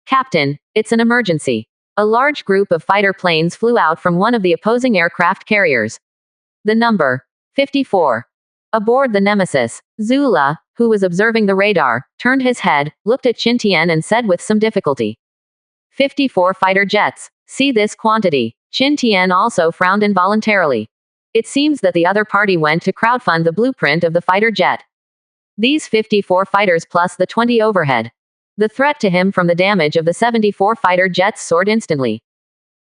Captain, it's an emergency. A large group of fighter planes flew out from one of the opposing aircraft carriers. The number 54. Aboard the Nemesis, Zula, who was observing the radar, turned his head, looked at Qin Tian and said with some difficulty. 54 fighter jets. See this quantity. Qin Tian also frowned involuntarily. It seems that the other party went to crowdfund the blueprint of the fighter jet. These 54 fighters plus the 20 overhead. The threat to him from the damage of the 74 fighter jets soared instantly.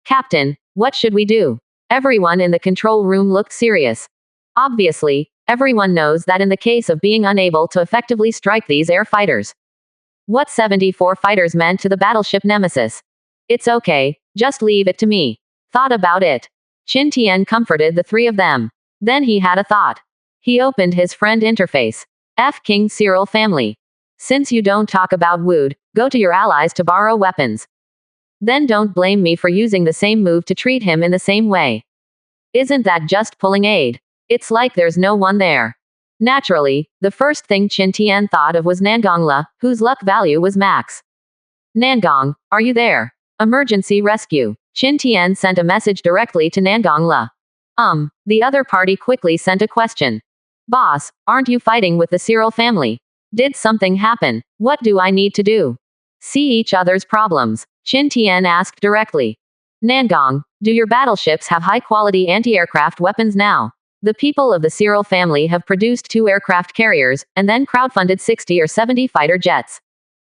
Captain, what should we do? Everyone in the control room looked serious. Obviously, everyone knows that in the case of being unable to effectively strike these air fighters, what 74 fighters meant to the battleship Nemesis. It's okay, just leave it to me. Thought about it. Qin Tian comforted the 3 of them. Then he had a thought. He opened his friend interface. F. King Cyril family. Since you don't talk about Wood, go to your allies to borrow weapons. Then don't blame me for using the same move to treat him in the same way. Isn't that just pulling aid? It's like there's no one there. Naturally, the first thing Qin Tian thought of was Nangongla, whose luck value was max. Nangong, are you there? Emergency rescue. Qin Tian sent a message directly to Nangongla. The other party quickly sent a question. Boss, aren't you fighting with the Cyril family? Did something happen? What do I need to do? See each other's problems. Qin Tian asked directly. Nangong, do your battleships have high-quality anti-aircraft weapons now? The people of the Cyril family have produced 2 aircraft carriers, and then crowdfunded 60 or 70 fighter jets.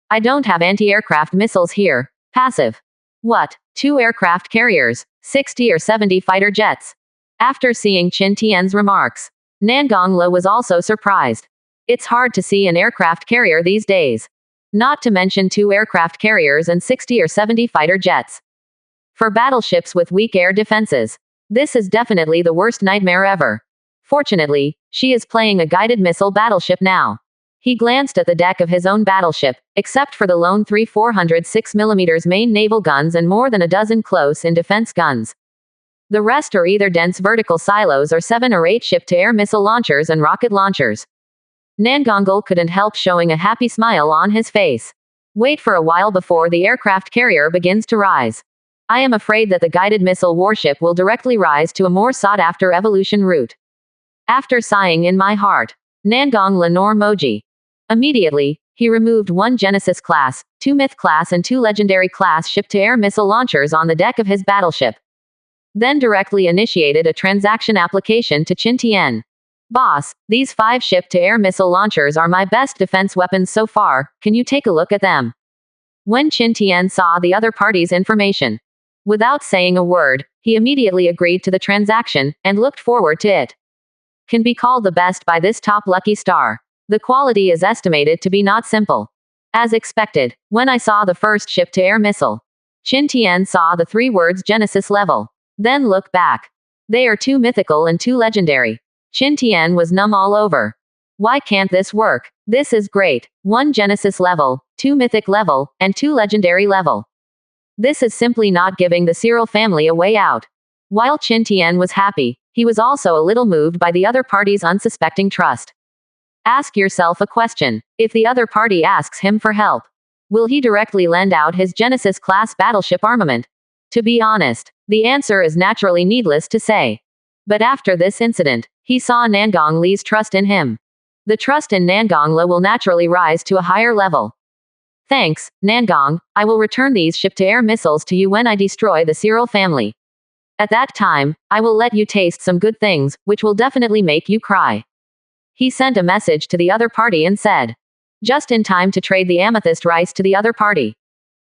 I don't have anti-aircraft missiles here. Passive. What? 2 aircraft carriers, 60 or 70 fighter jets? After seeing Qin Tian's remarks, Nangong Lo was also surprised. It's hard to see an aircraft carrier these days. Not to mention 2 aircraft carriers and 60 or 70 fighter jets. For battleships with weak air defenses, this is definitely the worst nightmare ever. Fortunately, she is playing a guided missile battleship now. He glanced at the deck of his own battleship, except for the lone 3 406mm main naval guns and more than a dozen close-in defense guns. The rest are either dense vertical silos or 7 or 8 ship-to-air missile launchers and rocket launchers. Nangongul couldn't help showing a happy smile on his face. Wait for a while before the aircraft carrier begins to rise. I am afraid that the guided missile warship will directly rise to a more sought-after evolution route. After sighing in my heart, Nangong Lenore Moji. Immediately, he removed 1 Genesis class, 2 Myth class and 2 Legendary class ship-to-air missile launchers on the deck of his battleship. Then directly initiated a transaction application to Qin Tian. Boss, these 5 ship-to-air missile launchers are my best defense weapons so far, can you take a look at them? When Qin Tian saw the other party's information, without saying a word, he immediately agreed to the transaction, and looked forward to it. Can be called the best by this top lucky star. The quality is estimated to be not simple. As expected, when I saw the first ship-to-air missile, Qin Tian saw the 3 words Genesis level. Then look back. They are 2 mythical and 2 legendary. Qin Tian was numb all over. Why can't this work? This is great. 1 Genesis level, 2 mythic level, and 2 legendary level. This is simply not giving the Cyril family a way out. While Qin Tian was happy, he was also a little moved by the other party's unsuspecting trust. Ask yourself a question. If the other party asks him for help, will he directly lend out his Genesis-class battleship armament? To be honest, the answer is naturally needless to say. But after this incident, he saw Nangong Li's trust in him. The trust in Nangong Li will naturally rise to a higher level. Thanks, Nangong, I will return these ship-to-air missiles to you when I destroy the Cyril family. At that time, I will let you taste some good things, which will definitely make you cry. He sent a message to the other party and said, just in time to trade the amethyst rice to the other party.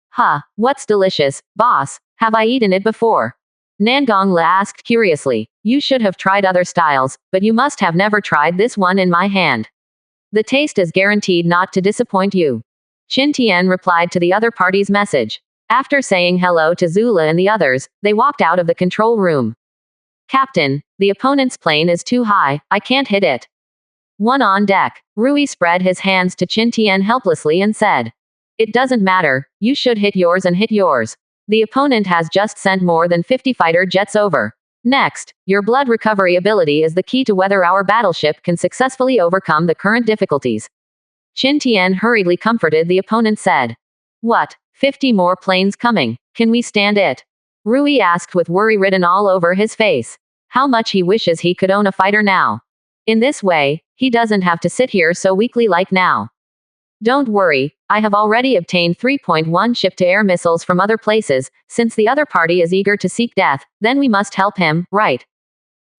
Huh, what's delicious, boss, have I eaten it before? Nangong Li asked curiously. You should have tried other styles, but you must have never tried this one in my hand. The taste is guaranteed not to disappoint you. Qin Tian replied to the other party's message. After saying hello to Zula and the others, they walked out of the control room. Captain, the opponent's plane is too high, I can't hit it. One on deck, Rui spread his hands to Qin Tian helplessly and said, it doesn't matter, you should hit yours and hit yours. The opponent has just sent more than 50 fighter jets over. Next, your blood recovery ability is the key to whether our battleship can successfully overcome the current difficulties. Qin Tian hurriedly comforted the opponent said. What, 50 more planes coming? Can we stand it? Rui asked with worry written all over his face. How much he wishes he could own a fighter now. In this way, he doesn't have to sit here so weakly like now. Don't worry, I have already obtained 3.1 ship-to-air missiles from other places, since the other party is eager to seek death, then we must help him, right?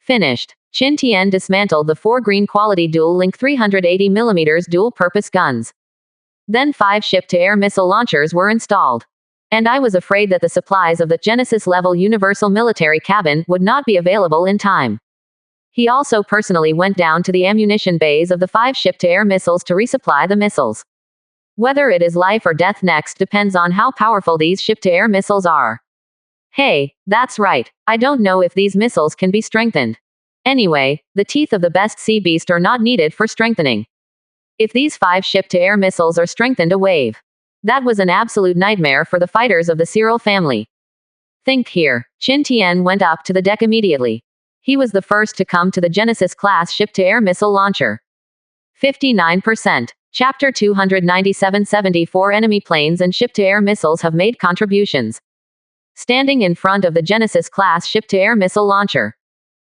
Finished. Qin Tian dismantled the 4 green quality dual-link 380mm dual-purpose guns. Then 5 ship-to-air missile launchers were installed. And I was afraid that the supplies of the Genesis-level universal military cabin would not be available in time. He also personally went down to the ammunition bays of the 5 ship-to-air missiles to resupply the missiles. Whether it is life or death next depends on how powerful these ship-to-air missiles are. Hey, that's right, I don't know if these missiles can be strengthened. Anyway, the teeth of the best sea beast are not needed for strengthening. If these 5 ship-to-air missiles are strengthened a wave. That was an absolute nightmare for the fighters of the Cyril family. Think here. Qin Tian went up to the deck immediately. He was the first to come to the Genesis-class ship-to-air missile launcher. 59%. Chapter 297 74 enemy planes and ship-to-air missiles have made contributions. Standing in front of the Genesis-class ship-to-air missile launcher,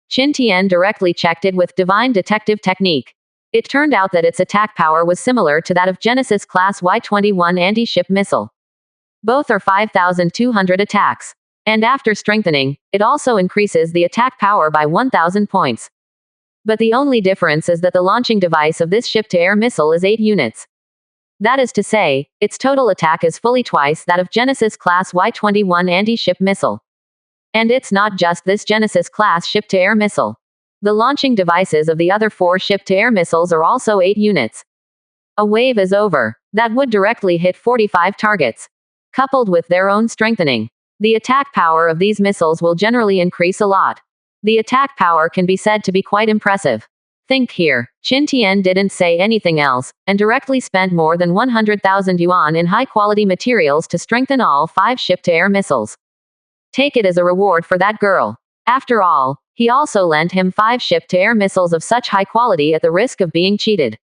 Qin Tian directly checked it with divine detective technique. It turned out that its attack power was similar to that of Genesis-class Y-21 anti-ship missile. Both are 5,200 attacks. And after strengthening, it also increases the attack power by 1000 points. But the only difference is that the launching device of this ship-to-air missile is 8 units. That is to say, its total attack is fully twice that of Genesis-class Y-21 anti-ship missile. And it's not just this Genesis-class ship-to-air missile. The launching devices of the other 4 ship-to-air missiles are also 8 units. A wave is over. That would directly hit 45 targets. Coupled with their own strengthening, the attack power of these missiles will generally increase a lot. The attack power can be said to be quite impressive. Think here. Qin Tian didn't say anything else, and directly spent more than 100,000 yuan in high-quality materials to strengthen all 5 ship-to-air missiles. Take it as a reward for that girl. After all, he also lent him 5 ship-to-air missiles of such high quality at the risk of being cheated.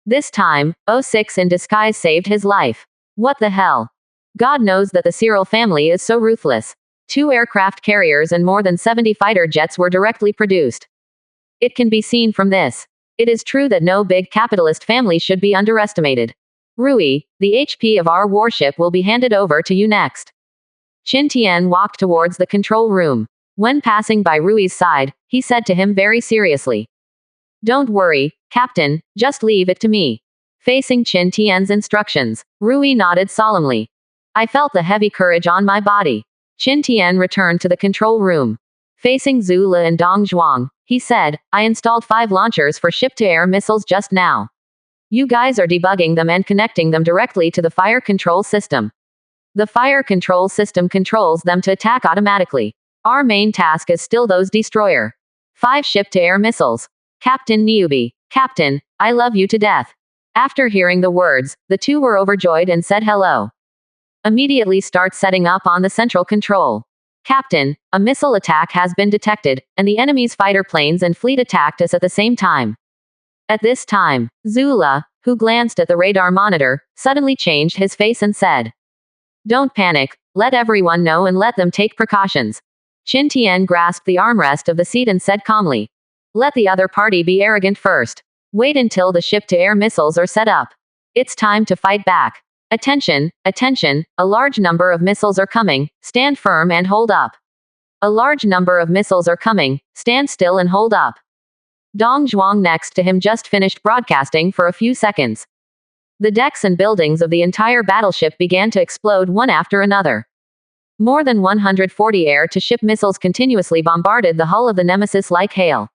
This time, 06 in disguise saved his life. What the hell? God knows that the Cyril family is so ruthless. 2 aircraft carriers and more than 70 fighter jets were directly produced. It can be seen from this. It is true that no big capitalist family should be underestimated. Rui, the HP of our warship will be handed over to you next. Qin Tian walked towards the control room. When passing by Rui's side, he said to him very seriously, "Don't worry, Captain, just leave it to me." Facing Qin Tian's instructions, Rui nodded solemnly. I felt the heavy courage on my body. Qin Tian returned to the control room. Facing Zhu Le and Dong Zhuang, he said, "I installed 5 launchers for ship-to-air missiles just now. You guys are debugging them and connecting them directly to the fire control system. The fire control system controls them to attack automatically. Our main task is still those destroyer 5 ship-to-air missiles. Captain Newbie, Captain, I love you to death." After hearing the words, the two were overjoyed and said hello. Immediately start setting up on the central control. Captain, a missile attack has been detected, and the enemy's fighter planes and fleet attacked us at the same time. At this time, Zula, who glanced at the radar monitor, suddenly changed his face and said, "Don't panic, let everyone know and let them take precautions." Qin Tian grasped the armrest of the seat and said calmly, "Let the other party be arrogant first. Wait until the ship-to-air missiles are set up. It's time to fight back. Attention, attention, a large number of missiles are coming, stand firm and hold up. A large number of missiles are coming, stand still and hold up." Dong Zhuang next to him just finished broadcasting for a few seconds. The decks and buildings of the entire battleship began to explode one after another. More than 140 air-to-ship missiles continuously bombarded the hull of the Nemesis like hail.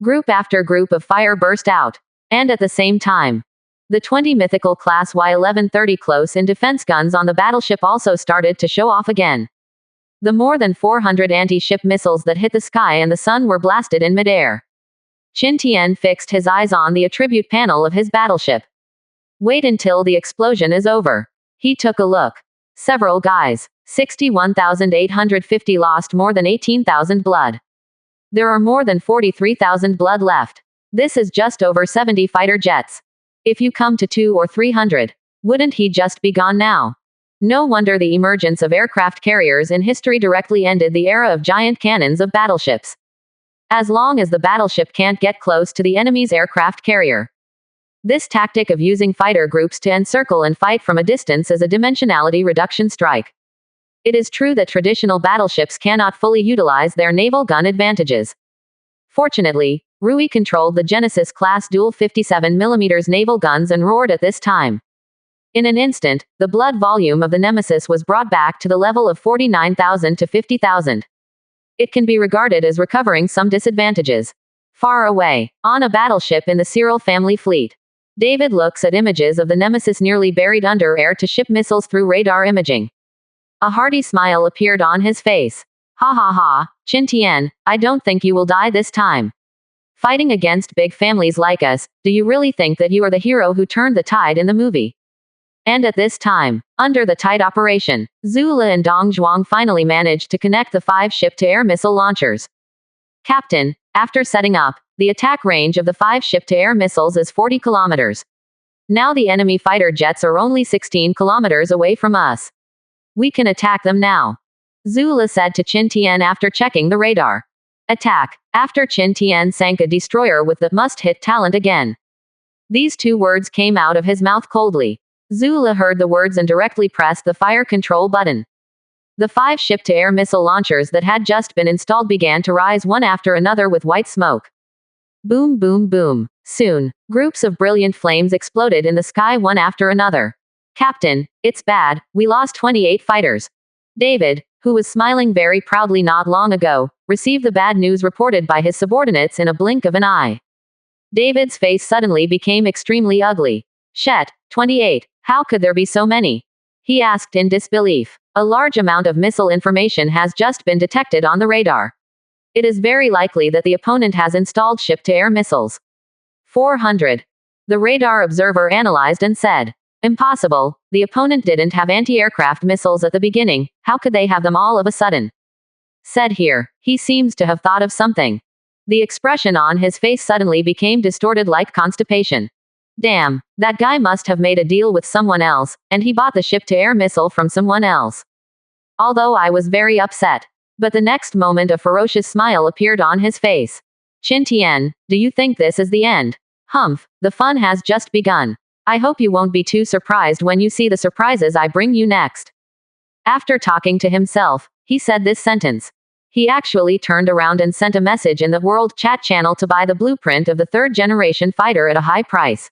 Group after group of fire burst out. And at the same time, the 20 mythical class Y-1130 close-in defense guns on the battleship also started to show off again. The more than 400 anti-ship missiles that hit the sky and the sun were blasted in midair. Qin Tian fixed his eyes on the attribute panel of his battleship. Wait until the explosion is over. He took a look. Several guys. 61,850 lost more than 18,000 blood. There are more than 43,000 blood left. This is just over 70 fighter jets. If you come to 200 or 300, wouldn't he just be gone now? No wonder the emergence of aircraft carriers in history directly ended the era of giant cannons of battleships. As long as the battleship can't get close to the enemy's aircraft carrier. This tactic of using fighter groups to encircle and fight from a distance is a dimensionality reduction strike. It is true that traditional battleships cannot fully utilize their naval gun advantages. Fortunately, Rui controlled the Genesis-class dual 57mm naval guns and roared at this time. In an instant, the blood volume of the Nemesis was brought back to the level of 49,000 to 50,000. It can be regarded as recovering some disadvantages. Far away, on a battleship in the Cyril family fleet, David looks at images of the Nemesis nearly buried under air-to-ship missiles through radar imaging. A hearty smile appeared on his face. "Ha ha ha, Qin Tian, I don't think you will die this time. Fighting against big families like us, do you really think that you are the hero who turned the tide in the movie?" And at this time, under the tight operation, Zula and Dong Zhuang finally managed to connect the 5 ship-to-air missile launchers. "Captain, after setting up, the attack range of the 5 ship-to-air missiles is 40 kilometers. Now the enemy fighter jets are only 16 kilometers away from us. We can attack them now," Zula said to Qin Tian after checking the radar. Attack. After Qin Tian sank a destroyer with the must-hit talent again. These 2 words came out of his mouth coldly. Zula heard the words and directly pressed the fire control button. The 5 ship-to-air missile launchers that had just been installed began to rise one after another with white smoke. Boom, boom, boom. Soon, groups of brilliant flames exploded in the sky one after another. Captain, it's bad, we lost 28 fighters. David, who was smiling very proudly not long ago, received the bad news reported by his subordinates in a blink of an eye. David's face suddenly became extremely ugly. Shet, 28, how could there be so many? He asked in disbelief. A large amount of missile information has just been detected on the radar. It is very likely that the opponent has installed ship-to-air missiles. 400. The radar observer analyzed and said, impossible, the opponent didn't have anti-aircraft missiles at the beginning, how could they have them all of a sudden? Said here, he seems to have thought of something. The expression on his face suddenly became distorted like constipation. Damn, that guy must have made a deal with someone else, and he bought the ship-to-air missile from someone else. Although I was very upset. But the next moment a ferocious smile appeared on his face. Qin Tian, do you think this is the end? Humph, the fun has just begun. I hope you won't be too surprised when you see the surprises I bring you next. After talking to himself, he said this sentence. He actually turned around and sent a message in the World Chat channel to buy the blueprint of the 3rd generation fighter at a high price.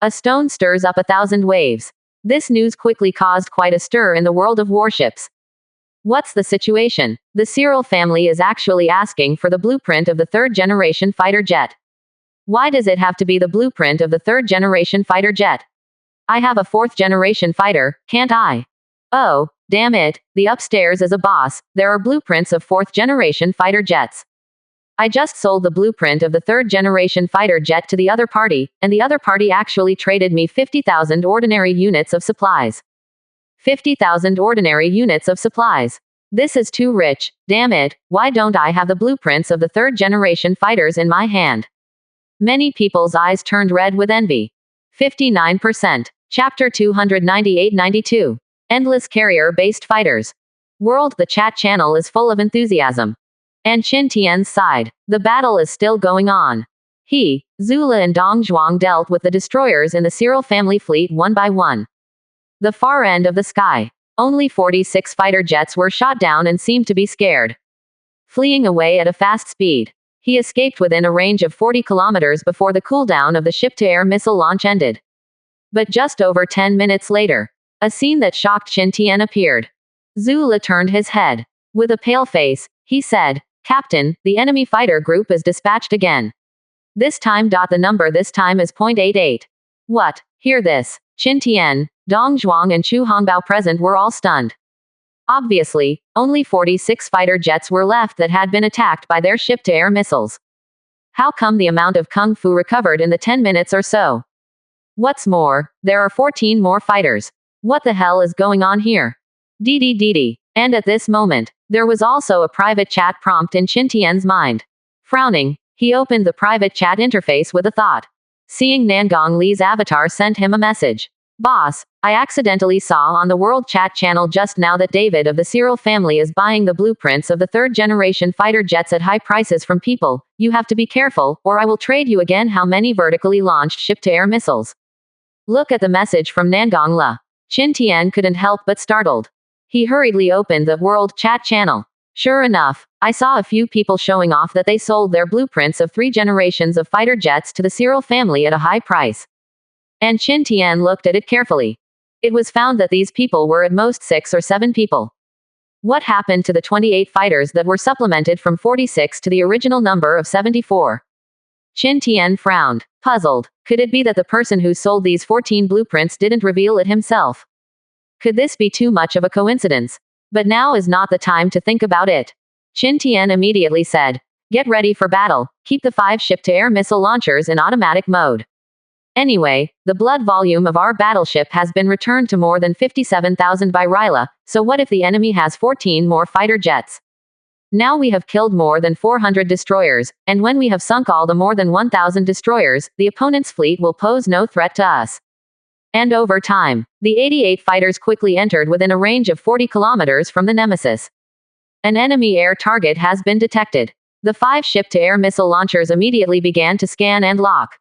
A stone stirs up 1,000 waves. This news quickly caused quite a stir in the world of warships. What's the situation? The Cyril family is actually asking for the blueprint of the 3rd generation fighter jet. Why does it have to be the blueprint of the 3rd generation fighter jet? I have a 4th generation fighter, can't I? Oh, damn it, the upstairs is a boss, there are blueprints of 4th generation fighter jets. I just sold the blueprint of the 3rd generation fighter jet to the other party, and the other party actually traded me 50,000 ordinary units of supplies. 50,000 ordinary units of supplies. This is too rich, damn it, why don't I have the blueprints of the 3rd generation fighters in my hand? Many people's eyes turned red with envy. 59%. Chapter 298-92. Endless carrier-based fighters. World. The chat channel is full of enthusiasm. And Qin Tian's side. The battle is still going on. He, Zula and Dong Zhuang dealt with the destroyers in the Cyril family fleet one by one. The far end of the sky. Only 46 fighter jets were shot down and seemed to be scared. Fleeing away at a fast speed. He escaped within a range of 40 kilometers before the cooldown of the ship-to-air missile launch ended. But just over 10 minutes later, a scene that shocked Qin Tian appeared. Zula turned his head. With a pale face, he said, Captain, the enemy fighter group is dispatched again. This time. The number this time is .88. What? Hear this. Qin Tian, Dong Zhuang and Chu Hongbao present were all stunned. Obviously, only 46 fighter jets were left that had been attacked by their ship-to-air missiles. How come the amount of kung fu recovered in the 10 minutes or so? What's more, there are 14 more fighters. What the hell is going on here? Dee. And at this moment, there was also a private chat prompt in Qin Tian's mind. Frowning, he opened the private chat interface with a thought. Seeing Nangong Li's avatar sent him a message. Boss, I accidentally saw on the World Chat channel just now that David of the Cyril family is buying the blueprints of the 3rd generation fighter jets at high prices from people. You have to be careful, or I will trade you again how many vertically launched ship-to-air missiles. Look at the message from Nangong La. Qin Tian couldn't help but startled. He hurriedly opened the World Chat channel. Sure enough, I saw a few people showing off that they sold their blueprints of 3 generations of fighter jets to the Cyril family at a high price. And Qin Tian looked at it carefully. It was found that these people were at most 6 or 7 people. What happened to the 28 fighters that were supplemented from 46 to the original number of 74? Qin Tian frowned, puzzled. Could it be that the person who sold these 14 blueprints didn't reveal it himself? Could this be too much of a coincidence? But now is not the time to think about it. Qin Tian immediately said, get ready for battle, keep the 5 ship-to-air missile launchers in automatic mode. Anyway, the blood volume of our battleship has been returned to more than 57,000 by Ryla, so what if the enemy has 14 more fighter jets? Now we have killed more than 400 destroyers, and when we have sunk all the more than 1,000 destroyers, the opponent's fleet will pose no threat to us. And over time, the 88 fighters quickly entered within a range of 40 kilometers from the Nemesis. An enemy air target has been detected. The 5 ship-to-air missile launchers immediately began to scan and lock.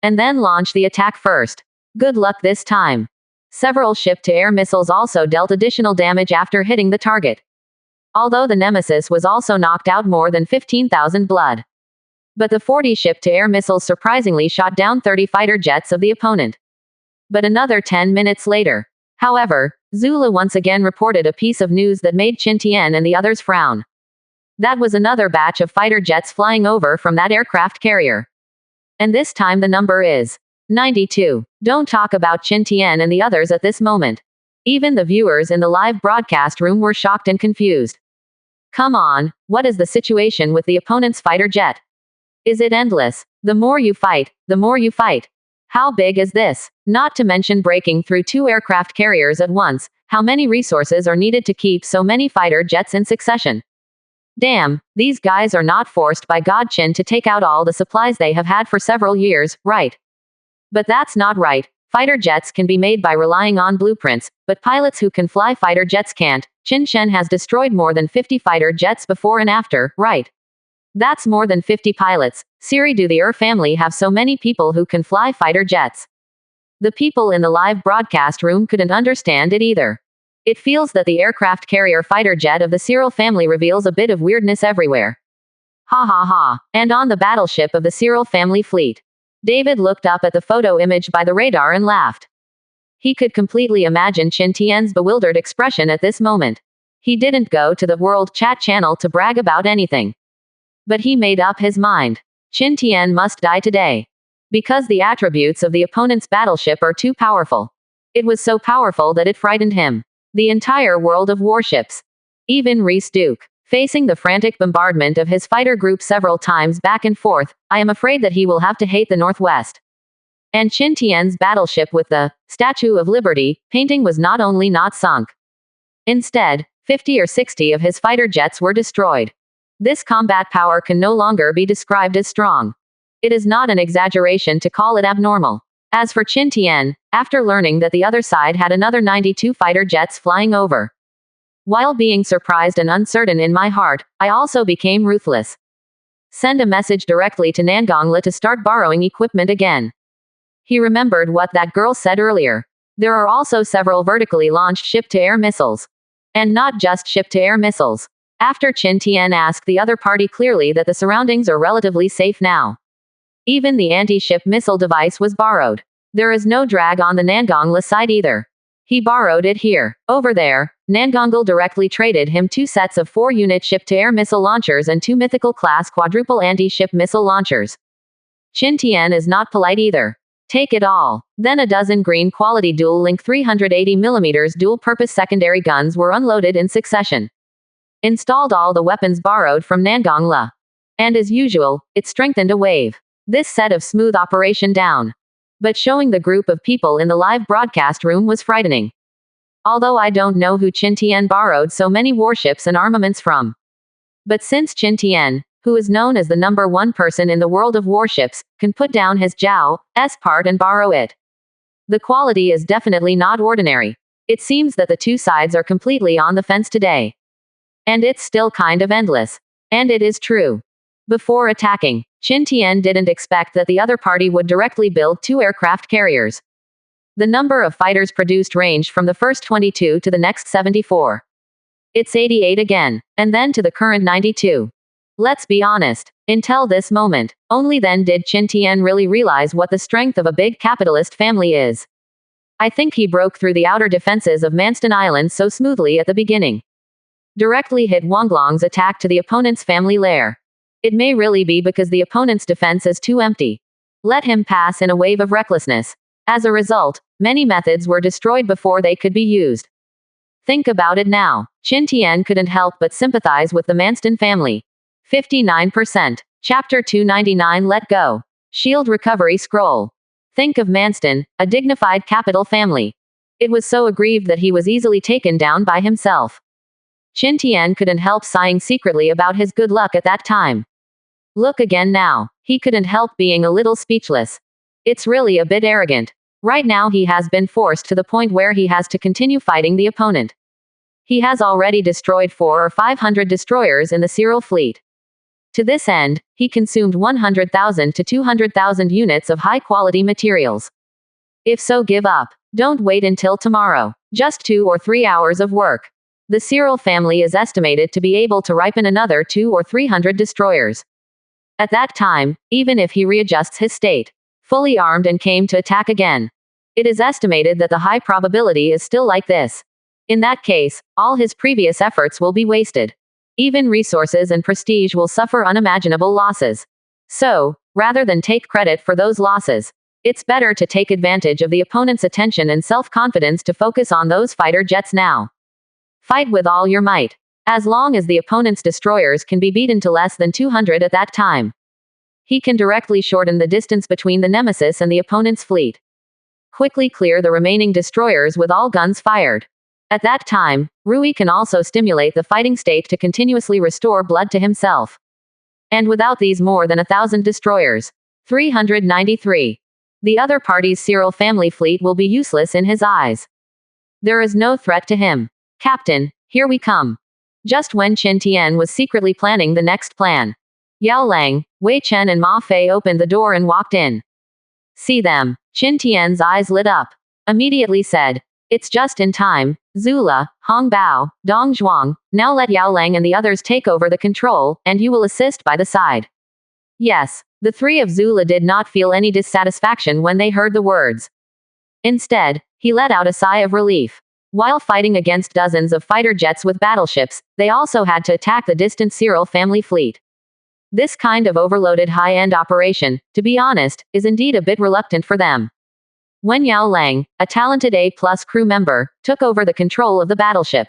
And then launch the attack first. Good luck this time. Several ship-to-air missiles also dealt additional damage after hitting the target. Although the Nemesis was also knocked out more than 15,000 blood. But the 40 ship-to-air missiles surprisingly shot down 30 fighter jets of the opponent. But another 10 minutes later. However, Zula once again reported a piece of news that made Qin Tian and the others frown. That was another batch of fighter jets flying over from that aircraft carrier. And this time the number is 92. Don't talk about Qin Tian and the others at this moment. Even the viewers in the live broadcast room were shocked and confused. Come on, what is the situation with the opponent's fighter jet? Is it endless? The more you fight, the more you fight. How big is this? Not to mention breaking through 2 aircraft carriers at once. How many resources are needed to keep so many fighter jets in succession? Damn, these guys are not forced by God Qin to take out all the supplies they have had for several years, right? But that's not right. Fighter jets can be made by relying on blueprints, but pilots who can fly fighter jets can't. Qin Shen has destroyed more than 50 fighter jets before and after, right? That's more than 50 pilots. Siri, do the family have so many people who can fly fighter jets? The people in the live broadcast room couldn't understand it either. It feels that the aircraft carrier fighter jet of the Cyril family reveals a bit of weirdness everywhere. Ha ha ha. And on the battleship of the Cyril family fleet. David looked up at the photo image by the radar and laughed. He could completely imagine Qin Tian's bewildered expression at this moment. He didn't go to the World Chat channel to brag about anything. But he made up his mind. Qin Tian must die today. Because the attributes of the opponent's battleship are too powerful. It was so powerful that it frightened him. The entire world of warships. Even Reese Duke. Facing the frantic bombardment of his fighter group several times back and forth, I am afraid that he will have to hate the Northwest. And Qin Tian's battleship with the Statue of Liberty painting was not only not sunk. Instead, 50 or 60 of his fighter jets were destroyed. This combat power can no longer be described as strong. It is not an exaggeration to call it abnormal. As for Qin Tian, after learning that the other side had another 92 fighter jets flying over. While being surprised and uncertain in my heart, I also became ruthless. Send a message directly to Nangongla to start borrowing equipment again. He remembered what that girl said earlier. There are also several vertically launched ship-to-air missiles. And not just ship-to-air missiles. After Qin Tian asked the other party clearly that the surroundings are relatively safe now. Even the anti-ship missile device was borrowed. There is no drag on the Nangongla side either. He borrowed it here. Over there, Nangongla directly traded him 2 sets of 4-unit ship-to-air missile launchers and 2 mythical-class quadruple anti-ship missile launchers. Qin Tian is not polite either. Take it all. Then a dozen green-quality dual-link 380mm dual-purpose secondary guns were unloaded in succession. Installed all the weapons borrowed from Nangongla. And as usual, it strengthened a wave. This set of smooth operation down. But showing the group of people in the live broadcast room was frightening. Although I don't know who Qin Tian borrowed so many warships and armaments from. But since Qin Tian, who is known as the #1 person in the world of warships, can put down his Zhao's part and borrow it. The quality is definitely not ordinary. It seems that the two sides are completely on the fence today. And it's still kind of endless. And it is true. Before attacking, Qin Tian didn't expect that the other party would directly build 2 aircraft carriers. The number of fighters produced ranged from the first 22 to the next 74. It's 88 again, and then to the current 92. Let's be honest, until this moment, only then did Qin Tian really realize what the strength of a big capitalist family is. I think he broke through the outer defenses of Manston Island so smoothly at the beginning. Directly hit Wanglong's attack to the opponent's family lair. It may really be because the opponent's defense is too empty. Let him pass in a wave of recklessness. As a result, many methods were destroyed before they could be used. Think about it now. Qin Tian couldn't help but sympathize with the Manston family. 59%. Chapter 299 Let Go. Shield Recovery Scroll. Think of Manston, a dignified capital family. It was so aggrieved that he was easily taken down by himself. Qin Tian couldn't help sighing secretly about his good luck at that time. Look again now. He couldn't help being a little speechless. It's really a bit arrogant. Right now he has been forced to the point where he has to continue fighting the opponent. He has already destroyed 400 or 500 destroyers in the Cyril fleet. To this end, he consumed 100,000 to 200,000 units of high-quality materials. If so, give up. Don't wait until tomorrow. Just 2 or 3 hours of work. The Cyril family is estimated to be able to ripen another 200 or 300 destroyers. At that time, even if he readjusts his state, fully armed and came to attack again, it is estimated that the high probability is still like this. In that case, all his previous efforts will be wasted. Even resources and prestige will suffer unimaginable losses. So, rather than take credit for those losses, it's better to take advantage of the opponent's attention and self-confidence to focus on those fighter jets now. Fight with all your might. As long as the opponent's destroyers can be beaten to less than 200 at that time, he can directly shorten the distance between the Nemesis and the opponent's fleet. Quickly clear the remaining destroyers with all guns fired. At that time, Rui can also stimulate the fighting state to continuously restore blood to himself. And without these more than 1,000 destroyers, 393. The other party's Cyril family fleet will be useless in his eyes. There is no threat to him. Captain, here we come. Just when Qin Tian was secretly planning the next plan, Yao Lang, Wei Chen and Ma Fei opened the door and walked in. See them. Qin Tian's eyes lit up. Immediately said, it's just in time, Zula, Hong Bao, Dong Zhuang, now let Yao Lang and the others take over the control, and you will assist by the side. Yes, the three of Zula did not feel any dissatisfaction when they heard the words. Instead, he let out a sigh of relief. While fighting against dozens of fighter jets with battleships, they also had to attack the distant Cyril family fleet. This kind of overloaded high-end operation, to be honest, is indeed a bit reluctant for them. When Yao Lang, a talented A-plus crew member, took over the control of the battleship,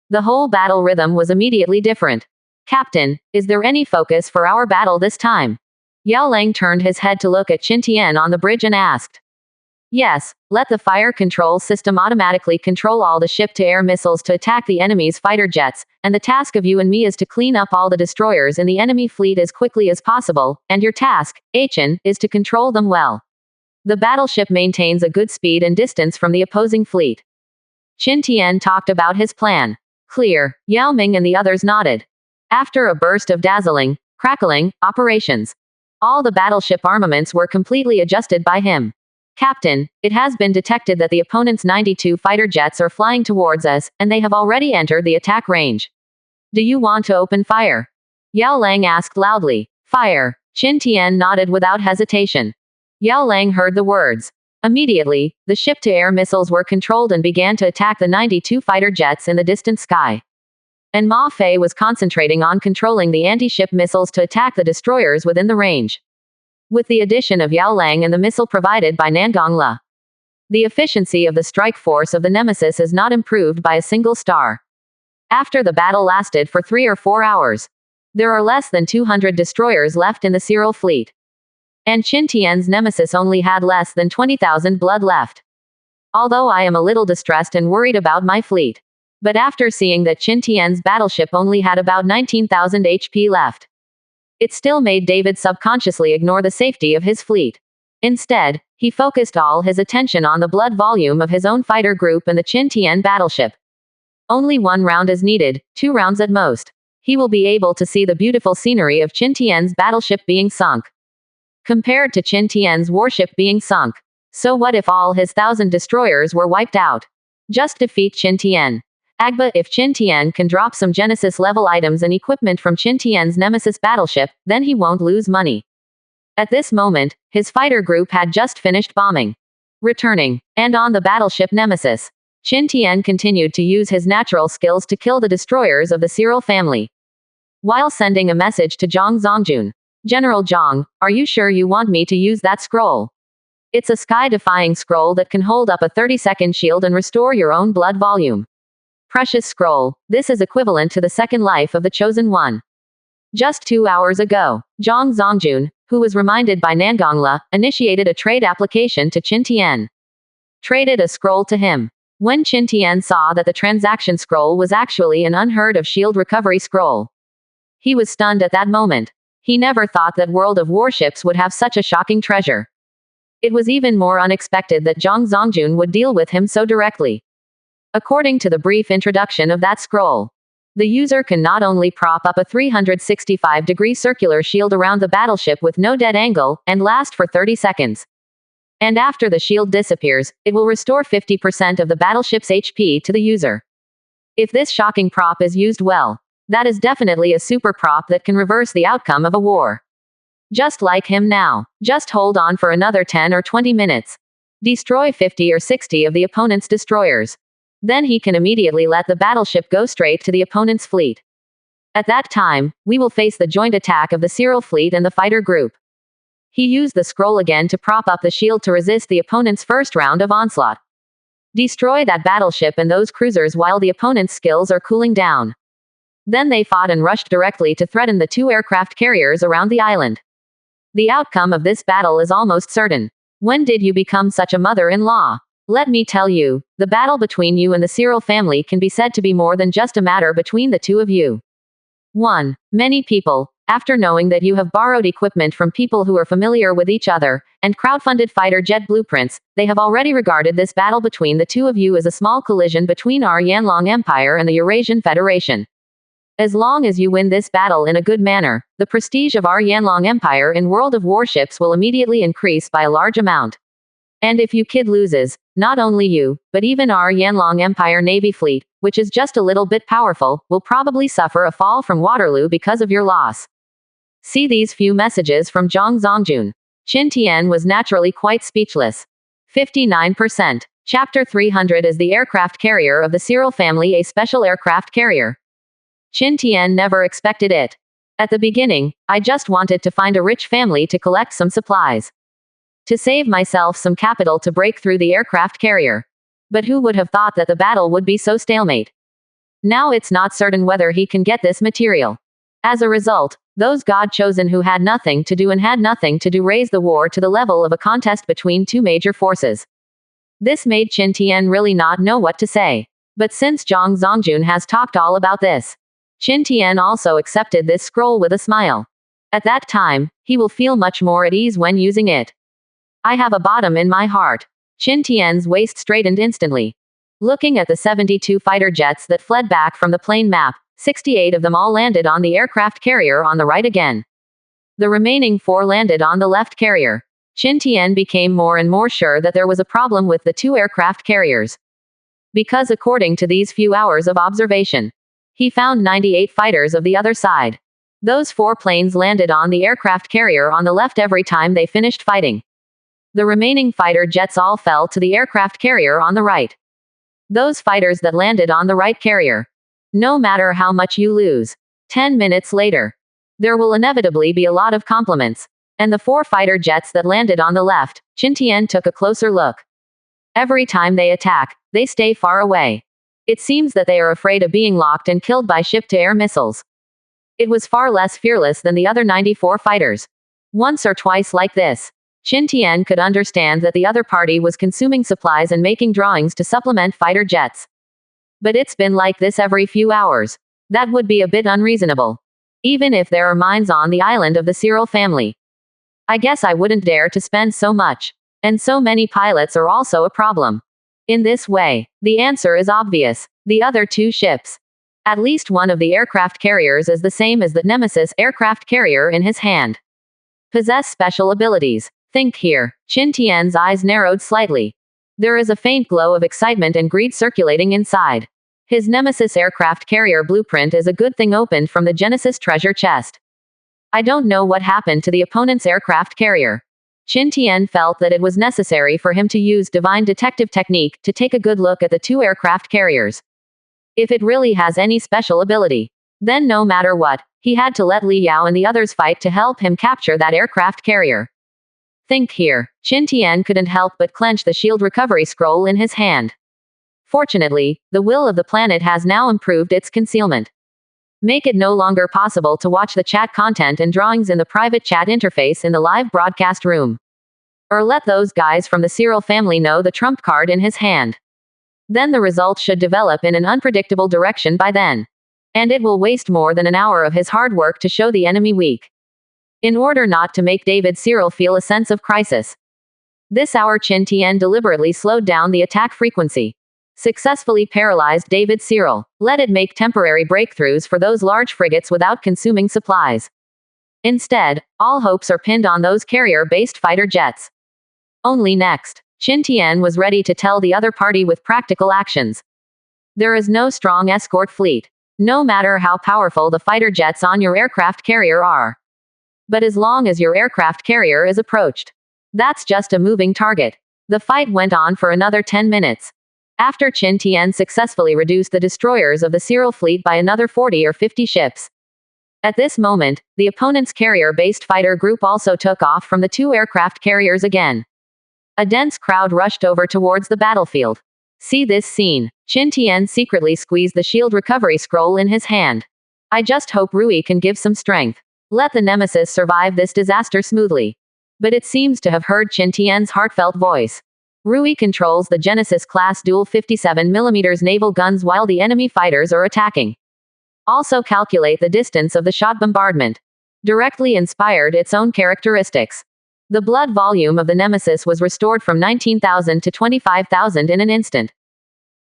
the whole battle rhythm was immediately different. Captain, is there any focus for our battle this time? Yao Lang turned his head to look at Qin Tian on the bridge and asked. Yes, let the fire control system automatically control all the ship-to-air missiles to attack the enemy's fighter jets, and the task of you and me is to clean up all the destroyers in the enemy fleet as quickly as possible, and your task, Achin, is to control them well. The battleship maintains a good speed and distance from the opposing fleet. Qin Tian talked about his plan. Clear. Yao Ming and the others nodded. After a burst of dazzling, crackling operations, all the battleship armaments were completely adjusted by him. Captain, it has been detected that the opponent's 92 fighter jets are flying towards us, and they have already entered the attack range. Do you want to open fire? Yao Lang asked loudly. Fire. Qin Tian nodded without hesitation. Yao Lang heard the words. Immediately, the ship-to-air missiles were controlled and began to attack the 92 fighter jets in the distant sky. And Ma Fei was concentrating on controlling the anti-ship missiles to attack the destroyers within the range. With the addition of Yao Lang and the missile provided by Nangong La, the efficiency of the strike force of the Nemesis is not improved by a single star. After the battle lasted for 3 or 4 hours, there are less than 200 destroyers left in the Cyril fleet. And Qin Tian's Nemesis only had less than 20,000 blood left. Although I am a little distressed and worried about my fleet. But after seeing that Qin Tian's battleship only had about 19,000 HP left, it still made David subconsciously ignore the safety of his fleet. Instead, he focused all his attention on the blood volume of his own fighter group and the Qin Tian battleship. Only 1 round is needed, 2 rounds at most. He will be able to see the beautiful scenery of Qin Tian's battleship being sunk, compared to Qin Tian's warship being sunk. So what if all his 1,000 destroyers were wiped out? Just defeat Qin Tian. Agba, if Qin Tian can drop some Genesis-level items and equipment from Qin Tian's Nemesis battleship, then he won't lose money. At this moment, his fighter group had just finished bombing, returning, and on the battleship Nemesis, Qin Tian continued to use his natural skills to kill the destroyers of the Cyril family, while sending a message to Zhang Zongjun. General Zhang, are you sure you want me to use that scroll? It's a sky-defying scroll that can hold up a 30-second shield and restore your own blood volume. Precious scroll, this is equivalent to the second life of the Chosen One. Just 2 hours ago, Zhang Zongjun, who was reminded by Nangongla, initiated a trade application to Qin Tian. Traded a scroll to him. When Qin Tian saw that the transaction scroll was actually an unheard-of shield recovery scroll, he was stunned at that moment. He never thought that World of Warships would have such a shocking treasure. It was even more unexpected that Zhang Zongjun would deal with him so directly. According to the brief introduction of that scroll, the user can not only prop up a 365-degree circular shield around the battleship with no dead angle, and last for 30 seconds, And after the shield disappears, it will restore 50% of the battleship's HP to the user. If this shocking prop is used well, that is definitely a super prop that can reverse the outcome of a war. Just like him now. Just hold on for another 10 or 20 minutes. Destroy 50 or 60 of the opponent's destroyers. Then he can immediately let the battleship go straight to the opponent's fleet. At that time, we will face the joint attack of the Cyril fleet and the fighter group. He used the scroll again to prop up the shield to resist the opponent's first round of onslaught. Destroy that battleship and those cruisers while the opponent's skills are cooling down. Then they fought and rushed directly to threaten the 2 aircraft carriers around the island. The outcome of this battle is almost certain. When did you become such a mother-in-law? Let me tell you, the battle between you and the Cyril family can be said to be more than just a matter between the two of you. 1. Many people, after knowing that you have borrowed equipment from people who are familiar with each other, and crowdfunded fighter jet blueprints, they have already regarded this battle between the two of you as a small collision between our Yanlong Empire and the Eurasian Federation. As long as you win this battle in a good manner, the prestige of our Yanlong Empire in World of Warships will immediately increase by a large amount. And if you kid loses, not only you, but even our Yanlong Empire Navy fleet, which is just a little bit powerful, will probably suffer a fall from Waterloo because of your loss. See these few messages from Zhang Zongjun. Qin Tian was naturally quite speechless. 59%. Chapter 300 is the aircraft carrier of the Cyril family, a special aircraft carrier. Qin Tian never expected it. At the beginning, I just wanted to find a rich family to collect some supplies. To save myself some capital to break through the aircraft carrier. But who would have thought that the battle would be so stalemate? Now it's not certain whether he can get this material. As a result, those God-chosen who had nothing to do and had nothing to do raised the war to the level of a contest between two major forces. This made Qin Tian really not know what to say. But since Zhang Zongjun has talked all about this, Qin Tian also accepted this scroll with a smile. At that time, he will feel much more at ease when using it. I have a bottom in my heart. Qin Tian's waist straightened instantly. Looking at the 72 fighter jets that fled back from the plane map, 68 of them all landed on the aircraft carrier on the right again. The remaining 4 landed on the left carrier. Qin Tian became more and more sure that there was a problem with the 2 aircraft carriers. Because according to these few hours of observation, he found 98 fighters of the other side. Those 4 planes landed on the aircraft carrier on the left every time they finished fighting. The remaining fighter jets all fell to the aircraft carrier on the right. Those fighters that landed on the right carrier. No matter how much you lose. 10 minutes later, there will inevitably be a lot of compliments. And the 4 fighter jets that landed on the left, Qin Tian took a closer look. Every time they attack, they stay far away. It seems that they are afraid of being locked and killed by ship-to-air missiles. It was far less fearless than the other 94 fighters. Once or twice like this, Qin Tian could understand that the other party was consuming supplies and making drawings to supplement fighter jets. But it's been like this every few hours. That would be a bit unreasonable. Even if there are mines on the island of the Cyril family. I guess I wouldn't dare to spend so much. And so many pilots are also a problem. In this way, the answer is obvious. The other 2 ships. At least one of the aircraft carriers is the same as the Nemesis aircraft carrier in his hand. Possess special abilities. Think here. Qin Tian's eyes narrowed slightly. There is a faint glow of excitement and greed circulating inside. His Nemesis aircraft carrier blueprint is a good thing opened from the Genesis treasure chest. I don't know what happened to the opponent's aircraft carrier. Qin Tian felt that it was necessary for him to use divine detective technique to take a good look at the 2 aircraft carriers. If it really has any special ability, then no matter what, he had to let Li Yao and the others fight to help him capture that aircraft carrier. Think here. Qin Tian couldn't help but clench the shield recovery scroll in his hand. Fortunately, the will of the planet has now improved its concealment. Make it no longer possible to watch the chat content and drawings in the private chat interface in the live broadcast room. Or let those guys from the Cyril family know the trump card in his hand. Then the results should develop in an unpredictable direction by then. And it will waste more than an hour of his hard work to show the enemy weak. In order not to make David Cyril feel a sense of crisis. This hour Qin Tian deliberately slowed down the attack frequency. Successfully paralyzed David Cyril. Let it make temporary breakthroughs for those large frigates without consuming supplies. Instead, all hopes are pinned on those carrier-based fighter jets. Only next, Qin Tian was ready to tell the other party with practical actions. There is no strong escort fleet, no matter how powerful the fighter jets on your aircraft carrier are. But as long as your aircraft carrier is approached, that's just a moving target. The fight went on for another 10 minutes. After Qin Tian successfully reduced the destroyers of the Cyril fleet by another 40 or 50 ships. At this moment, the opponent's carrier-based fighter group also took off from the two aircraft carriers again. A dense crowd rushed over towards the battlefield. See this scene. Qin Tian secretly squeezed the shield recovery scroll in his hand. I just hope Rui can give some strength. Let the Nemesis survive this disaster smoothly. But it seems to have heard Qin Tian's heartfelt voice. Rui controls the Genesis-class dual 57mm naval guns while the enemy fighters are attacking. Also calculate the distance of the shot bombardment. Directly inspired its own characteristics. The blood volume of the Nemesis was restored from 19,000 to 25,000 in an instant.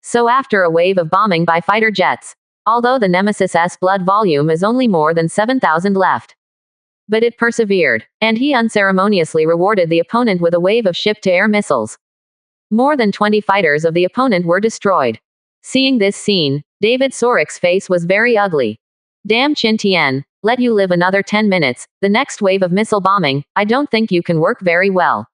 So after a wave of bombing by fighter jets, although the Nemesis's blood volume is only more than 7,000 left. But it persevered, and he unceremoniously rewarded the opponent with a wave of ship-to-air missiles. More than 20 fighters of the opponent were destroyed. Seeing this scene, David Sorik's face was very ugly. Damn Qin Tian, let you live another 10 minutes, the next wave of missile bombing, I don't think you can work very well.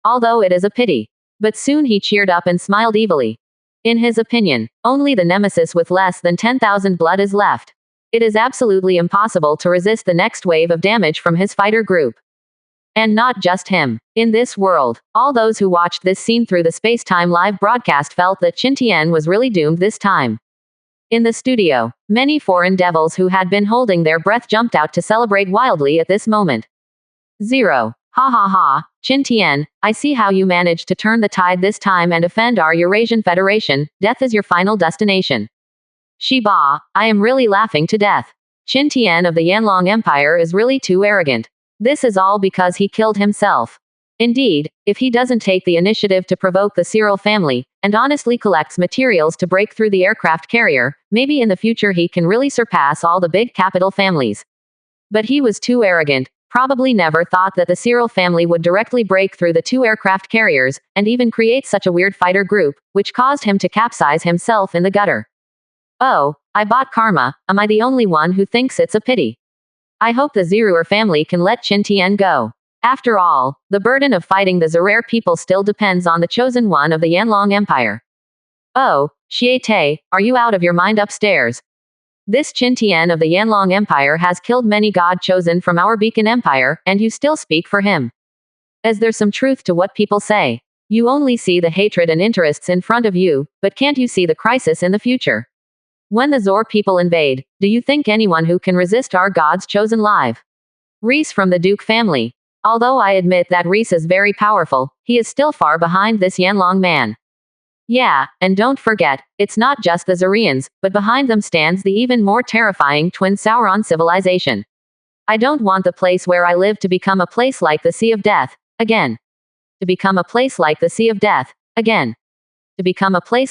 Although it is a pity. But soon he cheered up and smiled evilly. In his opinion, only the Nemesis with less than 10,000 blood is left. It is absolutely impossible to resist the next wave of damage from his fighter group. And not just him. In this world, all those who watched this scene through the Space-Time live broadcast felt that Qin Tian was really doomed this time. In the studio, many foreign devils who had been holding their breath jumped out to celebrate wildly at this moment. 0. Ha ha ha, Qin Tian, I see how you managed to turn the tide this time and offend our Eurasian Federation. Death is your final destination. Shiba, I am really laughing to death. Qin Tian of the Yanlong Empire is really too arrogant. This is all because he killed himself. Indeed, if he doesn't take the initiative to provoke the Cyril family, and honestly collects materials to break through the aircraft carrier, maybe in the future he can really surpass all the big capital families. But he was too arrogant, probably never thought that the Cyril family would directly break through the two aircraft carriers, and even create such a weird fighter group, which caused him to capsize himself in the gutter. Oh, I bought karma, am I the only one who thinks it's a pity? I hope the Ziruer family can let Qin Tian go. After all, the burden of fighting the Zerere people still depends on the chosen one of the Yanlong Empire. Oh, Xie Te, are you out of your mind upstairs? This Qin Tian of the Yanlong Empire has killed many god chosen from our Beacon Empire, and you still speak for him. Is there some truth to what people say? You only see the hatred and interests in front of you, but can't you see the crisis in the future? When the Zor people invade, do you think anyone who can resist our gods chosen live? Reese from the Duke family. Although I admit that Reese is very powerful, he is still far behind this Yanlong man. Yeah, and don't forget, it's not just the Zarians, but behind them stands the even more terrifying twin Sauron civilization. I don't want the place where I live to become a place like the Sea of Death, again. To become a place like the Sea of Death, again. To become a place